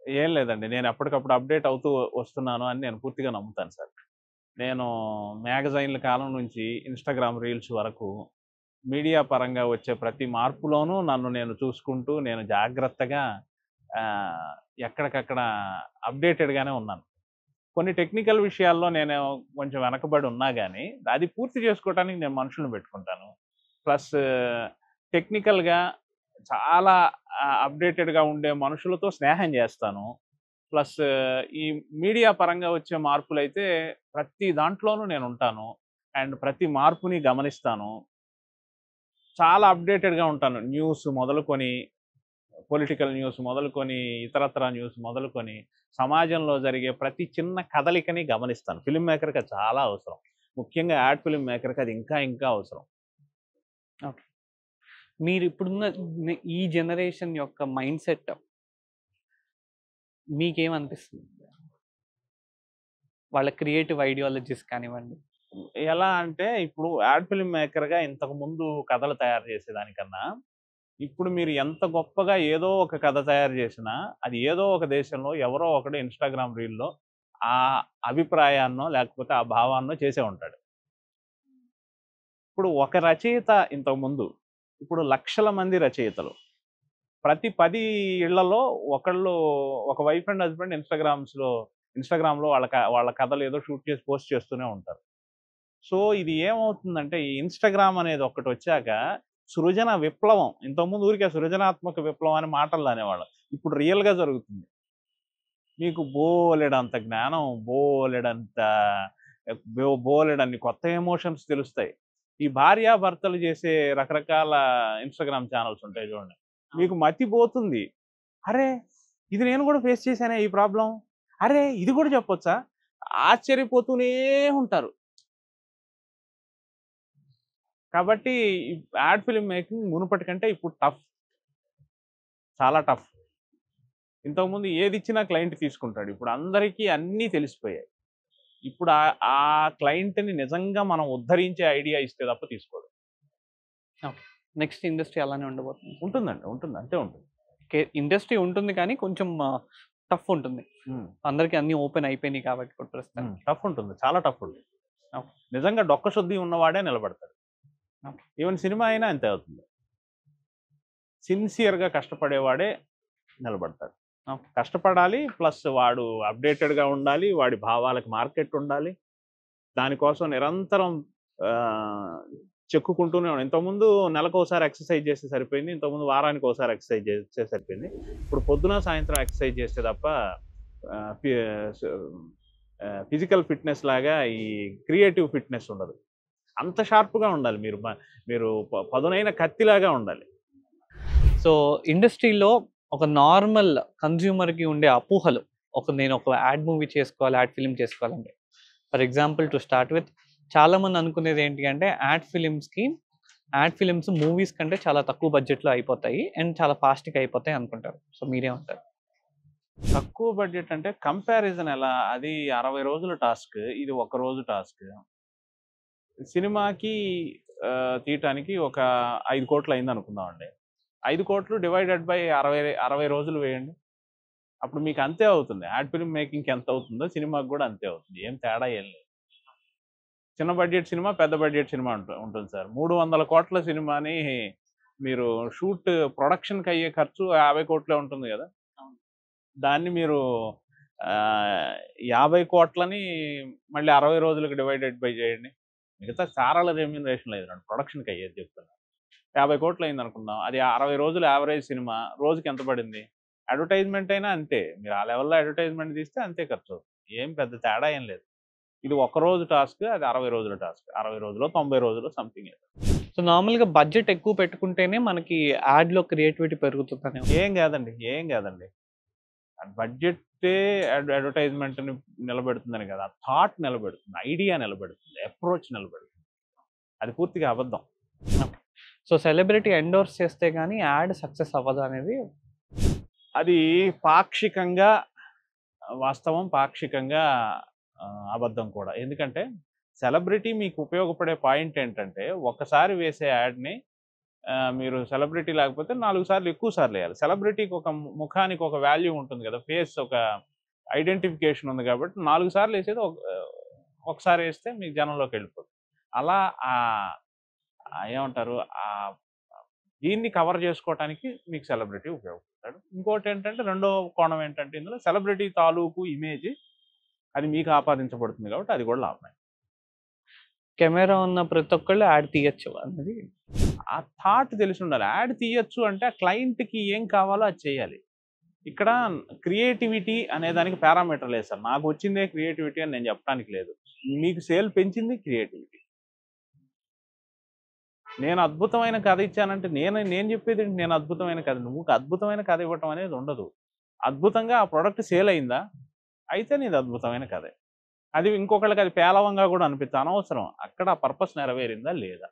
ఏం లేదండి. నేను ఎప్పటికప్పుడు అప్‌డేట్ అవుతూ వస్తున్నాను అని నేను పూర్తిగా నమ్ముతాను సార్. నేను మ్యాగజైన్‌ల కాలం నుంచి ఇన్‌స్టాగ్రామ్ రీల్స్ వరకు మీడియా పరంగా వచ్చే ప్రతి మార్పులోనూ నన్ను నేను చూసుకుంటూ నేను జాగ్రత్తగా ఆహ్, ఎక్కడికక్కడ అప్‌డేటెడ్‌గానే ఉన్నాను. కొన్ని టెక్నికల్ విషయాల్లో నేను కొంచెం వెనకబడి ఉన్నా గానీ, అది పూర్తి చేసుకోవటానికి నేను మనుషుల్ని పెట్టుకుంటాను. ప్లస్ టెక్నికల్‌గా చాలా అప్‌డేటెడ్‌గా ఉండే మనుషులతో స్నేహం జేస్తాను. ప్లస్ ఈ మీడియా పరంగా వచ్చే మార్పులైతే ప్రతి దాంట్లోనూ నేనుంటాను. అండ్ ప్రతి మార్పుని గమనిస్తాను. చాలా అప్‌డేటెడ్‌గా ఉంటాను. న్యూస్ మొదలుకొని, పొలిటికల్ న్యూస్ మొదలుకొని, ఇతరత్రా న్యూస్ మొదలుకొని, సమాజంలో జరిగే ప్రతి చిన్న కదలికని గమనిస్తాను. ఫిల్మ్ మేకర్‌కి అది చాలా అవసరం. ముఖ్యంగా యాడ్ ఫిల్మ్ మేకర్‌కి అది ఇంకా ఇంకా అవసరం. ఓకే. మీరు ఇప్పుడున్న ఈ జనరేషన్ యొక్క మైండ్‌సెట్ మీకేమనిపిస్తుంది? వాళ్ళ క్రియేటివ్ ఐడియాలజీస్ కానివ్వండి. ఎలా అంటే ఇప్పుడు యాడ్ ఫిల్మ్ మేకర్‌గా ఇంతకుముందు కథలు తయారు చేసేదానికన్నా, ఇప్పుడు మీరు ఎంత గొప్పగా ఏదో ఒక కథ తయారు చేసినా, అది ఏదో ఒక దేశంలో ఎవరో ఒకడు ఇన్‌స్టాగ్రామ్ రీల్‌లో ఆ అభిప్రాయాన్నో, లేకపోతే ఆ భావాన్నో చేసే ఉంటాడు. ఇప్పుడు ఒక రచయిత ఇంతకుముందు, ఇప్పుడు లక్షల మంది రచయితలు. ప్రతి 10 ఇళ్లలో ఒకళ్ళు ఒక వైఫ్ అండ్ హస్బాండ్ ఇన్‌స్టాగ్రామ్‌లో వాళ్ళ కథలు ఏదో షూట్ చేసి పోస్ట్ చేస్తూనే ఉంటారు. సో, ఇది ఏమవుతుందంటే, ఈ ఇన్‌స్టాగ్రామ్ అనేది ఒక్కటొచ్చాక సృజన విప్లవం. ఇంతకుముందు ఊరికే సృజనాత్మక విప్లవం అని మాటల్లో అనేవాళ్ళం. ఇప్పుడు రియల్‌గా జరుగుతుంది. మీకు బోలెడంత జ్ఞానం, బోలెడన్ని కొత్త ఎమోషన్స్ తెలుస్తాయి. ఈ భార్యాభర్తలు చేసే రకరకాల ఇన్‌స్టాగ్రామ్ ఛానెల్స్ ఉంటాయి చూడండి. మీకు మతిపోతుంది. అరే! ఇది నేను కూడా ఫేస్ చేశానే ఈ ప్రాబ్లమ్. అరే! ఇది కూడా చెప్పొచ్చా? ఆశ్చర్యపోతూనే ఉంటారు. కాబట్టి ఈ యాడ్ ఫిల్మ్ మేకింగ్ మునుపటి కంటే ఇప్పుడు టఫ్. చాలా టఫ్. ఇంతకుముందు ఏదిచ్చినా క్లయింట్ తీసుకుంటాడు. ఇప్పుడు అందరికీ అన్నీ తెలిసిపోయాయి. ఇప్పుడు ఆ క్లయింట్‌ని నిజంగా మనం ఉద్ధరించే ఐడియా ఇస్తే తప్ప తీసుకోడు. ఓకే. నెక్స్ట్ ఇండస్ట్రీ అలానే ఉండబోతుంది. ఉంటుందండి. ఉంటుంది. అంతే ఉంటుంది. ఇండస్ట్రీ ఉంటుంది కానీ కొంచెం టఫ్ ఉంటుంది. హ్మ్. అందరికి అన్నీ ఓపెన్ అయిపోయినాయి కాబట్టి ఇప్పుడు ప్రస్తుతానికి. టఫ్ ఉంటుంది. చాలా టఫ్ ఉంటుంది. ఓకే. నిజంగా డొక్కశుద్ధి ఉన్నవాడే నిలబడతాడు. ఓకే. ఈవెన్ సినిమా అయినా అంతే అవుతుంది. సిన్సియర్‌గా కష్టపడేవాడే నిలబడతాడు. ఓకే. కష్టపడాలి. ప్లస్ వాడు అప్‌డేటెడ్‌గా ఉండాలి. వాడి భావాలకు మార్కెట్ ఉండాలి. దానికోసం నిరంతరం ఆహ్, చెక్కుకుంటూనే ఉన్నాం. ఇంతకుముందు నెలకోసారి ఎక్సర్సైజ్ చేస్తే సరిపోయింది. ఇంతకుముందు వారానికి ఒకసారి ఎక్సర్సైజ్ చేస్తే సరిపోయింది. ఇప్పుడు పొద్దున, సాయంత్రం ఎక్సర్సైజ్ చేస్తే తప్ప ఆహ్, ఫి స్ ఫిజికల్ ఫిట్‌నెస్ లాగా ఈ క్రియేటివ్ ఫిట్‌నెస్ ఉండదు. అంత షార్ప్‌గా ఉండాలి. మీరు పదునైన కత్తిలాగా ఉండాలి. సో, ఇండస్ట్రీలో ఒక నార్మల్ కన్స్యూమర్‌కి ఉండే అపోహలు. నేను ఒక యాడ్ మూవీ చేసుకోవాలి, యాడ్ ఫిల్మ్ చేసుకోవాలంటే. For example to start with చాలామంది అనుకునేది ఏంటి అంటే యాడ్ ఫిల్మ్స్ మూవీస్ కంటే చాలా తక్కువ బడ్జెట్‌లో అయిపోతాయి. అండ్ చాలా ఫాస్ట్‌గా అయిపోతాయి అనుకుంటారు. సో, మీరేమంటారు? తక్కువ బడ్జెట్ అంటే కంపారిజన్ ఎలా? అది 60 రోజుల టాస్క్. ఇది ఒక రోజు టాస్క్. సినిమాకి తీయటానికి ఒక 5,00,00,000 అయిందనుకుందామండి. 5,00,00,000 డివైడెడ్ బై 60 రోజులు వేయండి. అప్పుడు మీకు అంతే అవుతుంది. యాడ్ ఫిల్మ్ మేకింగ్‌కి ఎంత అవుతుందో సినిమాకి గూడా అంతే అవుతుంది. ఏం తేడా ఏం లేదు. చిన్న బడ్జెట్ సినిమా, పెద్ద బడ్జెట్ సినిమా ఉంటుంది సార్. 300,00,00,000 సినిమాని మీరు ప్రొడక్షన్‌కి అయ్యే ఖర్చు 50,00,00,000 ఉంటుంది గదా! అవును. దాన్ని మీరు 50,00,00,000ని మళ్ళీ 60 రోజులకి డివైడెడ్ బై చేయండి. మిగతా సారాల రెమ్యూనరేషన్ లేదండి. ప్రొడక్షన్‌కి అయ్యేది చెప్తున్నా. 50,00,00,000 అయిందనుకుందాం. అది 60 రోజులు యావరేజ్ సినిమా. రోజుకి ఎంత పడింది? అడ్వర్టైజ్‌మెంట్ అయినా అంతే. మీరు ఆ లెవెల్‌లో అడ్వర్టైజ్‌మెంట్ తీస్తే అంతే ఖర్చవుతుంది. ఏం పెద్ద తేడా ఏం లేదు. ఇది ఒక రోజు టాస్క్. అది 60 రోజుల టాస్క్. 60 రోజులో, 90 రోజులో సంథింగ్ ఏదో. సో నార్మల్‌గా బడ్జెట్ ఎక్కువ పెట్టుకుంటేనే మనకి యాడ్‌లో క్రియేటివిటీ పెరుగుతుందనే. ఏం కాదండి. ఏం కాదండి. బడ్జెట్టే అడ్వర్టైజ్‌మెంట్‌ని నిలబెడుతుందని కాదు. ఆ థాట్ నిలబెడుతుంది. ఐడియా నిలబెడుతుంది. అప్రోచ్ నిలబెడుతుంది. అది పూర్తిగా అబద్ధం. సో సెలబ్రిటీ ఎండోర్స్ చేస్తే గాని యాడ్ సక్సెస్ అవ్వదు అనేది. అది పాక్షికంగా వాస్తవం, పాక్షికంగా అబద్ధం కూడా. ఎందుకంటే సెలబ్రిటీ మీకు ఉపయోగపడే పాయింట్ ఏంటంటే, ఒక్కసారి వేసే యాడ్‌ని మీరు సెలబ్రిటీ లేకపోతే 4 సార్లు ఎక్కువ సార్లు ఎయాలి. సెలబ్రిటీకి ఒక ముఖానికి ఒక వాల్యూ ఉంటుంది కదా! ఫేస్ ఒక ఐడెంటిఫికేషన్ ఉంది కాబట్టి 4 సార్లు ఎసేది ఒకసారి ఎస్తే మీకు జనంలోకెళ్ళిపోతుంది. అలా ఏమంటారు? దీన్ని కవర్ చేసుకోవటానికి మీకు సెలబ్రిటీ ఉపయోగపడతాడు. ఇంకోటేంటంటే రెండో కోణం ఏంటంటే ఇందులో సెలబ్రిటీ తాలూకు ఇమేజ్ అది మీకు ఆపాదించబడుతుంది కాబట్టి అది కూడా లాభమే. కెమెరా ఉన్న ప్రతి ఒక్కళ్ళు యాడ్ తీయొచ్చు అనేది. ఆ థాట్ తెలిసుండాలి. యాడ్ తీయొచ్చు అంటే ఆ క్లయింట్‌కి ఏం కావాలో అది చేయాలి. ఇక్కడ క్రియేటివిటీ అనే దానికి పారామీటర్ లేదు సార్. నాకొచ్చిందే క్రియేటివిటీ అని నేను చెప్పడానికి లేదు. మీకు సేల్ పెంచింది క్రియేటివిటీ. నేను అద్భుతమైన కథ ఇచ్చానంటే నేను చెప్పేదేంటి నేను అద్భుతమైన కథ. నువ్వు అద్భుతమైన కథ ఇవ్వటం అనేది ఉండదు. అద్భుతంగా ఆ ప్రొడక్ట్ సేల్ అయిందా? అయితే నీది అద్భుతమైన కథే. అది ఇంకొకళ్ళకి అది పేలవంగా కూడా అనవసరం. అక్కడ ఆ పర్పస్ నెరవేరిందా లేదా?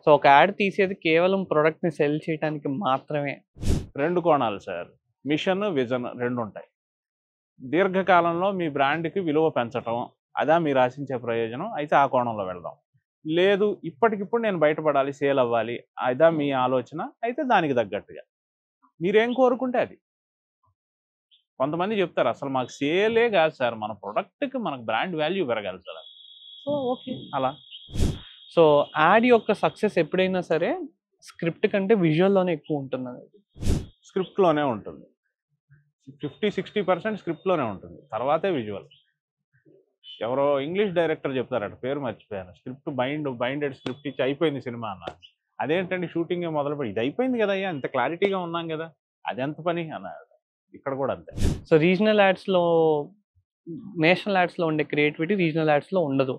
సో ఒక యాడ్ తీసేది కేవలం ప్రొడక్ట్‌ని సెల్ చేయడానికి మాత్రమే. 2 కోణాలు సార్. మిషన్, విజన్ 2 ఉంటాయి. దీర్ఘకాలంలో మీ బ్రాండ్‌కి విలువ పెంచటం. అదా మీరు ఆశించే ప్రయోజనం? అయితే ఆ కోణంలో వెళ్దాం. లేదు ఇప్పటికిప్పుడు నేను బయటపడాలి, సేల్ అవ్వాలి. అదా మీ ఆలోచన? అయితే దానికి తగ్గట్టుగా. మీరేం కోరుకుంటే అది. కొంతమంది చెప్తారు అసలు మాకు సేలే కాదు సార్. మన ప్రొడక్ట్‌కి మనకు బ్రాండ్ వాల్యూ పెరగాలి సార్. So okay. అలా. సో యాడ్ యొక్క సక్సెస్ ఎప్పుడైనా సరే స్క్రిప్ట్ కంటే విజువల్‌లోనే ఎక్కువ ఉంటుందనేది. స్క్రిప్ట్‌లోనే ఉంటుంది. 50, 60% స్క్రిప్ట్‌లోనే ఉంటుంది. తర్వాతే విజువల్. ఎవరో ఇంగ్లీష్ డైరెక్టర్ చెప్తారట పేరు మర్చిపోయాను. బైండెడ్ స్క్రిప్ట్ ఇచ్చి అయిపోయింది సినిమా అన్నారు. అదేంటండి షూటింగే మొదలుపెట్టి ఇది అయిపోయింది కదయ్యా! ఇంత క్లారిటీగా ఉన్నాం కదా! అదెంత పని అన్నారు. ఇక్కడ కూడా అంతే. సో రీజనల్ యాడ్స్‌లో నేషనల్ యాడ్స్‌లో ఉండే క్రియేటివిటీ రీజనల్ యాడ్స్‌లో ఉండదు.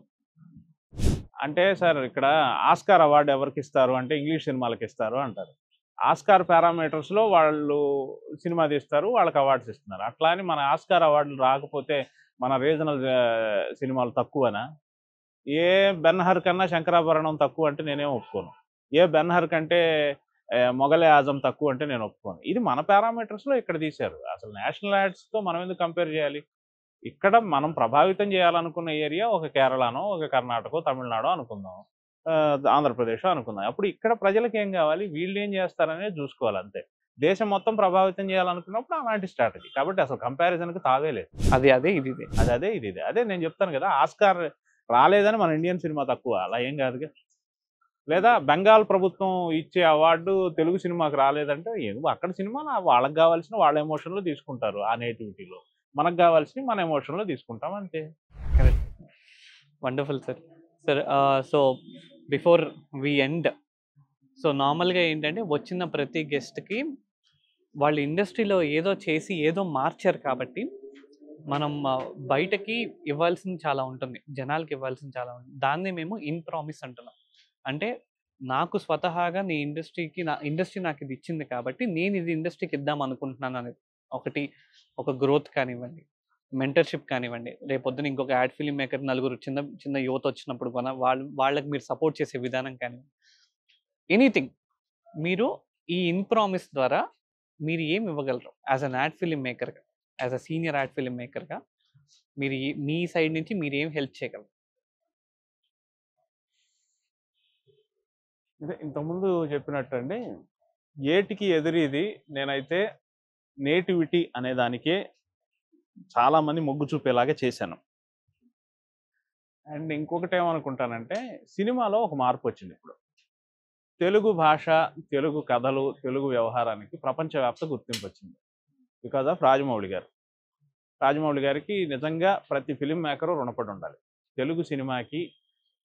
అంటే సార్ ఇక్కడ ఆస్కార్ అవార్డ్ ఎవరికిస్తారు అంటే ఇంగ్లీష్ సినిమాలకిస్తారు అంటారు. ఆస్కార్ పారామీటర్స్‌లో వాళ్ళు సినిమా తీస్తారు. వాళ్ళకి అవార్డ్స్ ఇస్తున్నారు. అట్లా అని మన ఆస్కార్ అవార్డులు రాకపోతే మన రీజనల్ సినిమాలు తక్కువనా? ఏ 'బెన్‌హర్' కన్నా 'శంకరాభరణం' తక్కువ అంటే నేనేం ఒప్పుకోను. ఏ 'బెన్‌హర్' కంటే 'మొగలే ఆజం' తక్కువ అంటే నేను ఒప్పుకోను. ఇది మన పారామీటర్స్‌లో ఇక్కడ తీశారు. అసలు నేషనల్ యాడ్స్‌తో మనం ఎందుకు కంపేర్ చేయాలి? ఇక్కడ మనం ప్రభావితం చేయాలనుకున్న ఏరియా ఒక కేరళనో, ఒక కర్ణాటకో, తమిళనాడో అనుకుందాం. ఆంధ్రప్రదేశో అనుకుందాం. అప్పుడు ఇక్కడ ప్రజలకేం కావాలి? వీళ్ళేం చేస్తారనేది చూసుకోవాలి అంతే. దేశం మొత్తం ప్రభావితం చేయాలనుకున్నప్పుడు అలాంటి స్ట్రాటజీ. కాబట్టి అసలు కంపారిజన్‌కి తావే లేదు. అది అదే ఇది ఇదే. అదే ఇది ఇదే. అదే నేను చెప్తాను కదా! ఆస్కార్ రాలేదని మన ఇండియన్ సినిమా తక్కువ. అలా ఏం కాదుగా. లేదా బెంగాల్ ప్రభుత్వం ఇచ్చే అవార్డు తెలుగు సినిమాకి రాలేదంటే అక్కడ సినిమా వాళ్ళకి కావాల్సిన వాళ్ళ ఎమోషన్‌లో తీసుకుంటారు. ఆ నేటివిటీలో. మనకు కావాల్సినవి మన ఎమోషన్‌లో తీసుకుంటాం అంతే. Correct. Wonderful sir. Sir so before we end, so నార్మల్‌గా ఏంటంటే వచ్చిన ప్రతి గెస్ట్‌కి వాళ్ళు ఇండస్ట్రీలో ఏదో చేసి ఏదో మార్చారు కాబట్టి మనం బయటకి ఇవ్వాల్సింది చాలా ఉంటుంది. జనాలకి ఇవ్వాల్సింది చాలా ఉంటుంది. దాన్నే మేము ఇన్ ప్రామిస్ అంటున్నాం. అంటే నాకు స్వతహాగా నీ ఇండస్ట్రీకి నా ఇండస్ట్రీ నాకు ఇది ఇచ్చింది కాబట్టి నేను ఇది ఇండస్ట్రీకి ఇద్దాం అనుకుంటున్నాను అనేది ఒకటి. ఒక గ్రోత్ కానివ్వండి, మెంటర్‌షిప్ కానివ్వండి, రేపొద్దున ఇంకొక యాడ్ ఫిల్మ్ మేకర్ నలుగురు చిన్న చిన్న యువత వచ్చినప్పుడు వాళ్ళకి మీరు సపోర్ట్ చేసే విధానం కానివ్వండి, ఎనీథింగ్ మీరు ఈ ఇన్ ప్రామిస్ ద్వారా మీరు ఏమి ఇవ్వగలరు యాజ్ అన్ యాడ్ ఫిలిం మేకర్గా, as a senior ad film మేకర్గా మీరు మీ సైడ్ నుంచి మీరు ఏం హెల్ప్ చేయగలరు? ఇదే ఇంతకుముందు చెప్పినట్టు అండి, ఏటికి ఎదురీది నేనైతే నేటివిటీ అనే దానికే చాలామంది మొగ్గు చూపేలాగా చేశాను. అండ్ ఇంకొకటి ఏమనుకుంటానంటే, సినిమాలో ఒక మార్పు వచ్చింది ఇప్పుడు. తెలుగు భాష, తెలుగు కథలు, తెలుగు వ్యవహారానికి ప్రపంచవ్యాప్త గుర్తింపు వచ్చింది బికాజ్ ఆఫ్ రాజమౌళి గారు. రాజమౌళి గారికి నిజంగా ప్రతి ఫిలిం మేకరు రుణపడి ఉండాలి. తెలుగు సినిమాకి,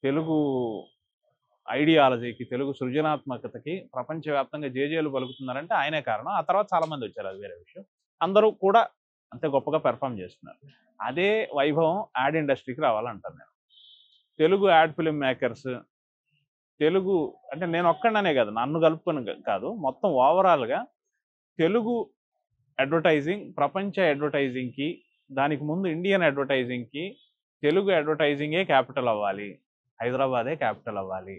తెలుగు ఐడియాలజీకి, తెలుగు సృజనాత్మకతకి ప్రపంచవ్యాప్తంగా జేజేలు పలుకుతున్నారంటే ఆయనే కారణం. ఆ తర్వాత చాలామంది వచ్చారు, అది వేరే విషయం. అందరూ కూడా అంతే గొప్పగా పెర్ఫామ్ చేస్తున్నారు. అదే వైభవం యాడ్ ఇండస్ట్రీకి రావాలంటాను నేను. Telugu ad film makers, Telugu అంటే నేను ఒక్కడనే కాదు, నన్ను కలుపుకొని కాదు, మొత్తం ఓవరాల్గా తెలుగు అడ్వర్టైజింగ్ ప్రపంచ అడ్వర్టైజింగ్కి, దానికి ముందు ఇండియన్ అడ్వర్టైజింగ్కి తెలుగు అడ్వర్టైజింగే క్యాపిటల్ అవ్వాలి, హైదరాబాదే క్యాపిటల్ అవ్వాలి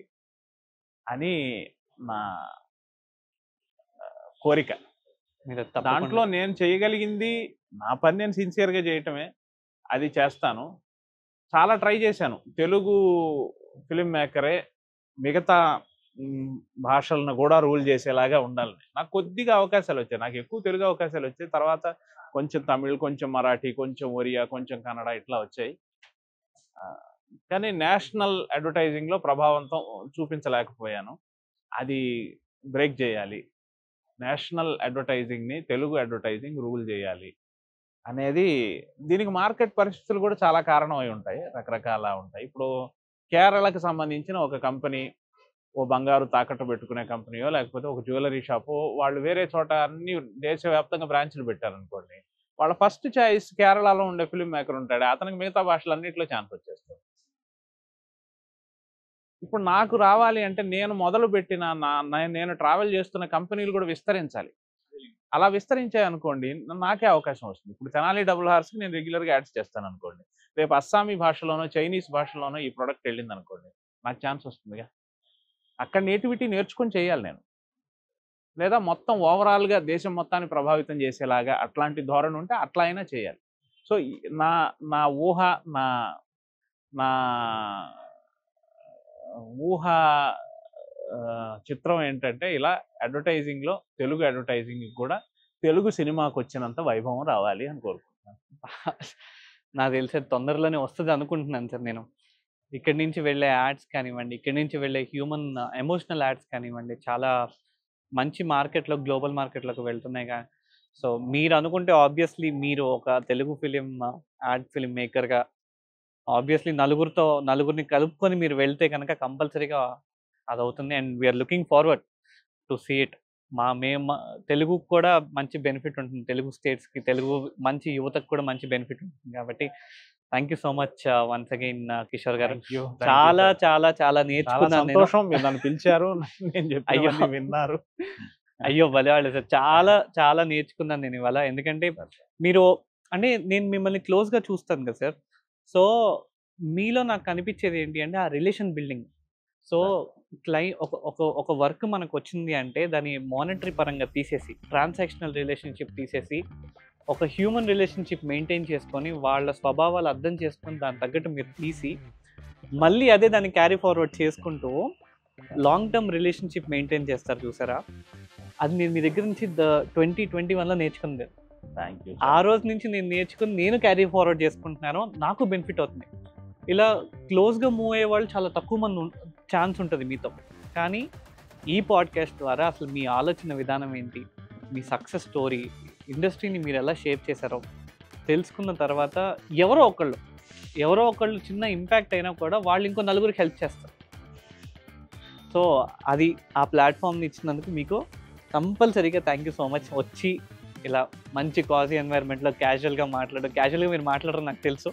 అని నా కోరిక. దాంట్లో నేను చేయగలిగింది నా పని నేను సిన్సియర్గా చేయటమే, అది చేస్తాను. చాలా ట్రై చేశాను. తెలుగు ఫిలిం మేకరే మిగతా భాషలను కూడా రూల్ చేసేలాగా ఉండాలని. నాకు కొద్దిగా అవకాశాలు వచ్చాయి, నాకు ఎక్కువ తెలుగు అవకాశాలు వచ్చాయి. తర్వాత కొంచెం తమిళ్, కొంచెం మరాఠీ, కొంచెం ఒరియా, కొంచెం కన్నడ ఇట్లా వచ్చాయి. కానీ నేషనల్ అడ్వర్టైజింగ్లో ప్రభావంతం చూపించలేకపోయాను. అది బ్రేక్ చేయాలి. నేషనల్ అడ్వర్టైజింగ్ని తెలుగు అడ్వర్టైజింగ్ రూల్ చేయాలి అనేది, దీనికి మార్కెట్ పరిస్థితులు కూడా చాలా కారణం అయి ఉంటాయి, రకరకాల ఉంటాయి. ఇప్పుడు కేరళకి సంబంధించిన ఒక కంపెనీ, ఓ బంగారు తాకట్టు పెట్టుకునే కంపెనీయో లేకపోతే ఒక జ్యువెలరీ షాపో, వాళ్ళు వేరే చోట అన్ని దేశవ్యాప్తంగా బ్రాంచ్లు పెట్టారనుకోండి, వాళ్ళ ఫస్ట్ చాయిస్ కేరళలో ఉండే ఫిలిం మేకర్ ఉంటాడు, అతనికి మిగతా భాషలు అన్నింటిలో ఛాన్స్ వచ్చేస్తుంది. ఇప్పుడు నాకు రావాలి అంటే నేను మొదలుపెట్టిన నేను ట్రావెల్ చేస్తున్న కంపెనీలు కూడా విస్తరించాలి. అలా విస్తరించాయి అనుకోండి, నాకే అవకాశం వస్తుంది. ఇప్పుడు తెనాలి డబుల్ హార్స్కి నేను రెగ్యులర్గా యాడ్స్ చేస్తాను అనుకోండి, రేపు అస్సామీ భాషలోనో చైనీస్ భాషలోనో ఈ ప్రోడక్ట్ వెళ్ళింది అనుకోండి, నాకు ఛాన్స్ వస్తుందిగా. అక్కడ నేటివిటీ నేర్చుకొని చేయాలి నేను, లేదా మొత్తం ఓవరాల్గా దేశం మొత్తాన్ని ప్రభావితం చేసేలాగా అట్లాంటి ధోరణి ఉంటే అట్లా అయినా చేయాలి. సో నా ఊహ, నా ఊహ చిత్రం ఏంటంటే, ఇలా అడ్వర్టైజింగ్లో తెలుగు అడ్వర్టైజింగ్ కూడా తెలుగు సినిమాకి వచ్చినంత వైభవం రావాలి అని కోరుకుంటున్నాను. నాకు తెలిసే తొందరలోనే వస్తుంది అనుకుంటున్నాను సార్. నేను ఇక్కడి నుంచి వెళ్ళే యాడ్స్ కానివ్వండి, ఇక్కడి నుంచి వెళ్ళే హ్యూమన్ ఎమోషనల్ యాడ్స్ కానివ్వండి, చాలా మంచి మార్కెట్లో, గ్లోబల్ మార్కెట్లోకి వెళ్తున్నాయి. కానీ సో మీరు అనుకుంటే ఆబ్వియస్లీ మీరు ఒక తెలుగు ఫిలిం యాడ్ ఫిలిం మేకర్గా ఆబ్వియస్లీ నలుగురిని కలుపుకొని మీరు వెళ్తే కనుక కంపల్సరీగా అది అవుతుంది. And we're looking forward to see it. మేము తెలుగుకు కూడా మంచి బెనిఫిట్ ఉంటుంది, తెలుగు స్టేట్స్కి, తెలుగు మంచి యువతకు కూడా మంచి బెనిఫిట్ ఉంటుంది. కాబట్టి thank you so much once again Kishore గారు. చాలా చాలా చాలా నేర్చుకున్నాను. సంతోషం మీరు నన్ను పిలిచారు, నేను చెప్పి విన్నారు. అయ్యో భలేవాళ్ళు సార్, చాలా చాలా నేర్చుకున్నాను నేను ఇవాళ. ఎందుకంటే మీరు అంటే నేను మిమ్మల్ని క్లోజ్గా చూస్తాను కదా సార్. సో మీలో నాకు కనిపించేది ఏంటి అంటే ఆ రిలేషన్ బిల్డింగ్. సో ఒక వర్క్ మనకు వచ్చింది అంటే దాన్ని మానిటరీ పరంగా తీసేసి, ట్రాన్సాక్షనల్ రిలేషన్షిప్ తీసేసి, ఒక హ్యూమన్ రిలేషన్షిప్ మెయింటైన్ చేసుకొని, వాళ్ళ స్వభావాలు అర్థం చేసుకొని దాని తగ్గట్టు మీరు తీసి మళ్ళీ అదే దాన్ని క్యారీ ఫార్వర్డ్ చేసుకుంటూ లాంగ్ టర్మ్ రిలేషన్షిప్ మెయింటైన్ చేస్తారు చూసారా, అది నేను మీ దగ్గర నుంచి 2021లో నేర్చుకుంది. Thank you. ఆ రోజు నుంచి నేను నేర్చుకుని నేను క్యారీ ఫార్వర్డ్ చేసుకుంటున్నాను, నాకు బెనిఫిట్ అవుతుంది. ఇలా క్లోజ్గా మూవ్ అయ్యే వాళ్ళు చాలా తక్కువ మంది ఛాన్స్ ఉంటుంది మీతో. కానీ ఈ పాడ్కాస్ట్ ద్వారా అసలు మీ ఆలోచన విధానం ఏంటి, మీ సక్సెస్ స్టోరీ, ఇండస్ట్రీని మీరు ఎలా షేప్ చేశారో తెలుసుకున్న తర్వాత ఎవరో ఒకళ్ళు చిన్న ఇంపాక్ట్ అయినా కూడా వాళ్ళు ఇంకో నలుగురికి హెల్ప్ చేస్తారు. సో అది ఆ ప్లాట్ఫామ్ని ఇచ్చినందుకు మీకు కంపల్సరీగా థ్యాంక్ యూ సో మచ్. వచ్చి ఇలా మంచి కాజీ ఎన్వైర్న్మెంట్లో క్యాజువల్గా మీరు మాట్లాడరు నాకు తెలుసు,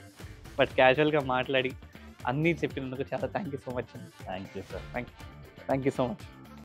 బట్ క్యాజువల్గా మాట్లాడి అన్నీ చెప్పినందుకు చాలా థ్యాంక్ యూ సో మచ్ అండి. Thank you sir. Thank you so much.